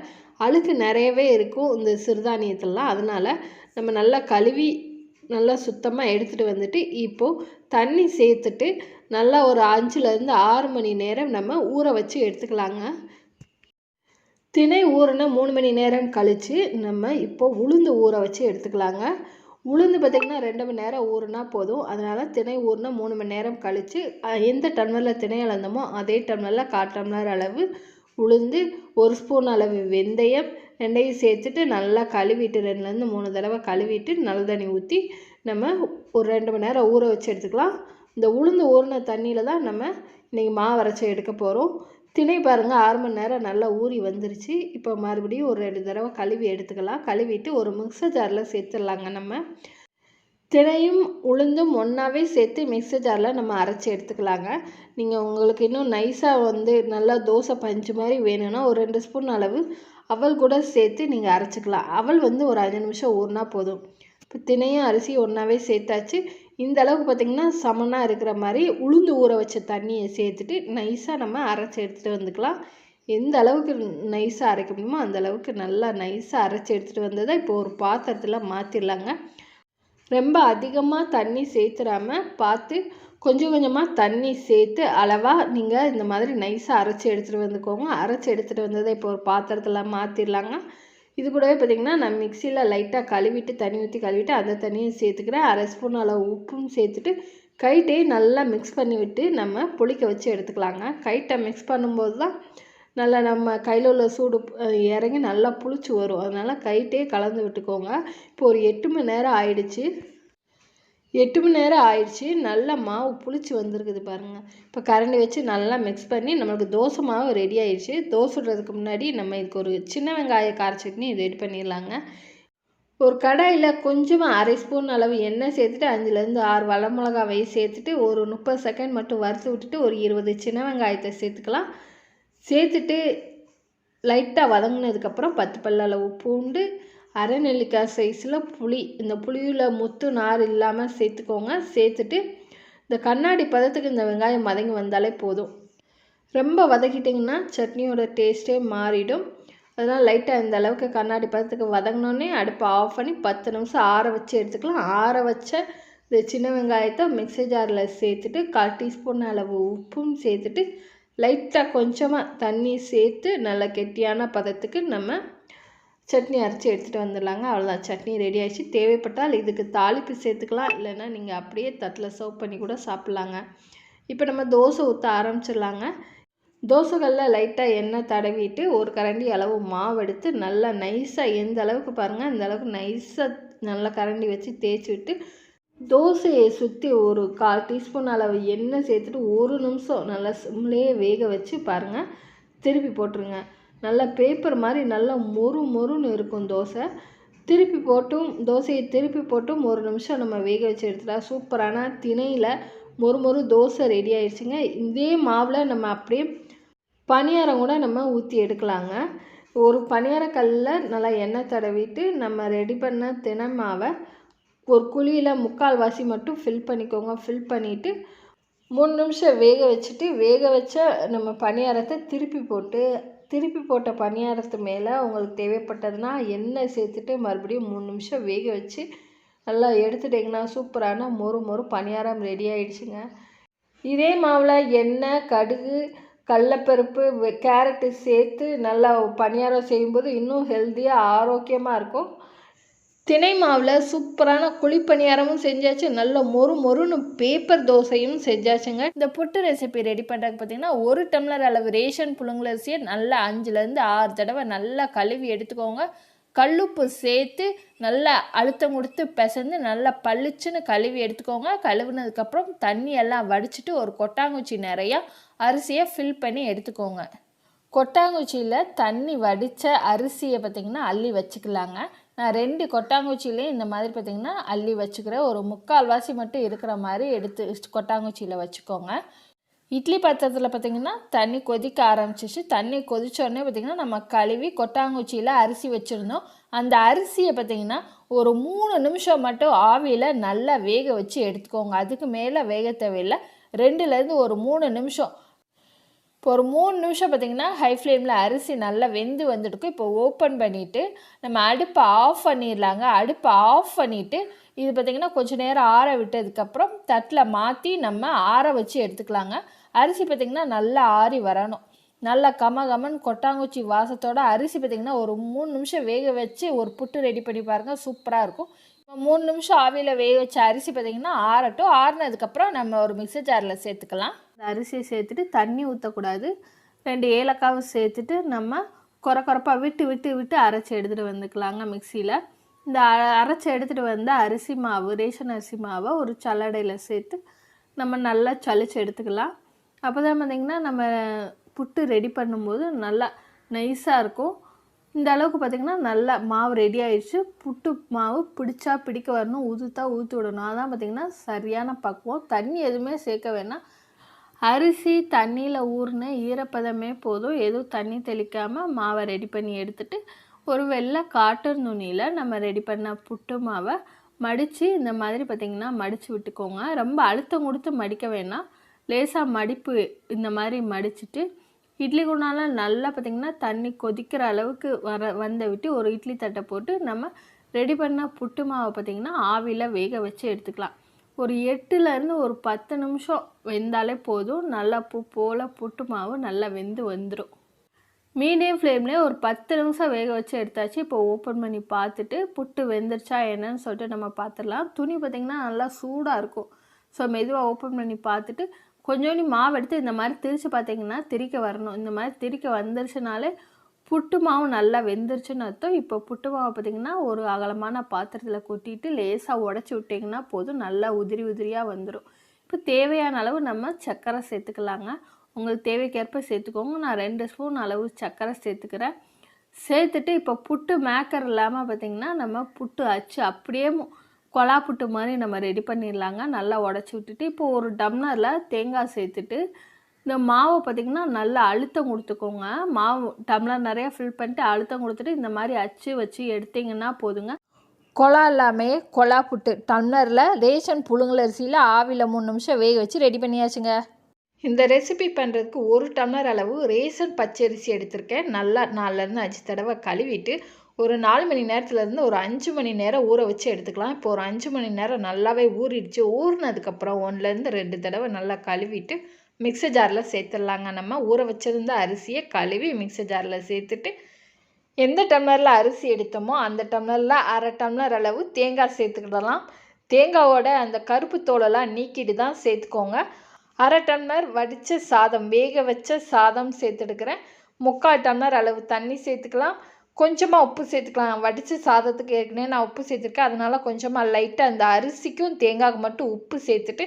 S2: அழுக்கு நிறையவே இருக்கும் இந்த சிறுதானியத்திலலாம். அதனால் நம்ம நல்லா கழுவி நல்லா சுத்தமாக எடுத்துகிட்டு வந்துட்டு இப்போது தண்ணி சேர்த்துட்டு நல்லா ஒரு 5லேருந்து 6 மணி நேரம் நம்ம ஊற வச்சு எடுத்துக்கலாங்க. திணை ஊறின 3 மணி நேரம் கழித்து நம்ம இப்போது உளுந்து ஊற வச்சு எடுத்துக்கலாங்க. உளுந்து பார்த்திங்கன்னா 2 மணி நேரம் ஊறுனா போதும். அதனால் திணை ஊறினா 3 மணி நேரம் கழித்து எந்த டம்ளரில் திணை அளந்தோமோ அதே டம்ளரில் 1/4 டம்ளர் அளவு உளுந்து, 1 ஸ்பூன் அளவு வெந்தயம், 2யும் சேர்த்துட்டு நல்லா கழுவிட்டு 2லேருந்து 3 தடவை கழுவிட்டு நல்ல தண்ணி ஊற்றி நம்ம ஒரு 2 மணி நேரம் ஊற வச்சு எடுத்துக்கலாம். இந்த உளுந்து ஊறின தண்ணியில் தான் நம்ம இன்றைக்கி மாவு அரைச்சி எடுக்க போகிறோம். திணை பாருங்கள் 6 மணி நேரம் நல்லா ஊறி வந்துருச்சு. இப்போ மறுபடியும் ஒரு 2 தடவை கழுவி எடுத்துக்கலாம். கழுவிட்டு ஒரு மிக்சர் ஜாரில் சேர்த்துடலாங்க. நம்ம திணையும் உளுந்தும் ஒன்றாவே சேர்த்து மிக்சர் ஜாரில் நம்ம அரைச்சி எடுத்துக்கலாங்க. நீங்கள் உங்களுக்கு இன்னும் நைஸாக நல்லா தோசை பஞ்சு மாதிரி வேணும்னா ஒரு 2 ஸ்பூன் அளவு அவல் கூட சேர்த்து நீங்கள் அரைச்சிக்கலாம். அவல் ஒரு 5 நிமிஷம் ஊறினா போதும். இப்போ திணையும் அரிசியும் ஒன்றாவே சேர்த்தாச்சு. இந்த அளவுக்கு பார்த்திங்கன்னா சமனாக இருக்கிற மாதிரி உளுந்து ஊற வச்ச தண்ணியை சேர்த்துட்டு நைஸாக நம்ம அரைச்சி எடுத்துகிட்டு வந்துக்கலாம். எந்த அளவுக்கு நைஸாக அரைக்க முடியுமோ அந்த அளவுக்கு நல்லா நைஸாக அரைச்சி எடுத்துகிட்டு வந்ததை இப்போ ஒரு பாத்திரத்தில் மாற்றிடலாங்க. ரொம்ப அதிகமாக தண்ணி சேர்த்துடாமல் பார்த்து கொஞ்சம் கொஞ்சமாக தண்ணி சேர்த்து அளவாக நீங்கள் இந்த மாதிரி நைஸாக அரைச்சி எடுத்துகிட்டு வந்துக்கோங்க. அரைச்சி எடுத்துகிட்டு வந்ததை இப்போ ஒரு பாத்திரத்தில் மாற்றிடலாங்க. இது கூடவே பார்த்திங்கன்னா நான் மிக்சியில் லைட்டாக கழுவிட்டு தண்ணி ஊற்றி கழுவிட்டு அந்த தண்ணியும் சேர்த்துக்கிறேன். 1/2 ஸ்பூன் அளவு உப்பும் சேர்த்துட்டு கைட்டே நல்லா மிக்ஸ் பண்ணி விட்டு நம்ம புளிக்க வச்சு எடுத்துக்கலாங்க. கைட்டை மிக்ஸ் பண்ணும்போது தான் நல்லா நம்ம கையில் உள்ள சூடு இறங்கி நல்லா புளிச்சு வரும். அதனால் கைட்டே கலந்து விட்டுக்கோங்க. இப்போ ஒரு 8 மணி நேரம் ஆயிடுச்சு. 8 மணி நேரம் ஆயிடுச்சு. நல்லா மாவு புளிச்சு வந்திருக்குது பாருங்கள். இப்போ கரண்டி வச்சு நல்லா மிக்ஸ் பண்ணி நம்மளுக்கு தோசை மாவு ரெடி ஆயிடுச்சு. தோசை சுடுறதுக்கு முன்னாடி நம்ம இதுக்கு ஒரு சின்ன வெங்காய கார சட்னி ரெடி பண்ணிடலாங்க. ஒரு கடாயில் கொஞ்சமாக 1/2 ஸ்பூன் அளவு எண்ணெய் சேர்த்துட்டு 5லேருந்து 6 வரமிளகாவை சேர்த்துட்டு ஒரு 30 செகண்ட் மட்டும் வறுத்து விட்டுட்டு ஒரு 20 சின்ன வெங்காயத்தை சேர்த்துக்கலாம். சேர்த்துட்டு லைட்டாக வதங்கினதுக்கப்புறம் 10 பல் அளவு பூண்டு, அரை நெல்லிக்காய் சைஸில் புளி, இந்த புளியில் முத்து நார் இல்லாமல் சேர்த்துக்கோங்க. சேர்த்துட்டு இந்த கண்ணாடி பதத்துக்கு இந்த வெங்காயம் வதங்கி வந்தாலே போதும். ரொம்ப வதக்கிட்டிங்கன்னா சட்னியோட டேஸ்ட்டே மாறிடும். அதனால் லைட்டாக இந்த அளவுக்கு கண்ணாடி பதத்துக்கு வதங்கினோடனே அடுப்பை ஆஃப் பண்ணி 10 நிமிஷம் ஆற வச்சு எடுத்துக்கலாம். ஆற வச்ச இந்த சின்ன வெங்காயத்தை மிக்ஸி ஜாரில் சேர்த்துட்டு 1/4 டீஸ்பூன் அளவு உப்பும் சேர்த்துட்டு லைட்டாக கொஞ்சமாக தண்ணி சேர்த்து நல்லா கெட்டியான பதத்துக்கு நம்ம சட்னி அரைச்சி எடுத்துகிட்டு வந்துடலாங்க. அவ்வளோதான், சட்னி ரெடி ஆகிடுச்சு. தேவைப்பட்டால் இதுக்கு தாளிப்பு சேர்த்துக்கலாம். இல்லைன்னா நீங்கள் அப்படியே தட்டில் சர்வ் பண்ணி கூட சாப்பிட்லாங்க. இப்போ நம்ம தோசை ஊற்ற ஆரம்பிச்சிடலாங்க. தோசைகளில் லைட்டாக எண்ணெய் தடவிட்டு ஒரு கரண்டி அளவு மாவு எடுத்து நல்லா நைஸாக எந்த அளவுக்கு பாருங்கள் இந்த அளவுக்கு நைஸாக நல்லா கரண்டி வச்சு தேய்ச்சி விட்டு தோசையை சுற்றி ஒரு 1/4 டீஸ்பூன் அளவு எண்ணெய் சேர்த்துட்டு 1 நிமிஷம் நல்லா சிம்லேயே வேக வச்சு பாருங்கள். திருப்பி போட்டுருங்க. நல்லா பேப்பர் மாதிரி நல்லா மொறுன்னு இருக்கும் தோசை. தோசையை திருப்பி போட்டும் 1 நிமிஷம் நம்ம வேக வச்சு எடுத்துட்டா சூப்பரான திணையில் மொறு தோசை ரெடி ஆயிடுச்சுங்க. இதே மாவில் நம்ம அப்படியே பணியாரம் கூட நம்ம ஊற்றி எடுக்கலாங்க. ஒரு பணியாரக்கல்லில் நல்லா எண்ணெய் தடவிட்டு நம்ம ரெடி பண்ண தினை மாவை ஒரு குழியில் முக்கால்வாசி மட்டும் ஃபில் பண்ணிக்கோங்க. ஃபில் பண்ணிவிட்டு 3 நிமிஷம் வேக வச்சுட்டு, வேக வச்ச நம்ம பணியாரத்தை திருப்பி போட்ட பணியாரத்து மேலே உங்களுக்கு தேவைப்பட்டதுன்னா எண்ணெய் சேர்த்துட்டு மறுபடியும் 3 நிமிஷம் வேக வச்சு நல்லா எடுத்துட்டிங்கன்னா சூப்பரான மொறு மொறு பணியாரம் ரெடி ஆகிடுச்சுங்க. இதே மாவில் எண்ணெய், கடுகு, கடலப்பருப்பு, கேரட்டு சேர்த்து நல்லா பணியாரம் செய்யும்போது இன்னும் ஹெல்த்தியாக ஆரோக்கியமாக இருக்கும். தினை மாவில் சூப்பரான குழிப்பணியாரமும் செஞ்சாச்சு, நல்ல மொறு மொறுன்னு பேப்பர் தோசையும் செஞ்சாச்சுங்க. இந்த புட்டு ரெசிபி ரெடி பண்ணுறதுக்கு பார்த்திங்கன்னா 1 டம்ளர் அளவு ரேஷன் புழுங்கலரிசியை நல்லா 5லேருந்து 6 தடவை நல்லா கழுவி எடுத்துக்கோங்க. கல்லுப்பு சேர்த்து நல்லா அழுத்தம் கொடுத்து பிசைஞ்சு நல்லா பளிச்சுன்னு கழுவி எடுத்துக்கோங்க. கழுவுனதுக்கப்புறம் தண்ணி எல்லாம் வடிச்சிட்டு ஒரு கொட்டாங்குச்சி நிறையா அரிசியை ஃபில் பண்ணி எடுத்துக்கோங்க. கொட்டாங்குச்சியில் தண்ணி வடித்த அரிசியை பார்த்திங்கன்னா அள்ளி வச்சுக்கலாங்க. நான் 2 கொட்டாங்குச்சியிலையும் இந்த மாதிரி பார்த்திங்கன்னா அள்ளி வச்சுக்கிறேன். ஒரு 3/4 மட்டும் இருக்கிற மாதிரி எடுத்து கொட்டாங்குச்சியில் வச்சுக்கோங்க. இட்லி பாத்திரத்தில் பார்த்திங்கன்னா தண்ணி கொதிக்க ஆரம்பிச்சிச்சு. தண்ணி கொதிச்சோடனே பார்த்திங்கன்னா நம்ம கழுவி கொட்டாங்குச்சியில் அரிசி வச்சுருந்தோம். அந்த அரிசியை பார்த்திங்கன்னா ஒரு 3 நிமிஷம் மட்டும் ஆவியில் நல்லா வேக வச்சு எடுத்துக்கோங்க. அதுக்கு மேலே வேக தேவையில்லை. 2லேருந்து ஒரு 3 நிமிஷம். இப்போ ஒரு 3 நிமிஷம் பார்த்திங்கன்னா ஹை ஃப்ளேமில் அரிசி நல்லா வெந்து வந்துட்டுருக்கும். இப்போ ஓப்பன் பண்ணிவிட்டு நம்ம அடுப்பை ஆஃப் பண்ணிடலாங்க. அடுப்பை ஆஃப் பண்ணிவிட்டு இது பார்த்திங்கன்னா கொஞ்சம் நேரம் ஆற விட்டதுக்கப்புறம் தட்டில் மாற்றி நம்ம ஆற வச்சு எடுத்துக்கலாங்க. அரிசி பார்த்திங்கன்னா நல்லா ஆறி வரணும். நல்லா கமன்னு கொட்டாங்குச்சி வாசத்தோட அரிசி பார்த்திங்கன்னா ஒரு 3 நிமிஷம் வேக வச்சு ஒரு புட்டு ரெடி பண்ணி பாருங்கள், சூப்பராக இருக்கும். 3 நிமிஷம் ஆவியில் வேக வச்ச அரிசி பார்த்திங்கன்னா ஆறட்டும். ஆறினதுக்கப்புறம் நம்ம ஒரு மிக்சர் ஜாரில் சேர்த்துக்கலாம். இந்த அரிசியை சேர்த்துட்டு தண்ணி ஊற்றக்கூடாது. 2 ஏலக்காவும் சேர்த்துட்டு நம்ம கொரப்பாக விட்டு அரைச்சி எடுத்துகிட்டு வந்துக்கலாங்க மிக்சியில். இந்த அரைச்சி எடுத்துகிட்டு வந்த அரிசி மாவு, ரேஷன் அரிசி மாவை ஒரு சல்லடையில் சேர்த்து நம்ம நல்லா சலிச்சு எடுத்துக்கலாம். அப்போ தான் பார்த்திங்கன்னா நம்ம புட்டு ரெடி பண்ணும்போது நல்லா நைஸாக இருக்கும். இந்த அளவுக்கு பார்த்திங்கன்னா நல்லா மாவு ரெடி ஆகிடுச்சு. புட்டு மாவு பிடிக்க வரணும், ஊற்றி விடணும். அதான் பார்த்திங்கன்னா சரியான பக்குவம். தண்ணி எதுவுமே சேர்க்க வேணாம். அரிசி தண்ணியில் ஊறின ஈரப்பதமே போதும். எதுவும் தண்ணி தெளிக்காமல் மாவை ரெடி பண்ணி எடுத்துகிட்டு ஒரு வெள்ளை காட்டன் துணியில் நம்ம ரெடி பண்ண புட்டு மாவை மடித்து இந்த மாதிரி பார்த்திங்கன்னா மடித்து விட்டுக்கோங்க. ரொம்ப அழுத்தம் கொடுத்து மடிக்க வேணாம். லேசாக மடிப்பு இந்த மாதிரி மடிச்சுட்டு இட்லி குண்டால நல்லா பார்த்திங்கன்னா தண்ணி கொதிக்கிற அளவுக்கு வந்த விட்டு ஒரு இட்லி தட்டை போட்டு நம்ம ரெடி பண்ண புட்டு மாவை பார்த்திங்கன்னா ஆவியில் வேக வச்சு எடுத்துக்கலாம். ஒரு 8லேருந்து ஒரு 10 நிமிஷம் வெந்தாலே போதும். நல்லா பூ போல் புட்டு மாவு நல்லா வெந்து வந்துடும். மீடியம் ஃப்ளேம்லேயே ஒரு 10 நிமிஷம் வேக வச்சு எடுத்தாச்சு. இப்போ ஓப்பன் பண்ணி பார்த்துட்டு புட்டு வெந்துருச்சா என்னன்னு சொல்லிட்டு நம்ம பார்த்துடலாம். துணி பார்த்திங்கன்னா நல்லா சூடாக இருக்கும். ஸோ மெதுவாக ஓப்பன் பண்ணி பார்த்துட்டு கொஞ்சோண்டு மாவு எடுத்து இந்த மாதிரி திரித்து பார்த்திங்கன்னா திரிக்க வரணும். இந்த மாதிரி திரிக்க வந்துருச்சுனாலே புட்டு மாவு நல்லா வெந்துருச்சுன்னு அர்த்தம். இப்போ புட்டு மாவு பார்த்திங்கன்னா ஒரு அகலமான பாத்திரத்தில் கொட்டிட்டு லேசாக உடச்சி விட்டிங்கன்னா போதும், நல்லா உதிரியாக வந்துடும். இப்போ தேவையான அளவு நம்ம சர்க்கரை சேர்த்துக்கலாங்க. உங்களுக்கு தேவைக்கேற்ப சேர்த்துக்கோங்க. நான் 2 ஸ்பூன் அளவு சர்க்கரை சேர்த்துக்கிறேன். சேர்த்துட்டு இப்போ புட்டு மேக்கர் இல்லாமல் பார்த்திங்கன்னா நம்ம புட்டு அச்சு அப்படியே கொலா புட்டு மாதிரி நம்ம ரெடி பண்ணிடலாங்க. நல்லா உடச்சி விட்டுட்டு இப்போ ஒரு டம்ளரில் தேங்காய் சேர்த்துட்டு இந்த மாவை பார்த்திங்கன்னா நல்லா அழுத்தம் கொடுத்துக்கோங்க. மாவு டம்ளர் நிறையா ஃபில் பண்ணிட்டு அழுத்தம் கொடுத்துட்டு இந்த மாதிரி அச்சு வச்சு எடுத்திங்கன்னா போதுங்க. கொலா இல்லாமல் கொலா புட்டு டம்ளரில் ரேஷன் புழுங்கலரிசியில் ஆவியில் 3 நிமிஷம் வேக வச்சு ரெடி பண்ணியாச்சுங்க. இந்த ரெசிபி பண்ணுறதுக்கு 1 டம்ளர் அளவு ரேஷன் பச்சரிசி எடுத்திருக்கேன். நல்லா 4லேருந்து 5 தடவை கழுவிட்டு ஒரு 4 மணி நேரத்துலேருந்து ஒரு 5 மணி நேரம் ஊற வச்சு எடுத்துக்கலாம். இப்போ ஒரு 5 மணி நேரம் நல்லாவே ஊறிடுச்சு. ஊறினதுக்கப்புறம் 1லேருந்து 2 தடவை நல்லா கழுவிட்டு மிக்சர் ஜாரில் சேர்த்துடலாங்க. நம்ம ஊற வச்சுருந்த அரிசியை கழுவி மிக்சர் ஜாரில் சேர்த்துட்டு எந்த டம்ளரில் அரிசி எடுத்தோமோ அந்த டம்ளரில் 1/2 டம்ளர் அளவு தேங்காய் சேர்த்துக்கிடலாம். தேங்காயோட அந்த கருப்பு தோலெல்லாம் நீக்கிட்டு தான் சேர்த்துக்கோங்க. 1/2 டம்ளர் வடித்த சாதம், வேக வச்ச சாதம் சேர்த்துடுக்கிறேன். 3/4 டம்ளர் அளவு தண்ணி சேர்த்துக்கலாம். கொஞ்சமாக உப்பு சேர்த்துக்கலாம். வடித்த சாதத்துக்கு ஏற்கனவே நான் உப்பு சேர்த்துருக்கேன். அதனால் கொஞ்சமாக லைட்டாக அந்த அரிசிக்கும் தேங்காய்க்கு மட்டும் உப்பு சேர்த்துட்டு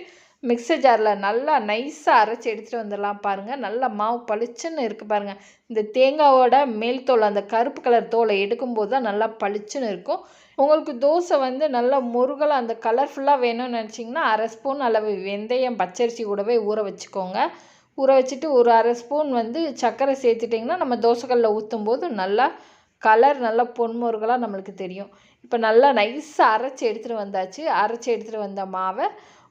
S2: மிக்சர் ஜாரில் நல்லா நைஸாக அரைச்சி எடுத்துகிட்டு வந்துடலாம். பாருங்கள், நல்லா மாவு பளிச்சுன்னு இருக்குது பாருங்கள். இந்த தேங்காயோட மேல் தோல், அந்த கருப்பு கலர் தோலை எடுக்கும்போது தான் நல்லா பளிச்சுன்னு இருக்கும். உங்களுக்கு தோசை நல்லா முருகலாக அந்த கலர்ஃபுல்லாக வேணும்னு நினச்சிங்கன்னா 1/2 ஸ்பூன் அளவு வெந்தயம் பச்சரிசி கூடவே ஊற வச்சுக்கோங்க. ஊற வச்சுட்டு ஒரு 1/2 ஸ்பூன் சர்க்கரை சேர்த்துட்டிங்கன்னா நம்ம தோசைக்கல்லில் ஊற்றும் போது நல்லா கலர் நல்லா பொன்முருகலாக நம்மளுக்கு தெரியும்.
S1: இப்போ நல்லா நைஸாக அரைச்சி எடுத்துகிட்டு வந்தாச்சு. அரைச்சி எடுத்துகிட்டு வந்த மாவை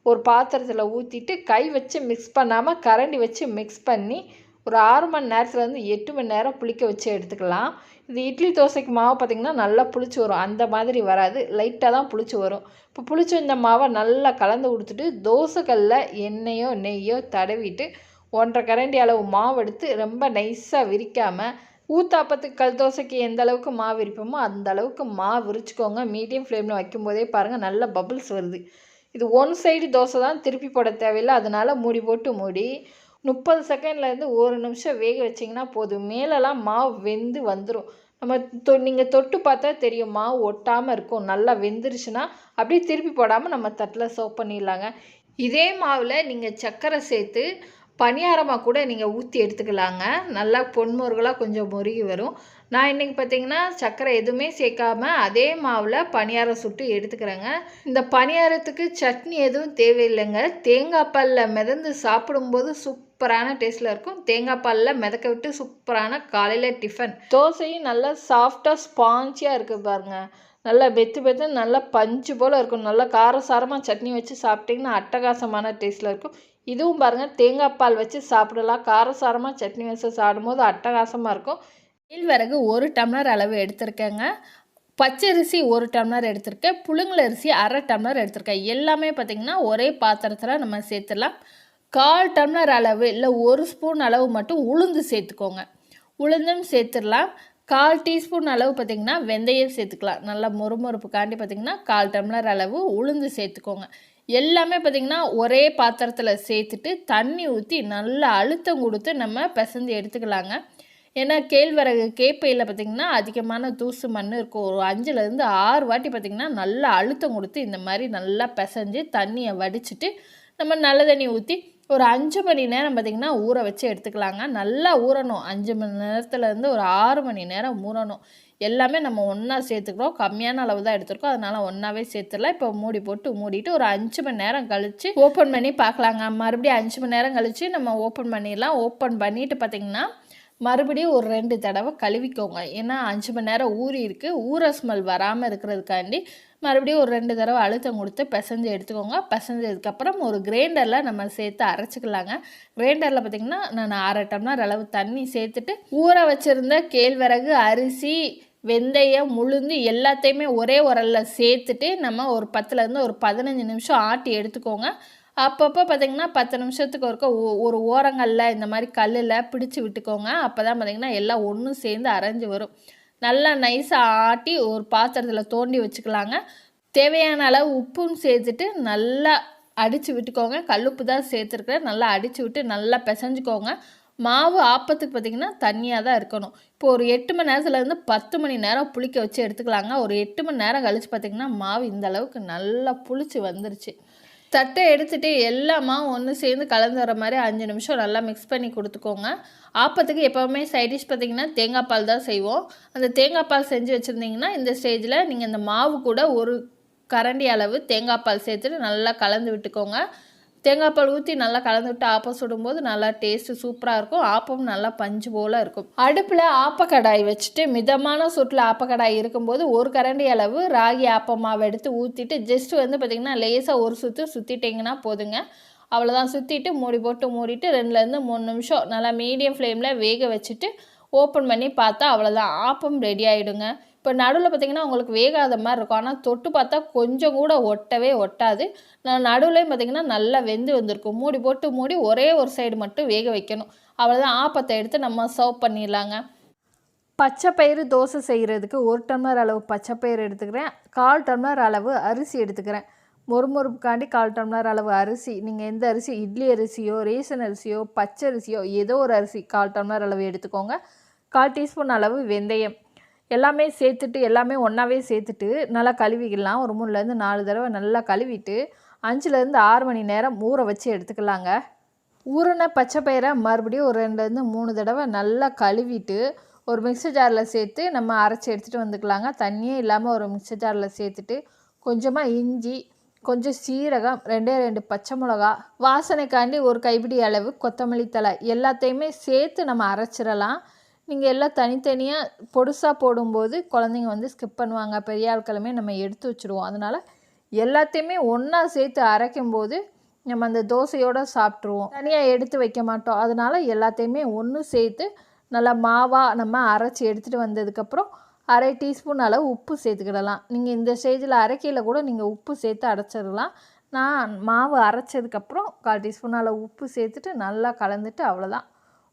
S1: ஒரு பாத்திரத்தில் ஊற்றிட்டு கை வச்சு மிக்ஸ் பண்ணாமல் கரண்டி வச்சு மிக்ஸ் பண்ணி ஒரு 6 மணி நேரத்துலேருந்து 8 மணி நேரம் புளிக்க வச்சு எடுத்துக்கலாம். இது இட்லி தோசைக்கு மாவு பார்த்திங்கன்னா நல்லா புளிச்சு வரும். அந்த மாதிரி வராது, லைட்டாக தான் புளிச்சு வரும். இப்போ புளிச்சு இந்த மாவை நல்லா கலந்து கொடுத்துட்டு தோசைக்கல்லில் எண்ணெயோ நெய்யோ தடவிட்டு 1.5 கரண்டி அளவு மாவு எடுத்து ரொம்ப நைஸாக விரிக்காமல் ஊத்தாப்பத்துக்கு கல் தோசைக்கு எந்த அளவுக்கு மாவு விரிப்போமோ அந்த அளவுக்கு மாவு விரிச்சுக்கோங்க. மீடியம் ஃப்ளேமில் வைக்கும்போதே பாருங்கள் நல்ல பபிள்ஸ் வருது. இது ஒன் சைடு தோசை தான், திருப்பி போட தேவையில்லை. அதனால் மூடி போட்டு மூடி 30 செகண்ட்லேருந்து 1 நிமிஷம் வேக வச்சிங்கன்னா போதும். மேலெல்லாம் மாவு வெந்து வந்துடும். நம்ம நீங்கள் தொட்டு பார்த்தா தெரியும் மாவு ஒட்டாமல் இருக்கும். நல்லா வெந்துருச்சுன்னா அப்படியே திருப்பி போடாமல் நம்ம தட்டில் சர்வ் பண்ணிடலாங்க. இதே மாவில் நீங்கள் சர்க்கரை சேர்த்து பணியாரமாக கூட நீங்கள் ஊற்றி எடுத்துக்கலாங்க. நல்லா பொன்முருகலாக கொஞ்சம் முருகி வரும். நான் இன்றைக்கி பார்த்திங்கன்னா சர்க்கரை எதுவுமே சேர்க்காம அதே மாவில் பணியாரம் சுட்டு எடுத்துக்கிறேங்க. இந்த பணியாரத்துக்கு சட்னி எதுவும் தேவையில்லைங்க. தேங்காய் பாலில் மிதந்து சாப்பிடும்போது சூப்பரான டேஸ்ட்டில் இருக்கும். தேங்காய் பாலில் மிதக்க விட்டு சூப்பரான காலையில் டிஃபன். தோசையும் நல்லா சாஃப்டாக ஸ்பாஞ்சியாக இருக்குது பாருங்கள். நல்லா பெத்து நல்லா பஞ்சு போல் இருக்கும். நல்லா காரசாரமாக சட்னி வச்சு சாப்பிட்டிங்கன்னா அட்டகாசமான டேஸ்ட்டில் இருக்கும். இதுவும் பாருங்கள் தேங்காய் பால் வச்சு சாப்பிடலாம். காரசாரமாக சட்னி வச்சு சாப்பிடும்போது அட்டகாசமாக இருக்கும். கேழ்வரகு 1 டம்ளர் அளவு எடுத்திருக்கேங்க. பச்சரிசி 1 டம்ளர் எடுத்திருக்கேன். புழுங்கல் அரிசி 1/2 டம்ளர் எடுத்திருக்கேன். எல்லாமே பார்த்திங்கன்னா ஒரே பாத்திரத்தில் நம்ம சேர்த்துடலாம். 1/4 டம்ளர் அளவு இல்லை 1 ஸ்பூன் அளவு மட்டும் உளுந்து சேர்த்துக்கோங்க. உளுந்தும் சேர்த்துடலாம். 1/4 டீஸ்பூன் அளவு பார்த்திங்கன்னா வெந்தயம் சேர்த்துக்கலாம். நல்லா மொறுமொறுப்புக்காண்டி பார்த்திங்கன்னா 1/4 டம்ளர் அளவு உளுந்து சேர்த்துக்கோங்க. எல்லாமே பார்த்திங்கன்னா ஒரே பாத்திரத்தில் சேர்த்துட்டு தண்ணி ஊற்றி நல்லா அழுத்தம் கொடுத்து நம்ம பிசைஞ்சு எடுத்துக்கலாங்க. ஏன்னா கேழ்வரகு கேப்பையில் பார்த்திங்கன்னா அதிகமான தூசு மண் இருக்கும். ஒரு 5லேருந்து 6 வாட்டி பார்த்திங்கன்னா நல்லா அழுத்தம் கொடுத்து இந்த மாதிரி நல்லா பிசைஞ்சு தண்ணியை வடிச்சிட்டு நம்ம நல்ல தண்ணி ஊற்றி ஒரு 5 மணி நேரம் பார்த்திங்கன்னா ஊற வச்சு எடுத்துக்கலாங்க. நல்லா ஊறணும். 5 மணி நேரத்துலேருந்து ஒரு 6 மணி நேரம் ஊறணும். எல்லாமே நம்ம ஒன்றா சேர்த்துக்கிறோம். கம்மியான அளவு தான் எடுத்துருக்கோம். அதனால் ஒன்றாவே சேர்த்துடலாம். இப்போ மூடி போட்டு மூடிட்டு ஒரு 5 மணி நேரம் கழித்து ஓப்பன் பண்ணி பார்க்கலாங்க. மறுபடியும் 5 மணி நேரம் கழித்து நம்ம ஓப்பன் பண்ணிடலாம். ஓப்பன் பண்ணிவிட்டு பார்த்திங்கன்னா மறுபடியும் ஒரு 2 தடவை கழுவிக்கோங்க. ஏன்னா 5 மணி நேரம் ஊறி இருக்குது. ஊற ஸ்மெல் வராமல் இருக்கிறதுக்காண்டி மறுபடியும் ஒரு 2 தடவை அழுத்தம் கொடுத்து பிசைஞ்சு எடுத்துக்கோங்க. பிசைஞ்சதுக்கப்புறம் ஒரு கிரைண்டரில் நம்ம சேர்த்து அரைச்சிக்கலாங்க. கிரைண்டரில் பார்த்திங்கன்னா நான் 1/2 டம்ளர் அளவு தண்ணி சேர்த்துட்டு ஊற வச்சுருந்த கேழ்வரகு, அரிசி, வெந்தயம், உளுந்து எல்லாத்தையுமே ஒரே உரலில் சேர்த்துட்டு நம்ம ஒரு 10லேருந்து ஒரு 15 நிமிஷம் ஆட்டி எடுத்துக்கோங்க. அப்பப்போ பார்த்திங்கன்னா 10 நிமிஷத்துக்கு ஒருக்க ஒரு ஓரங்களில் இந்த மாதிரி கல்லில் பிடிச்சி விட்டுக்கோங்க. அப்போ தான் பார்த்திங்கன்னா எல்லாம் ஒன்று சேர்ந்து அரைஞ்சி வரும். நல்லா நைஸாக ஆட்டி ஒரு பாத்திரத்தில் தோண்டி வச்சுக்கலாங்க. தேவையான அளவு உப்பும் சேர்த்துட்டு நல்லா அடித்து விட்டுக்கோங்க. கல்லுப்பு தான் சேர்த்துருக்குறேன். நல்லா அடித்து விட்டு நல்லா பிசைஞ்சுக்கோங்க. மாவு ஆப்பத்துக்கு பார்த்திங்கன்னா தண்ணியாக தான் இருக்கணும். இப்போ ஒரு 8 மணி நேரத்துலேருந்து 10 மணி நேரம் புளிக்க வச்சு எடுத்துக்கலாங்க. ஒரு 8 மணி நேரம் கழித்து பார்த்திங்கன்னா மாவு இந்த அளவுக்கு நல்லா புளிச்சு வந்துருச்சு. தட்டை எடுத்துகிட்டு எல்லா மாவும் ஒன்று சேர்ந்து கலந்து வர மாதிரி 5 நிமிஷம் நல்லா மிக்ஸ் பண்ணி கொடுத்துக்கோங்க. ஆப்பத்துக்கு எப்போவுமே சைடிஷ் பார்த்திங்கன்னா தேங்காய் பால் தான் செய்வோம். அந்த தேங்காய் பால் செஞ்சு வச்சுருந்தீங்கன்னா இந்த ஸ்டேஜில் நீங்கள் இந்த மாவு கூட 1 கரண்டி அளவு தேங்காய் பால் சேர்த்துட்டு நல்லா கலந்து விட்டுக்கோங்க. தேங்காய் பால் ஊற்றி நல்லா கலந்து விட்டு ஆப்பம் சுடும்போது நல்லா டேஸ்ட்டு சூப்பராக இருக்கும். ஆப்பமும் நல்லா பஞ்சு போல் இருக்கும். அடுப்பில் ஆப்பக்கடாய் வச்சுட்டு மிதமான சூட்டில் ஆப்பக்கடாய் இருக்கும்போது 1 கரண்டி அளவு ராகி ஆப்ப மாவு எடுத்து ஊற்றிட்டு ஜஸ்ட்டு வந்து பார்த்திங்கன்னா லேசாக ஒரு சுற்றிட்டிங்கன்னா போதுங்க. அவ்வளோதான். சுற்றிட்டு மூடி போட்டு மூடிட்டு 2லேருந்து 3 நிமிஷம் நல்லா மீடியம் ஃப்ளேமில் வேக வச்சுட்டு ஓப்பன் பண்ணி பார்த்தா அவ்வளோதான், ஆப்பம் ரெடி ஆகிடுங்க. இப்போ நடுவில் பார்த்திங்கன்னா உங்களுக்கு வேகாத மாதிரி இருக்கும். ஆனால் தொட்டு பார்த்தா கொஞ்சம் கூட ஒட்டவே ஒட்டாது. நான் நடுவுலையும் பார்த்திங்கன்னா நல்லா வெந்து வந்திருக்கும். மூடி போட்டு மூடி ஒரே ஒரு சைடு மட்டும் வேக வைக்கணும். அவ்வளோதான். ஆப்பத்தை எடுத்து நம்ம சர்வ் பண்ணிடலாங்க. பச்சை பயிறு தோசை செய்கிறதுக்கு 1 டம்ளர் அளவு பச்சை பயிறு எடுத்துக்கிறேன். 1/4 டம்ளர் அளவு அரிசி எடுத்துக்கிறேன். மொறுமொறுப்புக்காண்டி 1/4 டம்ளர் அளவு அரிசி. நீங்கள் எந்த அரிசி, இட்லி அரிசியோ ரேஷன் அரிசியோ பச்சரிசியோ ஏதோ ஒரு அரிசி 1/4 டம்ளர் அளவு எடுத்துக்கோங்க. 1/4 டீஸ்பூன் அளவு வெந்தயம். எல்லாமே சேர்த்துட்டு எல்லாமே ஒன்றாவே சேர்த்துட்டு நல்லா கழுவிக்கலாம். ஒரு 3லேருந்து 4 தடவை நல்லா கழுவிட்டு 5லேருந்து 6 மணி நேரம் ஊற வச்சு எடுத்துக்கலாங்க. ஊறின பச்சை பயிரை மறுபடியும் ஒரு 2லேருந்து 3 தடவை நல்லா கழுவிட்டு ஒரு மிக்ஸி ஜாரில் சேர்த்து நம்ம அரைச்சி எடுத்துகிட்டு வந்துக்கலாங்க. தண்ணியே இல்லாமல் ஒரு மிக்ஸி ஜாரில் சேர்த்துட்டு கொஞ்சமாக இஞ்சி, கொஞ்சம் சீரகம், 2 பச்சை மிளகா, வாசனைக்காண்டி ஒரு கைப்பிடி அளவு கொத்தமல்லி தழை எல்லாத்தையுமே சேர்த்து நம்ம அரைச்சிடலாம். நீங்கள் எல்லாம் தனித்தனியாக பொடுசாக போடும்போது குழந்தைங்க வந்து ஸ்கிப் பண்ணுவாங்க. பெரிய ஆட்களுமே நம்ம எடுத்து வச்சுருவோம். அதனால் எல்லாத்தையுமே ஒன்றா சேர்த்து அரைக்கும்போது நம்ம அந்த தோசையோடு சாப்பிட்ருவோம். தனியாக எடுத்து வைக்க மாட்டோம். அதனால் எல்லாத்தையுமே ஒன்று சேர்த்து நல்லா மாவாக நம்ம அரைச்சி எடுத்துகிட்டு வந்ததுக்கப்புறம் அரை டீஸ்பூன் அளவு உப்பு சேர்த்துக்கிடலாம். நீங்கள் இந்த ஸ்டேஜில் அரைக்கையில் கூட நீங்கள் உப்பு சேர்த்து அரைச்சிடலாம். நான் மாவு அரைச்சதுக்கப்புறம் 1/4 டீஸ்பூன் அளவு உப்பு சேர்த்துட்டு நல்லா கலந்துட்டு அவ்வளோதான்.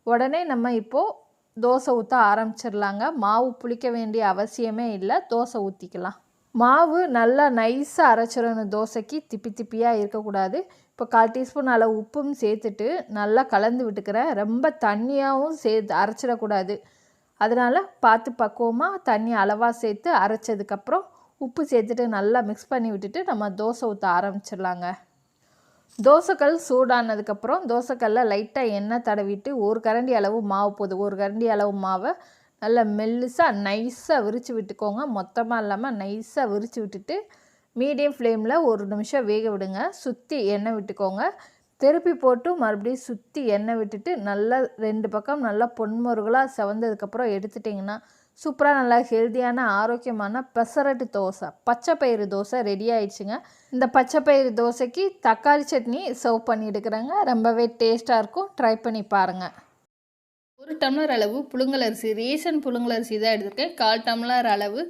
S1: உடனே நம்ம இப்போது தோசை ஊற்ற ஆரம்பிச்சிடலாங்க. மாவு புளிக்க வேண்டிய அவசியமே இல்லை. தோசை ஊற்றிக்கலாம். மாவு நல்லா நைஸாக அரைச்சிடணும். தோசைக்கு திப்பி திப்பியாக இருக்கக்கூடாது. இப்போ 1/4 டீஸ்பூன் அளவு உப்பும் சேர்த்துட்டு நல்லா கலந்து விட்டுக்கிறேன். ரொம்ப தண்ணியாகவும் அரைச்சிடக்கூடாது. அதனால் பார்த்து பக்குவமாக தண்ணி அளவாக சேர்த்து அரைச்சதுக்கப்புறம் உப்பு சேர்த்துட்டு நல்லா மிக்ஸ் பண்ணி விட்டுட்டு நம்ம தோசை ஊற்ற ஆரம்பிச்சிடலாங்க. தோசைக்கல் சூடானதுக்கப்புறம் தோசைக்கல்லில் லைட்டாக எண்ணெய் தடவிட்டு 1 கரண்டி அளவு மாவு போதும். 1 கரண்டி அளவு மாவை நல்லா மெல்லிசாக நைஸாக விரித்து விட்டுக்கோங்க. மொத்தமாக இல்லாமல் நைஸாக விரித்து விட்டுட்டு மீடியம் ஃப்ளேமில் 1 நிமிஷம் வேக விடுங்க. சுற்றி எண்ணெய் விட்டுக்கோங்க. திருப்பி போட்டு மறுபடியும் சுற்றி எண்ணெய் விட்டுட்டு நல்லா 2 பக்கம் நல்லா பொன்முருகலாக செவந்ததுக்கப்புறம் எடுத்துட்டிங்கன்னா சூப்பராக நல்லா ஹெல்த்தியான ஆரோக்கியமான பெசரட்டு தோசை, பச்சை பயிறு தோசை ரெடி ஆயிடுச்சுங்க. இந்த பச்சை பயிறு தோசைக்கு தக்காளி சட்னி சர்வ் பண்ணி எடுக்கிறேங்க. ரொம்பவே டேஸ்ட்டாக இருக்கும். ட்ரை பண்ணி பாருங்கள். 1 டம்ளர் அளவு புழுங்கலரிசி, ரேஷன் புழுங்கலரிசி தான் எடுத்துருக்கேன். 1/4 டம்ளர் அளவு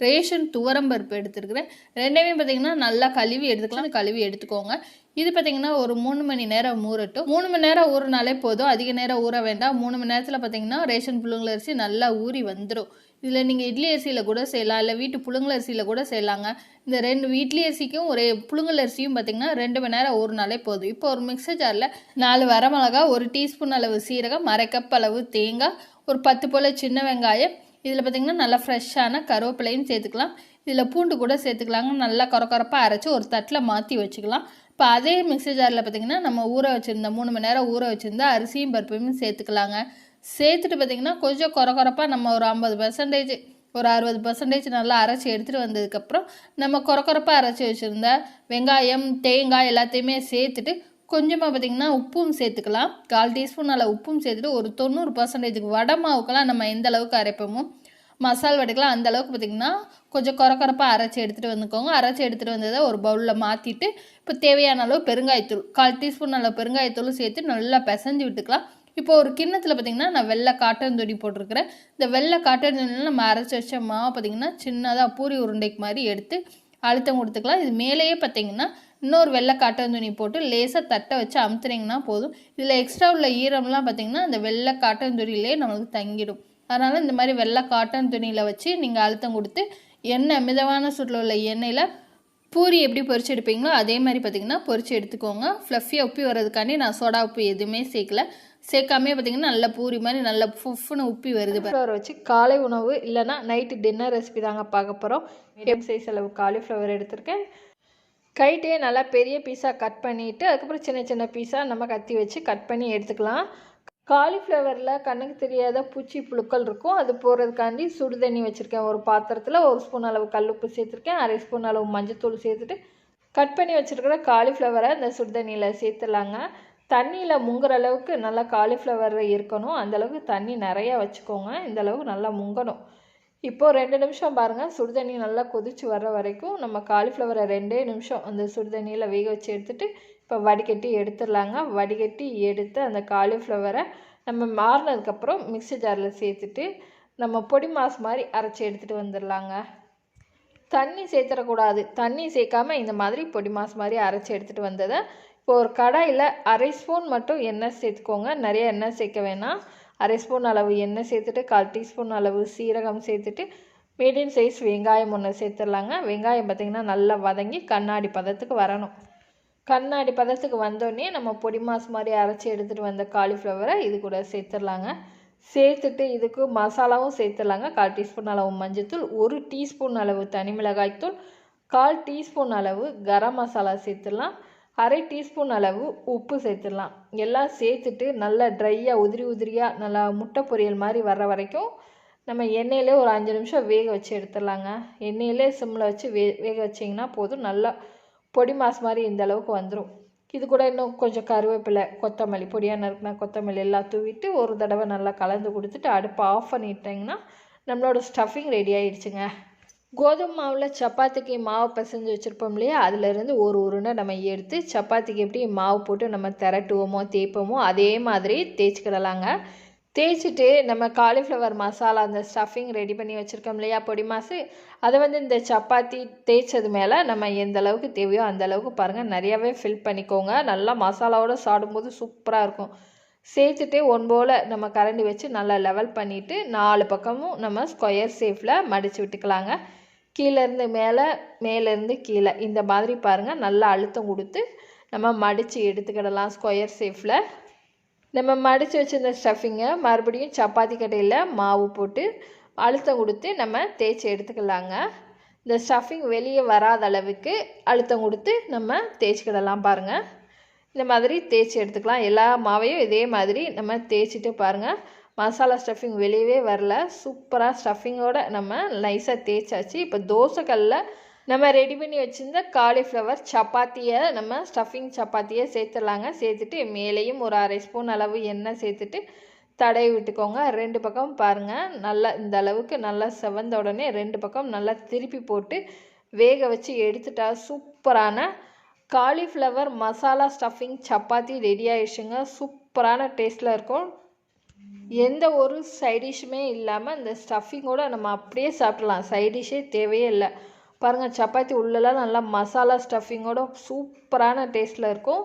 S1: ரேஷன் துவரம்பருப்பு எடுத்துருக்கிறேன். ரெண்டையுமே பார்த்திங்கன்னா நல்லா கழுவி எடுத்துக்கலாம். கழுவி எடுத்துக்கோங்க. இது பார்த்திங்கன்னா ஒரு 3 மணி நேரம் ஊறட்டும். 3 மணி நேரம் ஊறினாலே போதும். அதிக நேரம் ஊற வேண்டாம். 3 மணி நேரத்தில் பார்த்திங்கன்னா ரேஷன் புழுங்கலரிசி நல்லா ஊறி வந்துடும். இதில் நீங்கள் இட்லி அரிசியில் கூட செய்யலாம், இல்லை வீட்டு புழுங்கலரிசியில் கூட செய்யலாங்க. இந்த 2 இட்லி அரிசிக்கும் ஒரே புழுங்கலரிசியும் பார்த்திங்கன்னா 2 மணி நேரம் ஊறினாலே போதும். இப்போ ஒரு மிக்சர் ஜாரில் 4 வரமிளகா, 1 டீஸ்பூன் அளவு சீரகம், 1/2 கப் அளவு தேங்காய், ஒரு 10 போல் சின்ன வெங்காயம், இதில் பார்த்திங்கன்னா நல்லா ஃப்ரெஷ்ஷான கருவேப்பிலையும் சேர்த்துக்கலாம். இதில் பூண்டு கூட சேர்த்துக்கலாங்க. நல்லா கொரப்பாக அரைச்சி ஒரு தட்டில் மாற்றி வச்சுக்கலாம். இப்போ அதே மிக்சர் ஜாரில் பார்த்திங்கன்னா நம்ம ஊற வச்சுருந்த 3 மணி நேரம் ஊற வச்சுருந்த அரிசியும் பருப்பையும் சேர்த்துக்கலாங்க. சேர்த்துட்டு பார்த்திங்கன்னா கொஞ்சம் கொரப்பாக நம்ம ஒரு 50%, ஒரு 60% நல்லா அரைச்சி எடுத்துகிட்டு வந்ததுக்கப்புறம் நம்ம கொரப்பாக அரைச்சி வச்சுருந்த வெங்காயம், தேங்காய் எல்லாத்தையுமே சேர்த்துட்டு கொஞ்சமாக பார்த்திங்கன்னா உப்பும் சேர்த்துக்கலாம். 1/4 டீஸ்பூன் அளவு உப்பும் சேர்த்துட்டு ஒரு 90%க்கு வடை மாவுக்கெல்லாம் நம்ம எந்த அளவுக்கு அரைப்போமோ மசால் வடைக்கலாம் அந்த அளவுக்கு பார்த்திங்கன்னா கொஞ்சம் கொரப்பாக அரைச்சி எடுத்துகிட்டு வந்துக்கோங்க. அரைச்சி எடுத்துகிட்டு வந்ததை ஒரு பவுலில் மாற்றிட்டு இப்போ தேவையான அளவு பெருங்காயத்தூள், 1/4 டீஸ்பூன் அளவு பெருங்காயத்தூளும் சேர்த்து நல்லா பிசைஞ்சு விட்டுக்கலாம். இப்போ ஒரு கிண்ணத்தில் பார்த்திங்கன்னா நான் வெள்ளை காட்டன் துணி போட்டிருக்கிறேன். இந்த வெள்ளை காட்டன் துணியில் நம்ம அரைச்சி வச்ச மாவு பார்த்திங்கன்னா சின்னதாக பூரி உருண்டைக்கு மாதிரி எடுத்து அழுத்தம் கொடுத்துக்கலாம். இது மேலேயே பார்த்திங்கன்னா இன்னொரு வெள்ளை காட்டன் துணி போட்டு லேசாக தட்டை வச்சு அமுத்துனீங்கன்னா போதும். இதில் எக்ஸ்ட்ரா உள்ள ஈரம்லாம் பார்த்திங்கன்னா அந்த வெள்ளை காட்டன் துணியிலே நம்மளுக்கு தங்கிடும். அதனால் இந்த மாதிரி வெள்ளை காட்டன் துணியில் வச்சு நீங்கள் அழுத்தம் கொடுத்து எண்ணெய் மிதமான சூட்டில் உள்ள எண்ணெயில் பூரி எப்படி பொரிச்சு எடுப்பீங்களோ அதே மாதிரி பார்த்திங்கன்னா பொரிச்சு எடுத்துக்கோங்க. ஃப்ளஃபியாக உப்பி வர்றதுக்காண்டி நான் சோடா உப்பு எதுவுமே சேர்க்காமே பார்த்திங்கன்னா நல்லா பூரி மாதிரி நல்லா ஃபுஃப்னு உப்பி வருது. காலிஃப்ளவர் வச்சு காலை உணவு இல்லைனா நைட்டு டின்னர் ரெசிபி தாங்க பார்க்க போகிறோம். மீடியம் சைஸ் அளவு காலிஃப்ளவர் எடுத்திருக்கேன். கைட்டே நல்லா பெரிய பீஸாக கட் பண்ணிவிட்டு அதுக்கப்புறம் சின்ன சின்ன பீஸாக நம்ம கத்தி வச்சு கட் பண்ணி எடுத்துக்கலாம். காலிஃப்ளவரில் கண்ணுக்கு தெரியாத பூச்சி புழுக்கள் இருக்கும். அது போகிறதுக்காண்டி சுடு தண்ணி வச்சுருக்கேன். ஒரு பாத்திரத்தில் 1 ஸ்பூன் அளவு கல்லுப்பு சேர்த்துருக்கேன். 1/2 ஸ்பூன் அளவு மஞ்சத்தூள் சேர்த்துட்டு கட் பண்ணி வச்சுருக்கிற காலிஃப்ளவரை இந்த சுடு தண்ணியில் சேர்த்துலாங்க. தண்ணியில் முங்குற அளவுக்கு நல்லா காலிஃப்ளவர் இருக்கணும். அந்தளவுக்கு தண்ணி நிறையா வச்சுக்கோங்க. இந்தளவுக்கு நல்லா முங்கணும். இப்போது 2 நிமிஷம் பாருங்கள். சுடு தண்ணி நல்லா கொதித்து வர்ற வரைக்கும் நம்ம காலிஃப்ளவரை 2 நிமிஷம் அந்த சுடு தண்ணியில் வேக வச்சு எடுத்துகிட்டு இப்போ வடிகட்டி எடுத்துடலாங்க. வடிகட்டி எடுத்து அந்த காலிஃப்ளவரை நம்ம மாறினதுக்கப்புறம் மிக்ஸி ஜாரில் சேர்த்துட்டு நம்ம பொடி மாஸ் மாதிரி அரைச்சி எடுத்துகிட்டு வந்துடலாங்க. தண்ணி சேர்த்துடக்கூடாது. தண்ணி சேர்க்காமல் இந்த மாதிரி பொடி மாஸ் மாதிரி அரைச்சி எடுத்துகிட்டு வந்ததை இப்போ ஒரு கடாயில் 1/2 ஸ்பூன் மட்டும் எண்ணெய் சேர்த்துக்கோங்க. நிறைய எண்ணெய் சேர்க்க வேணாம். 1/2 ஸ்பூன் அளவு எண்ணெய் சேர்த்துட்டு 1/4 டீஸ்பூன் அளவு சீரகம் சேர்த்துட்டு மீடியம் சைஸ் வெங்காயம் 1 சேர்த்துடலாங்க. வெங்காயம் பார்த்திங்கன்னா நல்லா வதங்கி கண்ணாடி பதத்துக்கு வரணும். கண்ணாடி பதத்துக்கு வந்தோடனே நம்ம பொடி மாஸ் மாதிரி அரைச்சி எடுத்துகிட்டு வந்த காலிஃப்ளவரை இது கூட சேர்த்துடலாங்க. சேர்த்துட்டு இதுக்கு மசாலாவும் சேர்த்துடலாங்க. 1/4 டீஸ்பூன் அளவு மஞ்சத்தூள், 1 டீஸ்பூன் அளவு தனி மிளகாய்த்தூள், 1/4 டீஸ்பூன் அளவு கரம் மசாலா சேர்த்துடலாம். 1/2 டீஸ்பூன் அளவு உப்பு சேர்த்துடலாம். எல்லாம் சேர்த்துட்டு நல்லா ட்ரையாக உதிரியாக நல்லா முட்டை பொரியல் மாதிரி வர்ற வரைக்கும் நம்ம எண்ணெயிலே ஒரு 5 நிமிஷம் வேக வச்சு எடுத்துடலாங்க. எண்ணெயிலே சிம்மில் வச்சு வேக வச்சிங்கன்னா போதும். நல்லா பொடி மாஸ் மாதிரி இந்த அளவுக்கு வந்துடும்.
S2: இது கூட இன்னும் கொஞ்சம் கருவேப்பிலை, கொத்தமல்லி, பொடியாக நறுக்குனா கொத்தமல்லி எல்லாம் தூவிட்டு ஒரு தடவை நல்லா கலந்து கொடுத்துட்டு அடுப்பை ஆஃப் பண்ணிட்டிங்கன்னா நம்மளோட ஸ்டஃபிங் ரெடி ஆகிடுச்சுங்க. கோதுமை மாவில் சப்பாத்திக்கு மாவு பிசைஞ்சு வச்சுருப்போம் இல்லையா, அதிலேருந்து ஒரு உருண்டை நம்ம எடுத்து சப்பாத்திக்கு எப்படி மாவு போட்டு நம்ம திரட்டுவோமோ தேய்ப்போமோ அதே மாதிரி தேய்ச்சிக்கிடலாங்க. தேய்ச்சிட்டு நம்ம காலிஃப்ளவர் மசாலா அந்த ஸ்டஃபிங் ரெடி பண்ணி வச்சுருக்கோம் இல்லையா பொடி மாசு, அதை இந்த சப்பாத்தி தேய்ச்சது மேலே நம்ம எந்த அளவுக்கு தேவையோ அந்த அளவுக்கு பாருங்கள் நிறையாவே ஃபில் பண்ணிக்கோங்க. நல்லா மசாலாவோடு சாப்பிடும்போது சூப்பராக இருக்கும். சேர்த்துட்டு போல் நம்ம கரண்டி வச்சு நல்லா லெவல் பண்ணிவிட்டு 4 பக்கமும் நம்ம ஸ்கொயர் ஷேப்பில் மடித்து விட்டுக்கலாங்க. கீழேருந்து மேலே, மேலேருந்து கீழே இந்த மாதிரி பாருங்கள் நல்லா அழுத்தம் கொடுத்து நம்ம மடித்து எடுத்துக்கிடலாம். ஸ்கொயர் ஷேப்பில் நம்ம மடித்து வச்சுருந்த ஸ்டஃபிங்கை மறுபடியும் சப்பாத்தி கட்டையில் மாவு போட்டு அழுத்தம் கொடுத்து நம்ம தேய்ச்சி எடுத்துக்கலாங்க. இந்த ஸ்டஃபிங் வெளியே வராத அளவுக்கு அழுத்தம் கொடுத்து நம்ம தேய்ச்சிக்கிடலாம். பாருங்கள் இந்த மாதிரி தேய்ச்சி எடுத்துக்கலாம். எல்லா மாவையும் இதே மாதிரி நம்ம தேய்ச்சிட்டு பாருங்கள் மசாலா ஸ்டஃபிங் வெளியவே வரல. சூப்பராக ஸ்டஃபிங்கோடு நம்ம நைஸாக தேய்ச்சாச்சு. இப்போ தோசைக்கல்லில் நம்ம ரெடி பண்ணி வச்சுருந்த காலிஃப்ளவர் சப்பாத்தியை நம்ம ஸ்டஃபிங் சப்பாத்தியை சேர்த்துடலாங்க. சேர்த்துட்டு மேலேயும் ஒரு 1/2 ஸ்பூன் அளவு எண்ணெய் சேர்த்துட்டு தடவி விட்டுக்கோங்க. 2 பக்கம் பாருங்கள் நல்லா இந்த அளவுக்கு நல்லா செவந்த உடனே 2 பக்கம் நல்லா திருப்பி போட்டு வேக வச்சு எடுத்துட்டா சூப்பரான cauliflower masala stuffing chapati ready ஆகிடுச்சுங்க. சூப்பரான டேஸ்ட்டில் இருக்கும். எந்த ஒரு சைடிஷ்ஷுமே இல்லாமல் இந்த ஸ்டஃபிங்கோடு நம்ம அப்படியே சாப்பிட்லாம். சைடிஷ்ஷே தேவையே இல்லை. பாருங்கள் சப்பாத்தி உள்ளெல்லாம் நல்லா மசாலா ஸ்டஃபிங்கோட சூப்பரான டேஸ்ட்டில் இருக்கும்.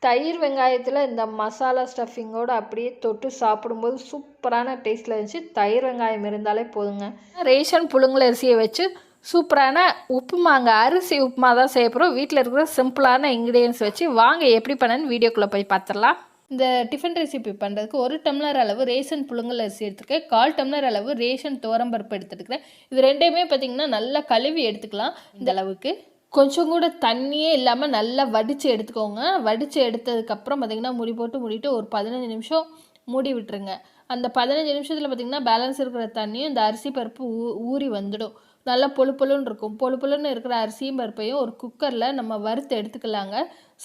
S2: தயிர் வெங்காயத்தில் இந்த மசாலா ஸ்டஃபிங்கோடு அப்படியே தொட்டு சாப்பிடும்போது சூப்பரான டேஸ்ட்டில் இருந்துச்சு. தயிர் வெங்காயம் இருந்தாலே போதுங்க. ரேஷன் புழுங்கல் அரிசியை வச்சு சூப்பரான உப்புமாங்க. அரிசி உப்புமா தான் செய்ய போகிறோம். வீட்டில் இருக்கிற சிம்பிளான இன்க்ரீடியன்ஸ் வச்சு வாங்க எப்படி பண்ணேன்னு வீடியோக்குள்ளே போய் பார்த்துடலாம்.
S1: இந்த டிஃபன் ரெசிபி பண்ணுறதுக்கு 1 டம்ளர் அளவு ரேஷன் புழுங்கல் அரிசி எடுத்துருக்கேன். 1/4 டம்ளர் அளவு ரேஷன் துவரம்பருப்பு எடுத்துருக்கிறேன். இது ரெண்டையுமே பார்த்திங்கன்னா நல்லா கழுவி எடுத்துக்கலாம். இந்த அளவுக்கு கொஞ்சம் கூட தண்ணியே இல்லாமல் நல்லா வடித்து எடுத்துக்கோங்க. வடித்து எடுத்ததுக்கப்புறம் பார்த்திங்கன்னா மூடி போட்டு மூடிட்டு ஒரு 15 நிமிஷம் மூடி விட்டுருங்க. அந்த 15 நிமிஷத்தில் பார்த்திங்கன்னா பேலன்ஸ் இருக்கிற தண்ணியும் இந்த அரிசி பருப்பு ஊறி வந்துடும். நல்லா பொழுன்னு இருக்கும். பொழுன்னு இருக்கிற அரிசியும் பருப்பையும் ஒரு குக்கரில் நம்ம வறுத்து எடுத்துக்கலாங்க.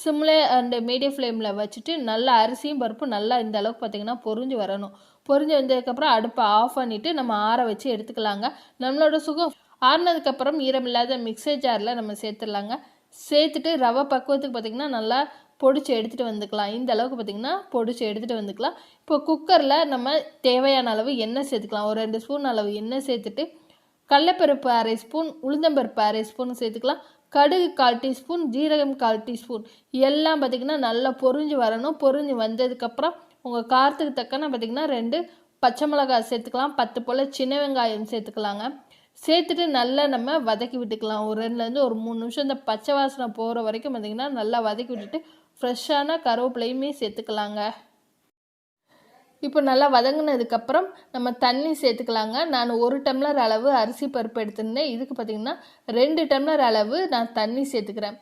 S1: சிம்மில் அண்ட் மீடியம் ஃப்ளேமில் வச்சுட்டு நல்லா அரிசியும் பருப்பு நல்லா இந்த அளவுக்கு பார்த்திங்கன்னா பொரிஞ்சு வரணும். பொரிஞ்சு வந்ததுக்கப்புறம் அடுப்பை ஆஃப் பண்ணிவிட்டு நம்ம ஆற வச்சு எடுத்துக்கலாங்க. நம்மளோட சுகம் ஆறினதுக்கப்புறம் ஈரமில்லாத மிக்சர் ஜாரில் நம்ம சேர்த்துடலாங்க. சேர்த்துட்டு ரவை பக்குவத்துக்கு பார்த்திங்கன்னா நல்லா பொடிச்சு எடுத்துகிட்டு வந்துக்கலாம். இந்த அளவுக்கு பார்த்திங்கன்னா பொடிச்சு எடுத்துகிட்டு வந்துக்கலாம். இப்போ குக்கரில் நம்ம தேவையான அளவு எண்ணெய் சேர்த்துக்கலாம். ஒரு 2 ஸ்பூன் அளவு எண்ணெய் சேர்த்துட்டு கடலைப்பருப்பு 1/2 ஸ்பூன், உளுந்தம்பருப்பு 1/2 ஸ்பூன் சேர்த்துக்கலாம். கடுகு 1/4 டீஸ்பூன், ஜீரகம் 1/4 டீஸ்பூன் எல்லாம் பார்த்திங்கன்னா நல்லா பொரிஞ்சு வரணும். பொரிஞ்சு வந்ததுக்கப்புறம் உங்கள் காரத்துக்கு தக்கன பார்த்திங்கன்னா 2 பச்சை மிளகாய் சேர்த்துக்கலாம். 10 போல் சின்ன வெங்காயம் சேர்த்துக்கலாங்க. சேர்த்துட்டு நல்லா நம்ம வதக்கி விட்டுக்கலாம். ஒரு 2லேருந்து ஒரு 3 நிமிஷம் இந்த பச்சை வாசனை போகிற வரைக்கும் பார்த்திங்கன்னா நல்லா வதக்கி விட்டுட்டு ஃப்ரெஷ்ஷான கருவேப்பிலையுமே சேர்த்துக்கலாங்க. இப்போ நல்லா வதங்கினதுக்கப்புறம் நம்ம தண்ணி சேர்த்துக்கலாங்க. நான் 1 டம்ளர் அளவு அரிசி பருப்பு எடுத்திருந்தேன். இதுக்கு பார்த்திங்கன்னா 2 டம்ளர் அளவு நான் தண்ணி சேர்த்துக்கிறேன்.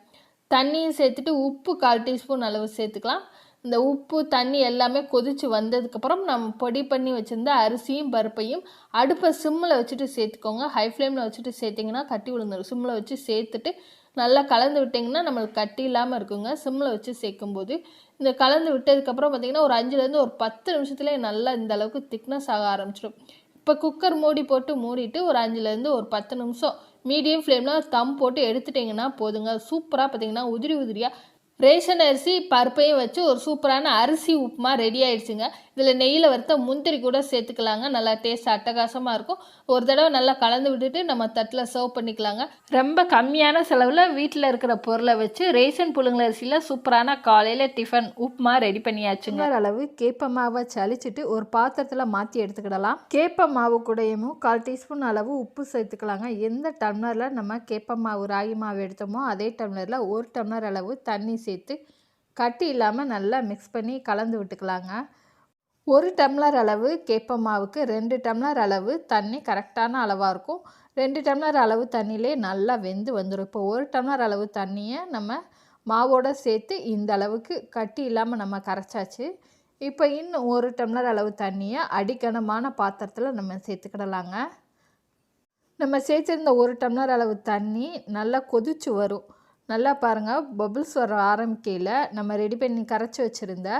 S1: தண்ணியும் சேர்த்துட்டு உப்பு 1/4 டீஸ்பூன் அளவு சேர்த்துக்கலாம். இந்த உப்பு தண்ணி எல்லாமே கொதித்து வந்ததுக்கப்புறம் நம்ம பொடி பண்ணி வச்சுருந்த அரிசியும் பருப்பையும் அடுப்பை சிம்மில் வச்சுட்டு சேர்த்துக்கோங்க. ஹை ஃப்ளேமில் வச்சுட்டு சேர்த்திங்கன்னா கட்டி விழுந்துடும். சிம்மில் வச்சு சேர்த்துட்டு நல்லா கலந்து விட்டிங்கன்னா நம்மளுக்கு கட்டி இல்லாமல் இருக்குங்க. சிம்மில் வச்சு சேர்க்கும்போது இந்த கலந்து விட்டதுக்கப்புறம் பார்த்திங்கன்னா ஒரு 5லேருந்து ஒரு 10 நிமிஷத்துலேயே நல்லா இந்த அளவுக்கு திக்னஸ் ஆக ஆரம்பிச்சிடும். இப்போ குக்கர் மூடி போட்டு மூடிட்டு ஒரு 5லேருந்து ஒரு 10 நிமிஷம் மீடியம் ஃப்ளேமில் தம் போட்டு எடுத்துட்டிங்கன்னா போதுங்க. சூப்பராக பார்த்திங்கன்னா உதிரியாக ரேஷன் அரிசி பருப்பையும் வச்சு ஒரு சூப்பரான அரிசி உப்புமா ரெடி ஆயிடுச்சுங்க. இதில் நெய்யில் வறுத்த முந்திரி கூட சேர்த்துக்கலாங்க. நல்லா டேஸ்ட் அட்டகாசமாக இருக்கும். ஒரு தடவை நல்லா கலந்து விட்டுட்டு நம்ம தட்டில் சர்வ் பண்ணிக்கலாங்க. ரொம்ப கம்மியான செலவில் வீட்டில் இருக்கிற பொருளை வச்சு ரேஷன் புழுங்கல் அரிசியில் சூப்பரான காலையில் டிஃபன் உப்புமா ரெடி பண்ணியாச்சுங்க. அளவு கேப்ப மாவை சளிச்சிட்டு ஒரு பாத்திரத்தில் மாற்றி எடுத்துக்கிடலாம். கேப்ப மாவு கூடயும் 1/4 டீஸ்பூன் அளவு உப்பு சேர்த்துக்கலாங்க. எந்த டம்ளரில் நம்ம கேப்ப மாவு ராகி மாவு எடுத்தோமோ அதே டம்ளரில் 1 டம்ளர் அளவு தண்ணி சேர்த்து கட்டி இல்லாமல் நல்லா மிக்ஸ் பண்ணி கலந்து விட்டுக்கலாங்க. 1 டம்ளர் அளவு கேப்ப மாவுக்கு 2 டம்ளர் அளவு தண்ணி கரெக்டான அளவாக இருக்கும். 2 டம்ளர் அளவு தண்ணியிலே நல்லா வெந்து வந்துடும். இப்போ 1 டம்ளர் அளவு தண்ணியை நம்ம மாவோடு சேர்த்து இந்த அளவுக்கு கட்டி இல்லாமல் நம்ம கரைச்சாச்சு. இப்போ இன்னும் 1 டம்ளர் அளவு தண்ணியை அடிக்கனமான பாத்திரத்தில் நம்ம சேர்த்துக்கிடலாங்க. நம்ம சேர்த்துருந்த 1 டம்ளர் அளவு தண்ணி நல்லா கொதிச்சு வரும். நல்லா பாருங்கள் பபுள்ஸ் வர ஆரம்பிக்கையில் நம்ம ரெடி பண்ணி கரைச்சி வச்சுருந்த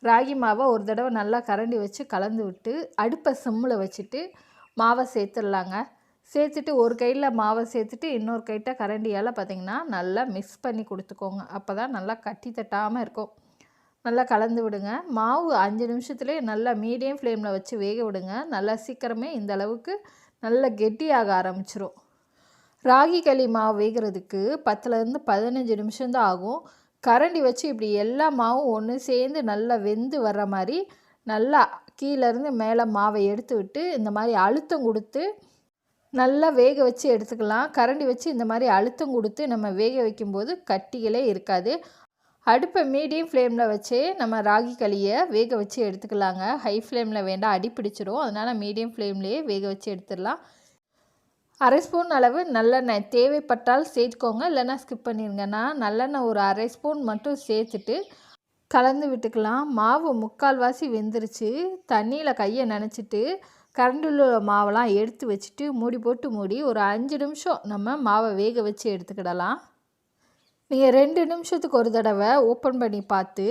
S1: ராகி மாவை ஒரு தடவை நல்லா கரண்டி வச்சு கலந்து விட்டு அடுப்பை சிம்மில் வச்சுட்டு மாவை சேர்த்துடலாங்க. சேர்த்துட்டு ஒரு கையில் மாவை சேர்த்துட்டு இன்னொரு கைட்ட கரண்டியால் பார்த்திங்கன்னா நல்லா மிக்ஸ் பண்ணி கொடுத்துக்கோங்க. அப்போ தான் நல்லா கட்டி தட்டாமல் இருக்கும். நல்லா கலந்து விடுங்க. மாவு 5 நிமிஷத்துலேயே நல்லா மீடியம் ஃப்ளேமில் வச்சு வேக விடுங்க. நல்லா சீக்கிரமே இந்த அளவுக்கு நல்லா கெட்டியாக ஆரம்பிச்சிரும். ராகி களி மாவு வேகிறதுக்கு 10லேருந்து 15 நிமிஷம்தான் ஆகும். கரண்டி வச்சு இப்படி எல்லா மாவும் ஒன்று சேர்ந்து நல்லா வெந்து வர்ற மாதிரி நல்லா கீழேருந்து மேலே மாவை எடுத்து விட்டு இந்த மாதிரி அழுத்தம் கொடுத்து நல்லா வேக வச்சு எடுத்துக்கலாம். கரண்டி வச்சு இந்த மாதிரி அழுத்தம் கொடுத்து நம்ம வேக வைக்கும்போது கட்டிகளே இருக்காது. அடுப்பை மீடியம் ஃப்ளேமில் வச்சே நம்ம ராகி களியை வேக வச்சு எடுத்துக்கலாங்க. ஹை ஃப்ளேமில் வேண்டாம், அடி பிடிச்சிரும். அதனால் மீடியம் ஃப்ளேம்லேயே வேக வச்சு எடுத்துடலாம். 1/2 ஸ்பூன் அளவு நல்லெண்ணெய் தேவைப்பட்டால் சேர்த்துக்கோங்க, இல்லைன்னா ஸ்கிப் பண்ணிடுங்க. நான் நல்லெண்ணெய் ஒரு 1/2 ஸ்பூன் மட்டும் சேர்த்துட்டு கலந்து விட்டுக்கலாம். மாவு 3/4 வெந்துருச்சு. தண்ணியில் கையை நனைச்சிட்டு கரண்டில் உள்ள மாவெல்லாம் எடுத்து வச்சுட்டு மூடி ஒரு 5 நிமிஷம் நம்ம மாவை வேக வச்சு எடுத்துக்கிடலாம். நீங்கள் 2 நிமிஷத்துக்கு ஒரு தடவை ஓப்பன் பண்ணி பார்த்து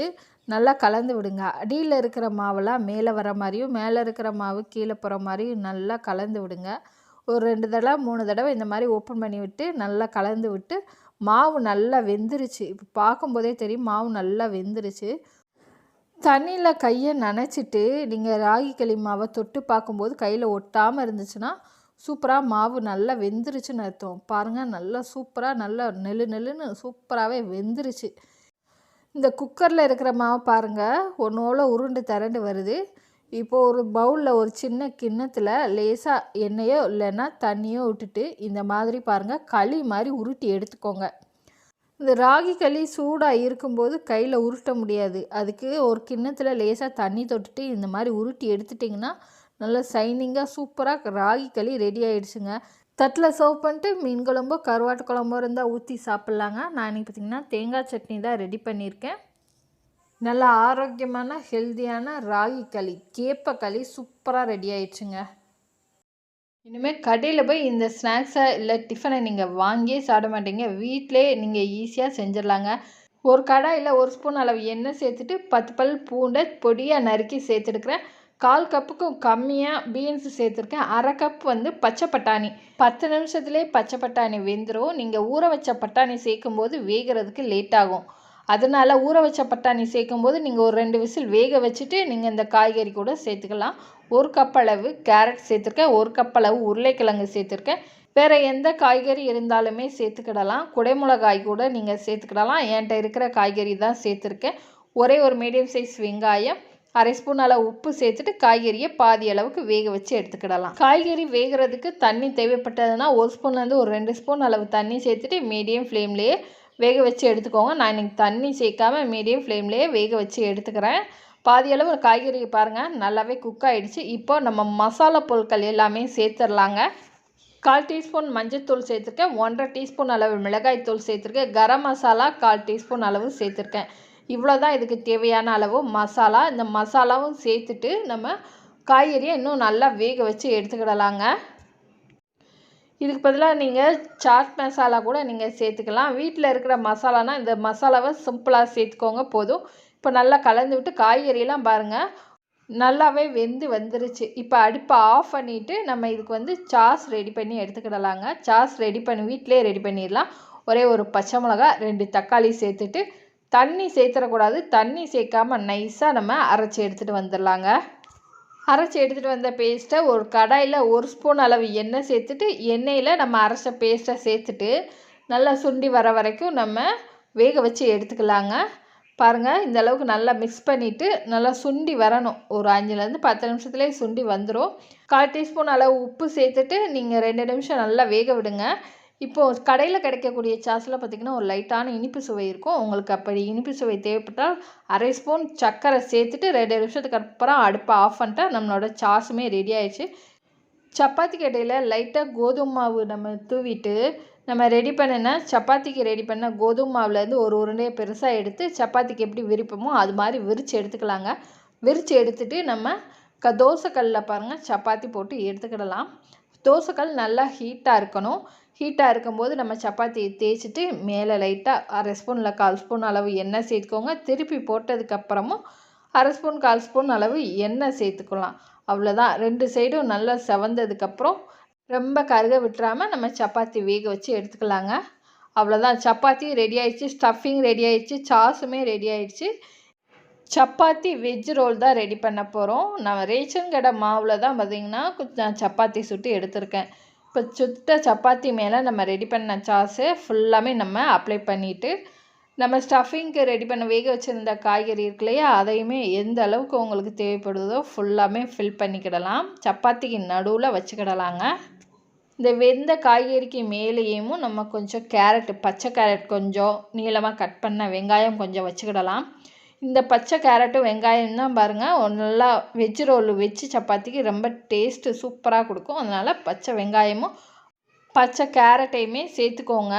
S1: நல்லா கலந்து விடுங்க. அடியில் இருக்கிற மாவெல்லாம் மேலே வர மாதிரியும் மேலே இருக்கிற மாவு கீழே போகிற மாதிரியும் நல்லா கலந்து விடுங்க. ஒரு 2 தடவை 3 தடவை இந்த மாதிரி ஓப்பன் பண்ணி விட்டு நல்லா கலந்து விட்டு மாவு நல்லா வெந்துருச்சு. இப்போ பார்க்கும்போதே தெரியும் மாவு நல்லா வெந்துருச்சு. தண்ணியில் கையை நனைச்சிட்டு நீங்கள் ராகி களி மாவை தொட்டு பார்க்கும்போது கையில் ஒட்டாமல் இருந்துச்சுன்னா சூப்பராக மாவு நல்லா வெந்துருச்சுன்னு அர்த்தம். பாருங்கள் நல்லா சூப்பராக நல்லா நெல்லுன்னு சூப்பராகவே வெந்துருச்சு. இந்த குக்கரில் இருக்கிற மாவு பாருங்கள் ஒன்றோட உருண்டு திரண்டு வருது. இப்போது ஒரு பவுலில் ஒரு சின்ன கிண்ணத்தில் லேசாக எண்ணெயோ இல்லைன்னா தண்ணியோ விட்டுட்டு இந்த மாதிரி பாருங்கள் களி மாதிரி உருட்டி எடுத்துக்கோங்க. இந்த ராகி களி சூடாக இருக்கும்போது கையில் உருட்ட முடியாது. அதுக்கு ஒரு கிண்ணத்தில் லேசாக தண்ணி தொட்டுட்டு இந்த மாதிரி உருட்டி எடுத்துட்டிங்கன்னா நல்லா சைனிங்காக சூப்பராக ராகி களி ரெடி ஆகிடுச்சுங்க. தட்டில் சர்வ் பண்ணிட்டு மீன் குழம்போ கருவாட்டு குழம்போ இருந்தால் ஊற்றி சாப்பிட்லாங்க. நான் இன்றைக்கி பார்த்திங்கன்னா தேங்காய் சட்னி தான் ரெடி பண்ணியிருக்கேன். நல்லா ஆரோக்கியமான ஹெல்த்தியான ராகி களி கேப்ப களி சூப்பராக ரெடி ஆயிடுச்சுங்க. இனிமேல் கடையில் போய் இந்த ஸ்நாக்ஸை இல்லை டிஃபனை நீங்கள் வாங்கியே சாப்பிட மாட்டீங்க. வீட்டிலே நீங்கள் ஈஸியாக செஞ்சிடலாங்க. ஒரு கடாயில் 1 ஸ்பூன் அளவு எண்ணெய் சேர்த்துட்டு 10 பல் பூண்டை பொடியாக நறுக்கி சேர்த்துடுக்கிறேன். 1/4 கப்புக்கும் கம்மியாக பீன்ஸு சேர்த்துருக்கேன். 1/2 கப் பச்சை பட்டாணி. 10 நிமிஷத்துலேயே பச்சை பட்டாணி வெந்துடும். நீங்கள் ஊற வச்ச பட்டாணி சேர்க்கும்போது வேகிறதுக்கு லேட் ஆகும். அதனால் ஊற வச்ச பட்டாணி சேர்க்கும்போது நீங்கள் ஒரு 2 விசில் வேக வச்சுட்டு நீங்கள் இந்த காய்கறி கூட சேர்த்துக்கலாம். 1 கப் அளவு கேரட் சேர்த்துருக்கேன். 1 கப் அளவு உருளைக்கிழங்கு சேர்த்துருக்கேன். வேறு எந்த காய்கறி இருந்தாலுமே சேர்த்துக்கிடலாம். குடைமிளகாய் கூட நீங்கள் சேர்த்துக்கிடலாம். என்கிட்ட இருக்கிற காய்கறி தான் சேர்த்துருக்கேன். ஒரே ஒரு மீடியம் சைஸ் வெங்காயம், 1/2 ஸ்பூன் அளவு உப்பு சேர்த்துட்டு காய்கறியை பாதி அளவுக்கு வேக வச்சு எடுத்துக்கிடலாம். காய்கறி வேகிறதுக்கு தண்ணி தேவைப்பட்டதுன்னா 1 ஸ்பூன்லேருந்து ஒரு 2 ஸ்பூன் அளவு தண்ணி சேர்த்துட்டு மீடியம் ஃப்ளேம்லேயே வேக வச்சு எடுத்துக்கோங்க. நான் இன்றைக்கி தண்ணி சேர்க்காமல் மீடியம் ஃப்ளேம்லேயே வேக வச்சு எடுத்துக்கிறேன். பாதி அளவு காய்கறி பாருங்கள் நல்லாவே குக் ஆகிடுச்சு. இப்போ நம்ம மசாலா பொருட்கள் எல்லாமே சேர்த்துடலாங்க. 1/4 டீஸ்பூன் மஞ்சள்தூள் சேர்த்துருக்கேன். 1/2 டீஸ்பூன் அளவு மிளகாய்த்தூள் சேர்த்துருக்கேன். கரம் மசாலா 1/4 டீஸ்பூன் அளவு சேர்த்துருக்கேன். இவ்வளோ தான் இதுக்கு தேவையான அளவு மசாலா. இந்த மசாலாவும் சேர்த்துட்டு நம்ம காய்கறியை இன்னும் நல்லா வேக வச்சு எடுத்துக்கிடலாங்க. இதுக்கு பதிலாக நீங்கள் சாட் மசாலா கூட நீங்கள் சேர்த்துக்கலாம். வீட்டில் இருக்கிற மசாலானா இந்த மசாலாவை சிம்பிளாக சேர்த்துக்கோங்க போதும். இப்போ நல்லா கலந்து விட்டு காய்கறியெல்லாம் பாருங்கள் நல்லாவே வெந்து வந்துருச்சு. இப்போ அடுப்பை ஆஃப் பண்ணிவிட்டு நம்ம இதுக்கு சாஸ் ரெடி பண்ணி எடுத்துக்கிடலாங்க. சாஸ் ரெடி பண்ணி வீட்டிலே ரெடி பண்ணிடலாம். ஒரே ஒரு பச்சை மிளகா, 2 தக்காளி சேர்த்துட்டு தண்ணி சேர்த்துடக்கூடாது. தண்ணி சேர்க்காமல் நைஸாக நம்ம அரைச்சி எடுத்துகிட்டு வந்துடலாங்க. அரைச்சி எடுத்துகிட்டு வந்த பேஸ்ட்டை ஒரு கடாயில் 1 ஸ்பூன் அளவு எண்ணெய் சேர்த்துட்டு எண்ணெயில் நம்ம அரைச்ச பேஸ்ட்டை சேர்த்துட்டு நல்லா சுண்டி வர வரைக்கும் நம்ம வேக வச்சு எடுத்துக்கலாங்க. பாருங்கள் இந்த அளவுக்கு நல்லா மிக்ஸ் பண்ணிவிட்டு நல்லா சுண்டி வரணும். ஒரு 5லேருந்து 10 நிமிஷத்துலேயே சுண்டி வந்துடும். 1/4 டீஸ்பூன் அளவு உப்பு சேர்த்துட்டு நீங்கள் 2 நிமிஷம் நல்லா வேக விடுங்க. இப்போது கடையில் கிடைக்கக்கூடிய சாஸில் பார்த்திங்கன்னா ஒரு லைட்டான இனிப்பு சுவை இருக்கும். உங்களுக்கு அப்படி இனிப்பு சுவை தேவைப்பட்டால் 1/2 ஸ்பூன் சர்க்கரை சேர்த்துட்டு 2 நிமிஷத்துக்கு அப்புறம் அடுப்பை ஆஃப் பண்ணிட்டா நம்மளோட சாஸுமே ரெடி ஆயிடுச்சு. சப்பாத்தி கடையில் லைட்டாக கோதுமை மாவு நம்ம தூவிட்டு நம்ம ரெடி பண்ணின சப்பாத்திக்கு ரெடி பண்ண கோதுமை மாவுலேருந்து ஒரு உருண்டையை பெருசாக எடுத்து சப்பாத்திக்கு எப்படி விரிப்போமோ அது மாதிரி விரித்து எடுத்துக்கலாங்க. விரித்து எடுத்துகிட்டு நம்ம தோசைக்கல்லில் பாருங்கள் சப்பாத்தி போட்டு எடுத்துக்கிடலாம். தோசைக்கல் நல்லா ஹீட்டாக இருக்கணும். ஹீட்டாக இருக்கும்போது நம்ம சப்பாத்தியை தேய்ச்சிட்டு மேலே லைட்டாக 1/2 ஸ்பூன் இல்லை 1/4 ஸ்பூன் அளவு எண்ணெய் சேர்த்துக்கோங்க. திருப்பி போட்டதுக்கப்புறமும் 1/2 ஸ்பூன் 1/4 ஸ்பூன் அளவு எண்ணெய் சேர்த்துக்கலாம். அவ்வளோதான். 2 சைடும் நல்லா செவந்ததுக்கப்புறம் ரொம்ப கருக விட்டுறாமல் நம்ம சப்பாத்தி வேக வச்சு எடுத்துக்கலாங்க. அவ்வளோதான், சப்பாத்தி ரெடி ஆயிடுச்சு, ஸ்டஃபிங் ரெடி ஆயிடுச்சு, சாஸுமே ரெடி ஆயிடுச்சு. சப்பாத்தி வெஜ் ரோல் தான் ரெடி பண்ண போகிறோம். நான் ரேஷன் கடை மாவில் தான் பார்த்திங்கன்னா நான் சப்பாத்தி சுட்டு எடுத்திருக்கேன். இப்போ சுட்ட சப்பாத்தி மேலே நம்ம ரெடி பண்ண சாஸை ஃபுல்லாமே நம்ம அப்ளை பண்ணிவிட்டு நம்ம ஸ்டஃபிங்க்கு ரெடி பண்ண வேக வச்சுருந்த காய்கறி இருக்கு இல்லையா, அதையுமே எந்த அளவுக்கு உங்களுக்கு தேவைப்படுதோ ஃபுல்லாமே ஃபில் பண்ணிக்கிடலாம். சப்பாத்திக்கு நடுவில் வச்சுக்கிடலாங்க. இந்த வெந்த காய்கறிக்கு மேலேயும் நம்ம கொஞ்சம் கேரட், பச்சை கேரட் கொஞ்சம் நீளமாக கட் பண்ண வெங்காயம் கொஞ்சம் வச்சுக்கிடலாம். இந்த பச்சை கேரட்டும் வெங்காயம் தான் பாருங்கள் நல்லா வெஜ் ரோல் வச்சு சப்பாத்திக்கு ரொம்ப டேஸ்ட்டு சூப்பராக கொடுக்கும். அதனால் பச்சை வெங்காயமும் பச்சை கேரட்டையுமே சேர்த்துக்கோங்க.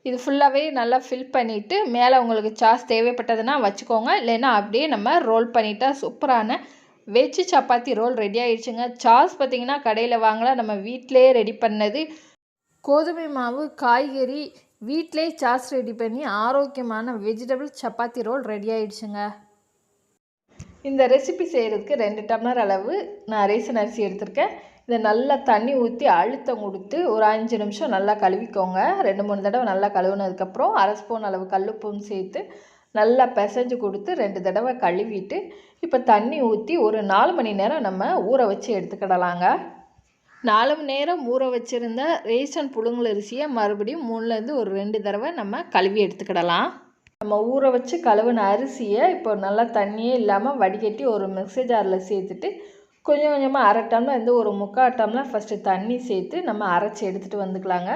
S1: இது ஃபுல்லாகவே நல்லா ஃபில் பண்ணிவிட்டு மேலே உங்களுக்கு சாஸ் தேவைப்பட்டதுன்னா வச்சுக்கோங்க. இல்லைன்னா அப்படியே நம்ம ரோல் பண்ணிட்டா சூப்பரான வெஜ் சப்பாத்தி ரோல் ரெடி ஆகிடுச்சுங்க. சாஸ் பார்த்திங்கன்னா கடையில் வாங்கலாம், நம்ம வீட்டிலே ரெடி பண்ணது. கோதுமை மாவு, காய்கறி, வீட்டிலே சாஸ் ரெடி பண்ணி ஆரோக்கியமான வெஜிடபிள் சப்பாத்தி ரோல் ரெடி ஆகிடுச்சுங்க. இந்த ரெசிபி செய்கிறதுக்கு 2 டம்ளர் அளவு நான் ரேஷன் அரிசி எடுத்திருக்கேன். இதை நல்லா தண்ணி ஊற்றி அழுத்தம் கொடுத்து ஒரு 5 நிமிஷம் நல்லா கழுவிக்கோங்க. 2-3 தடவை நல்லா கழுவுனதுக்கப்புறம் 1/2 ஸ்பூன் அளவு கல்லுப்பும் சேர்த்து நல்லா பிசைஞ்சு கொடுத்து 2 தடவை கழுவிட்டு இப்போ தண்ணி ஊற்றி ஒரு 4 மணி நேரம் நம்ம ஊற வச்சு எடுத்துக்கிடலாங்க. 4 மணி நேரம் ஊற வச்சுருந்த ரேஷன் புழுங்கல் அரிசியை மறுபடியும் 3லேருந்து ஒரு 2 தடவை நம்ம கழுவி எடுத்துக்கிடலாம். நம்ம ஊற வச்சு கழுவின அரிசியை இப்போ நல்லா தண்ணியே இல்லாமல் வடிகட்டி ஒரு மிக்ஸி ஜாரில் சேர்த்துட்டு கொஞ்சம் கொஞ்சமாக 1/2 டம்ளர் ஒரு 3/4 டம்ளர் ஃபஸ்ட்டு தண்ணி சேர்த்து நம்ம அரைச்சி எடுத்துகிட்டு வந்துக்கலாங்க.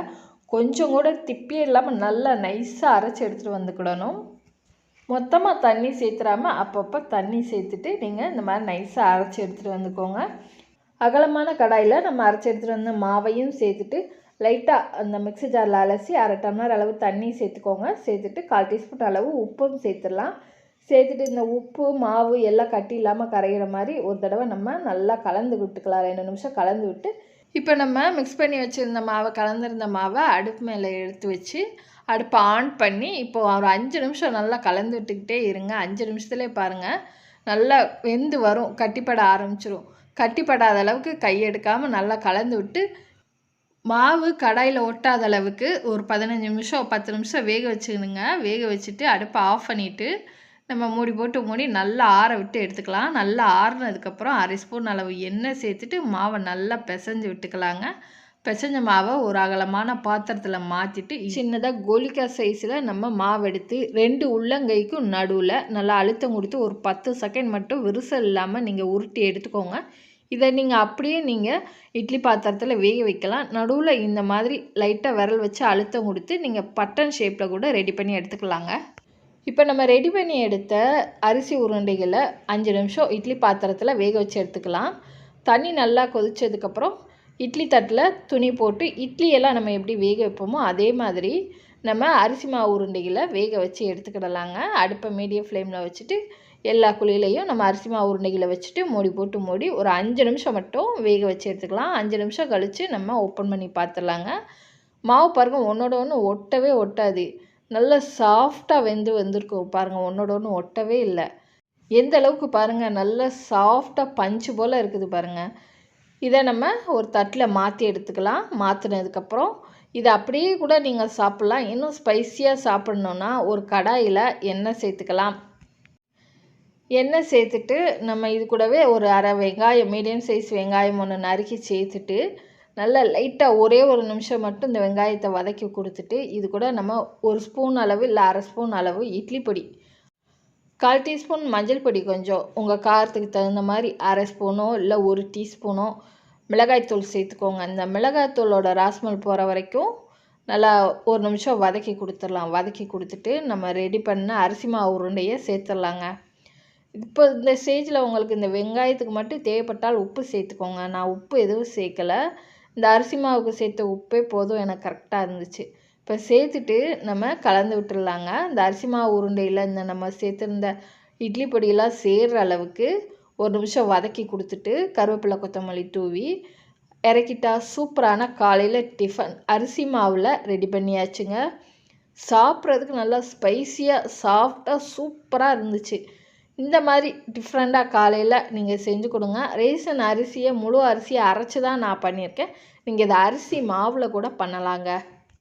S1: கொஞ்சம் கூட திப்பியே இல்லாமல் நல்லா நைஸாக அரைச்சி எடுத்துகிட்டு வந்துக்கிடணும். மொத்தமாக தண்ணி சேர்த்துறாமல் அப்பப்போ தண்ணி சேர்த்துட்டு நீங்கள் இந்த மாதிரி நைஸாக அரைச்சி எடுத்துகிட்டு வந்துக்கோங்க. அகலமான கடாயில் நம்ம அரைச்சி எடுத்துகிட்டு வந்த மாவையும் சேர்த்துட்டு லைட்டாக அந்த மிக்ஸி ஜாரில் அலசி 1/2 டம்ளர் அளவு தண்ணி சேர்த்துக்கோங்க. சேர்த்துட்டு 1/4 டீஸ்பூன் அளவு உப்பும் சேர்த்துடலாம். சேர்த்துட்டு இந்த உப்பு மாவு எல்லாம் கட்டி இல்லாமல் கரைகிற மாதிரி ஒரு தடவை நம்ம நல்லா கலந்து விட்டுக்கலாம். 2 நிமிஷம் கலந்து விட்டு இப்போ நம்ம மிக்ஸ் பண்ணி வச்சுருந்த மாவை கலந்துருந்த மாவை அடுப்பு மேலே எடுத்து வச்சு அடுப்பை ஆன் பண்ணி இப்போ ஒரு 5 நிமிஷம் நல்லா கலந்து விட்டுக்கிட்டே இருங்க. 5 நிமிஷத்துலேயே பாருங்கள் நல்லா வெந்து வரும், கட்டிப்பட ஆரம்பிச்சிரும். கட்டிப்படாத அளவுக்கு கையெடுக்காமல் நல்லா கலந்து விட்டு மாவு கடாயில் ஒட்டாத அளவுக்கு ஒரு 15 நிமிஷம் 10 நிமிஷம் வேக வச்சுக்கணுங்க. வேக வச்சுட்டு அடுப்பை ஆஃப் பண்ணிவிட்டு நம்ம மூடி நல்லா ஆற விட்டு எடுத்துக்கலாம். நல்லா ஆறுனதுக்கப்புறம் 1/2 ஸ்பூன் அளவு எண்ணெய் சேர்த்துட்டு மாவை நல்லா பிசைஞ்சு விட்டுக்கலாங்க. பிசைஞ்ச மாவை ஒரு அகலமான பாத்திரத்தில் மாற்றிட்டு சின்னதாக கோலிக்கா சைஸில் நம்ம மாவு எடுத்து 2 உள்ளங்கைக்கும் நடுவில் நல்லா அழுத்தம் கொடுத்து ஒரு 10 செகண்ட் மட்டும் விரிசல் இல்லாமல் நீங்கள் உருட்டி எடுத்துக்கோங்க. இதை நீங்கள் அப்படியே நீங்கள் இட்லி பாத்திரத்தில் வேக வைக்கலாம். நடுவில் இந்த மாதிரி லைட்டாக விரல் வச்சு அழுத்தம் கொடுத்து நீங்கள் பட்டன் ஷேப்பில் கூட ரெடி பண்ணி எடுத்துக்கலாங்க. இப்போ நம்ம ரெடி பண்ணி எடுத்த அரிசி உருண்டைகளை 5 நிமிஷம் இட்லி பாத்திரத்தில் வேக வச்சு எடுத்துக்கலாம். தண்ணி நல்லா கொதித்ததுக்கப்புறம் இட்லி தட்டில் துணி போட்டு இட்லியெல்லாம் நம்ம எப்படி வேக வைப்போமோ அதே மாதிரி நம்ம அரிசி மாவு உருண்டைகளை வேக வச்சு எடுத்துக்கிடலாங்க. அடுப்பை மீடியம் ஃப்ளேமில் வச்சுட்டு எல்லா குழியிலையும் நம்ம அரிசி மாவு உருண்டைகளை வச்சுட்டு மூடி ஒரு 5 நிமிஷம் மட்டும் வேக வச்சு எடுத்துக்கலாம். 5 நிமிஷம் கழித்து நம்ம ஓப்பன் பண்ணி பார்த்துடலாங்க. மாவு பாருங்கள் ஒன்றோட ஒன்று ஒட்டவே ஒட்டாது, நல்லா சாஃப்டாக வந்திருக்கும் பாருங்கள், ஒன்றோட ஒன்று ஒட்டவே இல்லை. எந்த அளவுக்கு பாருங்கள் நல்லா சாஃப்டாக பஞ்சு போல் இருக்குது பாருங்கள். இதை நம்ம ஒரு தட்டில் மாற்றி எடுத்துக்கலாம். மாற்றினதுக்கப்புறம் இதை அப்படியே கூட நீங்கள் சாப்பிட்லாம். இன்னும் ஸ்பைஸியாக சாப்பிட்ணுன்னா ஒரு கடாயில் எண்ணெய் சேர்த்துக்கலாம். எண்ணெய் சேர்த்துட்டு நம்ம இது கூடவே ஒரு 1/2 வெங்காயம், மீடியம் சைஸ் வெங்காயம் ஒன்று நறுக்கி சேர்த்துட்டு நல்லா லைட்டாக ஒரே ஒரு நிமிஷம் மட்டும் இந்த வெங்காயத்தை வதக்கி கொடுத்துட்டு இது கூட நம்ம 1 ஸ்பூன் அளவு இல்லை 1/2 ஸ்பூன் அளவு இட்லி பொடி, 1/4 டீஸ்பூன் மஞ்சள் பொடி, கொஞ்சம் உங்கள் காரத்துக்கு தகுந்த மாதிரி 1/2 ஸ்பூனோ இல்லை 1 டீஸ்பூனோ மிளகாய்த்தூள் சேர்த்துக்கோங்க. இந்த மிளகாய்த்தூளோட ராஸ்மல் போகிற வரைக்கும் நல்லா ஒரு நிமிஷம் வதக்கி கொடுத்துடலாம். வதக்கி கொடுத்துட்டு நம்ம ரெடி பண்ண அரிசி மாவு உருண்டையை சேர்த்துடலாங்க. இப்போ இந்த ஸ்டேஜில் உங்களுக்கு இந்த வெங்காயத்துக்கு மட்டும் தேவைப்பட்டால் உப்பு சேர்த்துக்கோங்க. நான் உப்பு எதுவும் சேர்க்கலை. இந்த அரிசி மாவுக்கு சேர்த்த உப்பே போதும், எனக்கு கரெக்டாக இருந்துச்சு. இப்போ சேர்த்துட்டு நம்ம கலந்து விட்டுடலாங்க. இந்த அரிசி மாவு உருண்டையில் இந்த நம்ம சேர்த்துருந்த இட்லி பொடியெல்லாம் சேர்கிற அளவுக்கு ஒரு நிமிஷம் வதக்கி கொடுத்துட்டு கருவேப்பிலை கொத்தமல்லி தூவி இறக்கிட்டா சூப்பரான காலையில் டிஃபன் அரிசி மாவில் ரெடி பண்ணியாச்சுங்க. சாப்பிட்றதுக்கு நல்லா ஸ்பைஸியாக சாஃப்டாக சூப்பராக இருந்துச்சு. இந்த மாதிரி டிஃப்ரெண்ட்டாக காலையில் நீங்கள் செஞ்சு கொடுங்க. ரேஷன் அரிசியை முழு அரிசியை அரைச்சி தான் நான் பண்ணியிருக்கேன். நீங்கள் இதை அரிசி மாவில் கூட பண்ணலாங்க.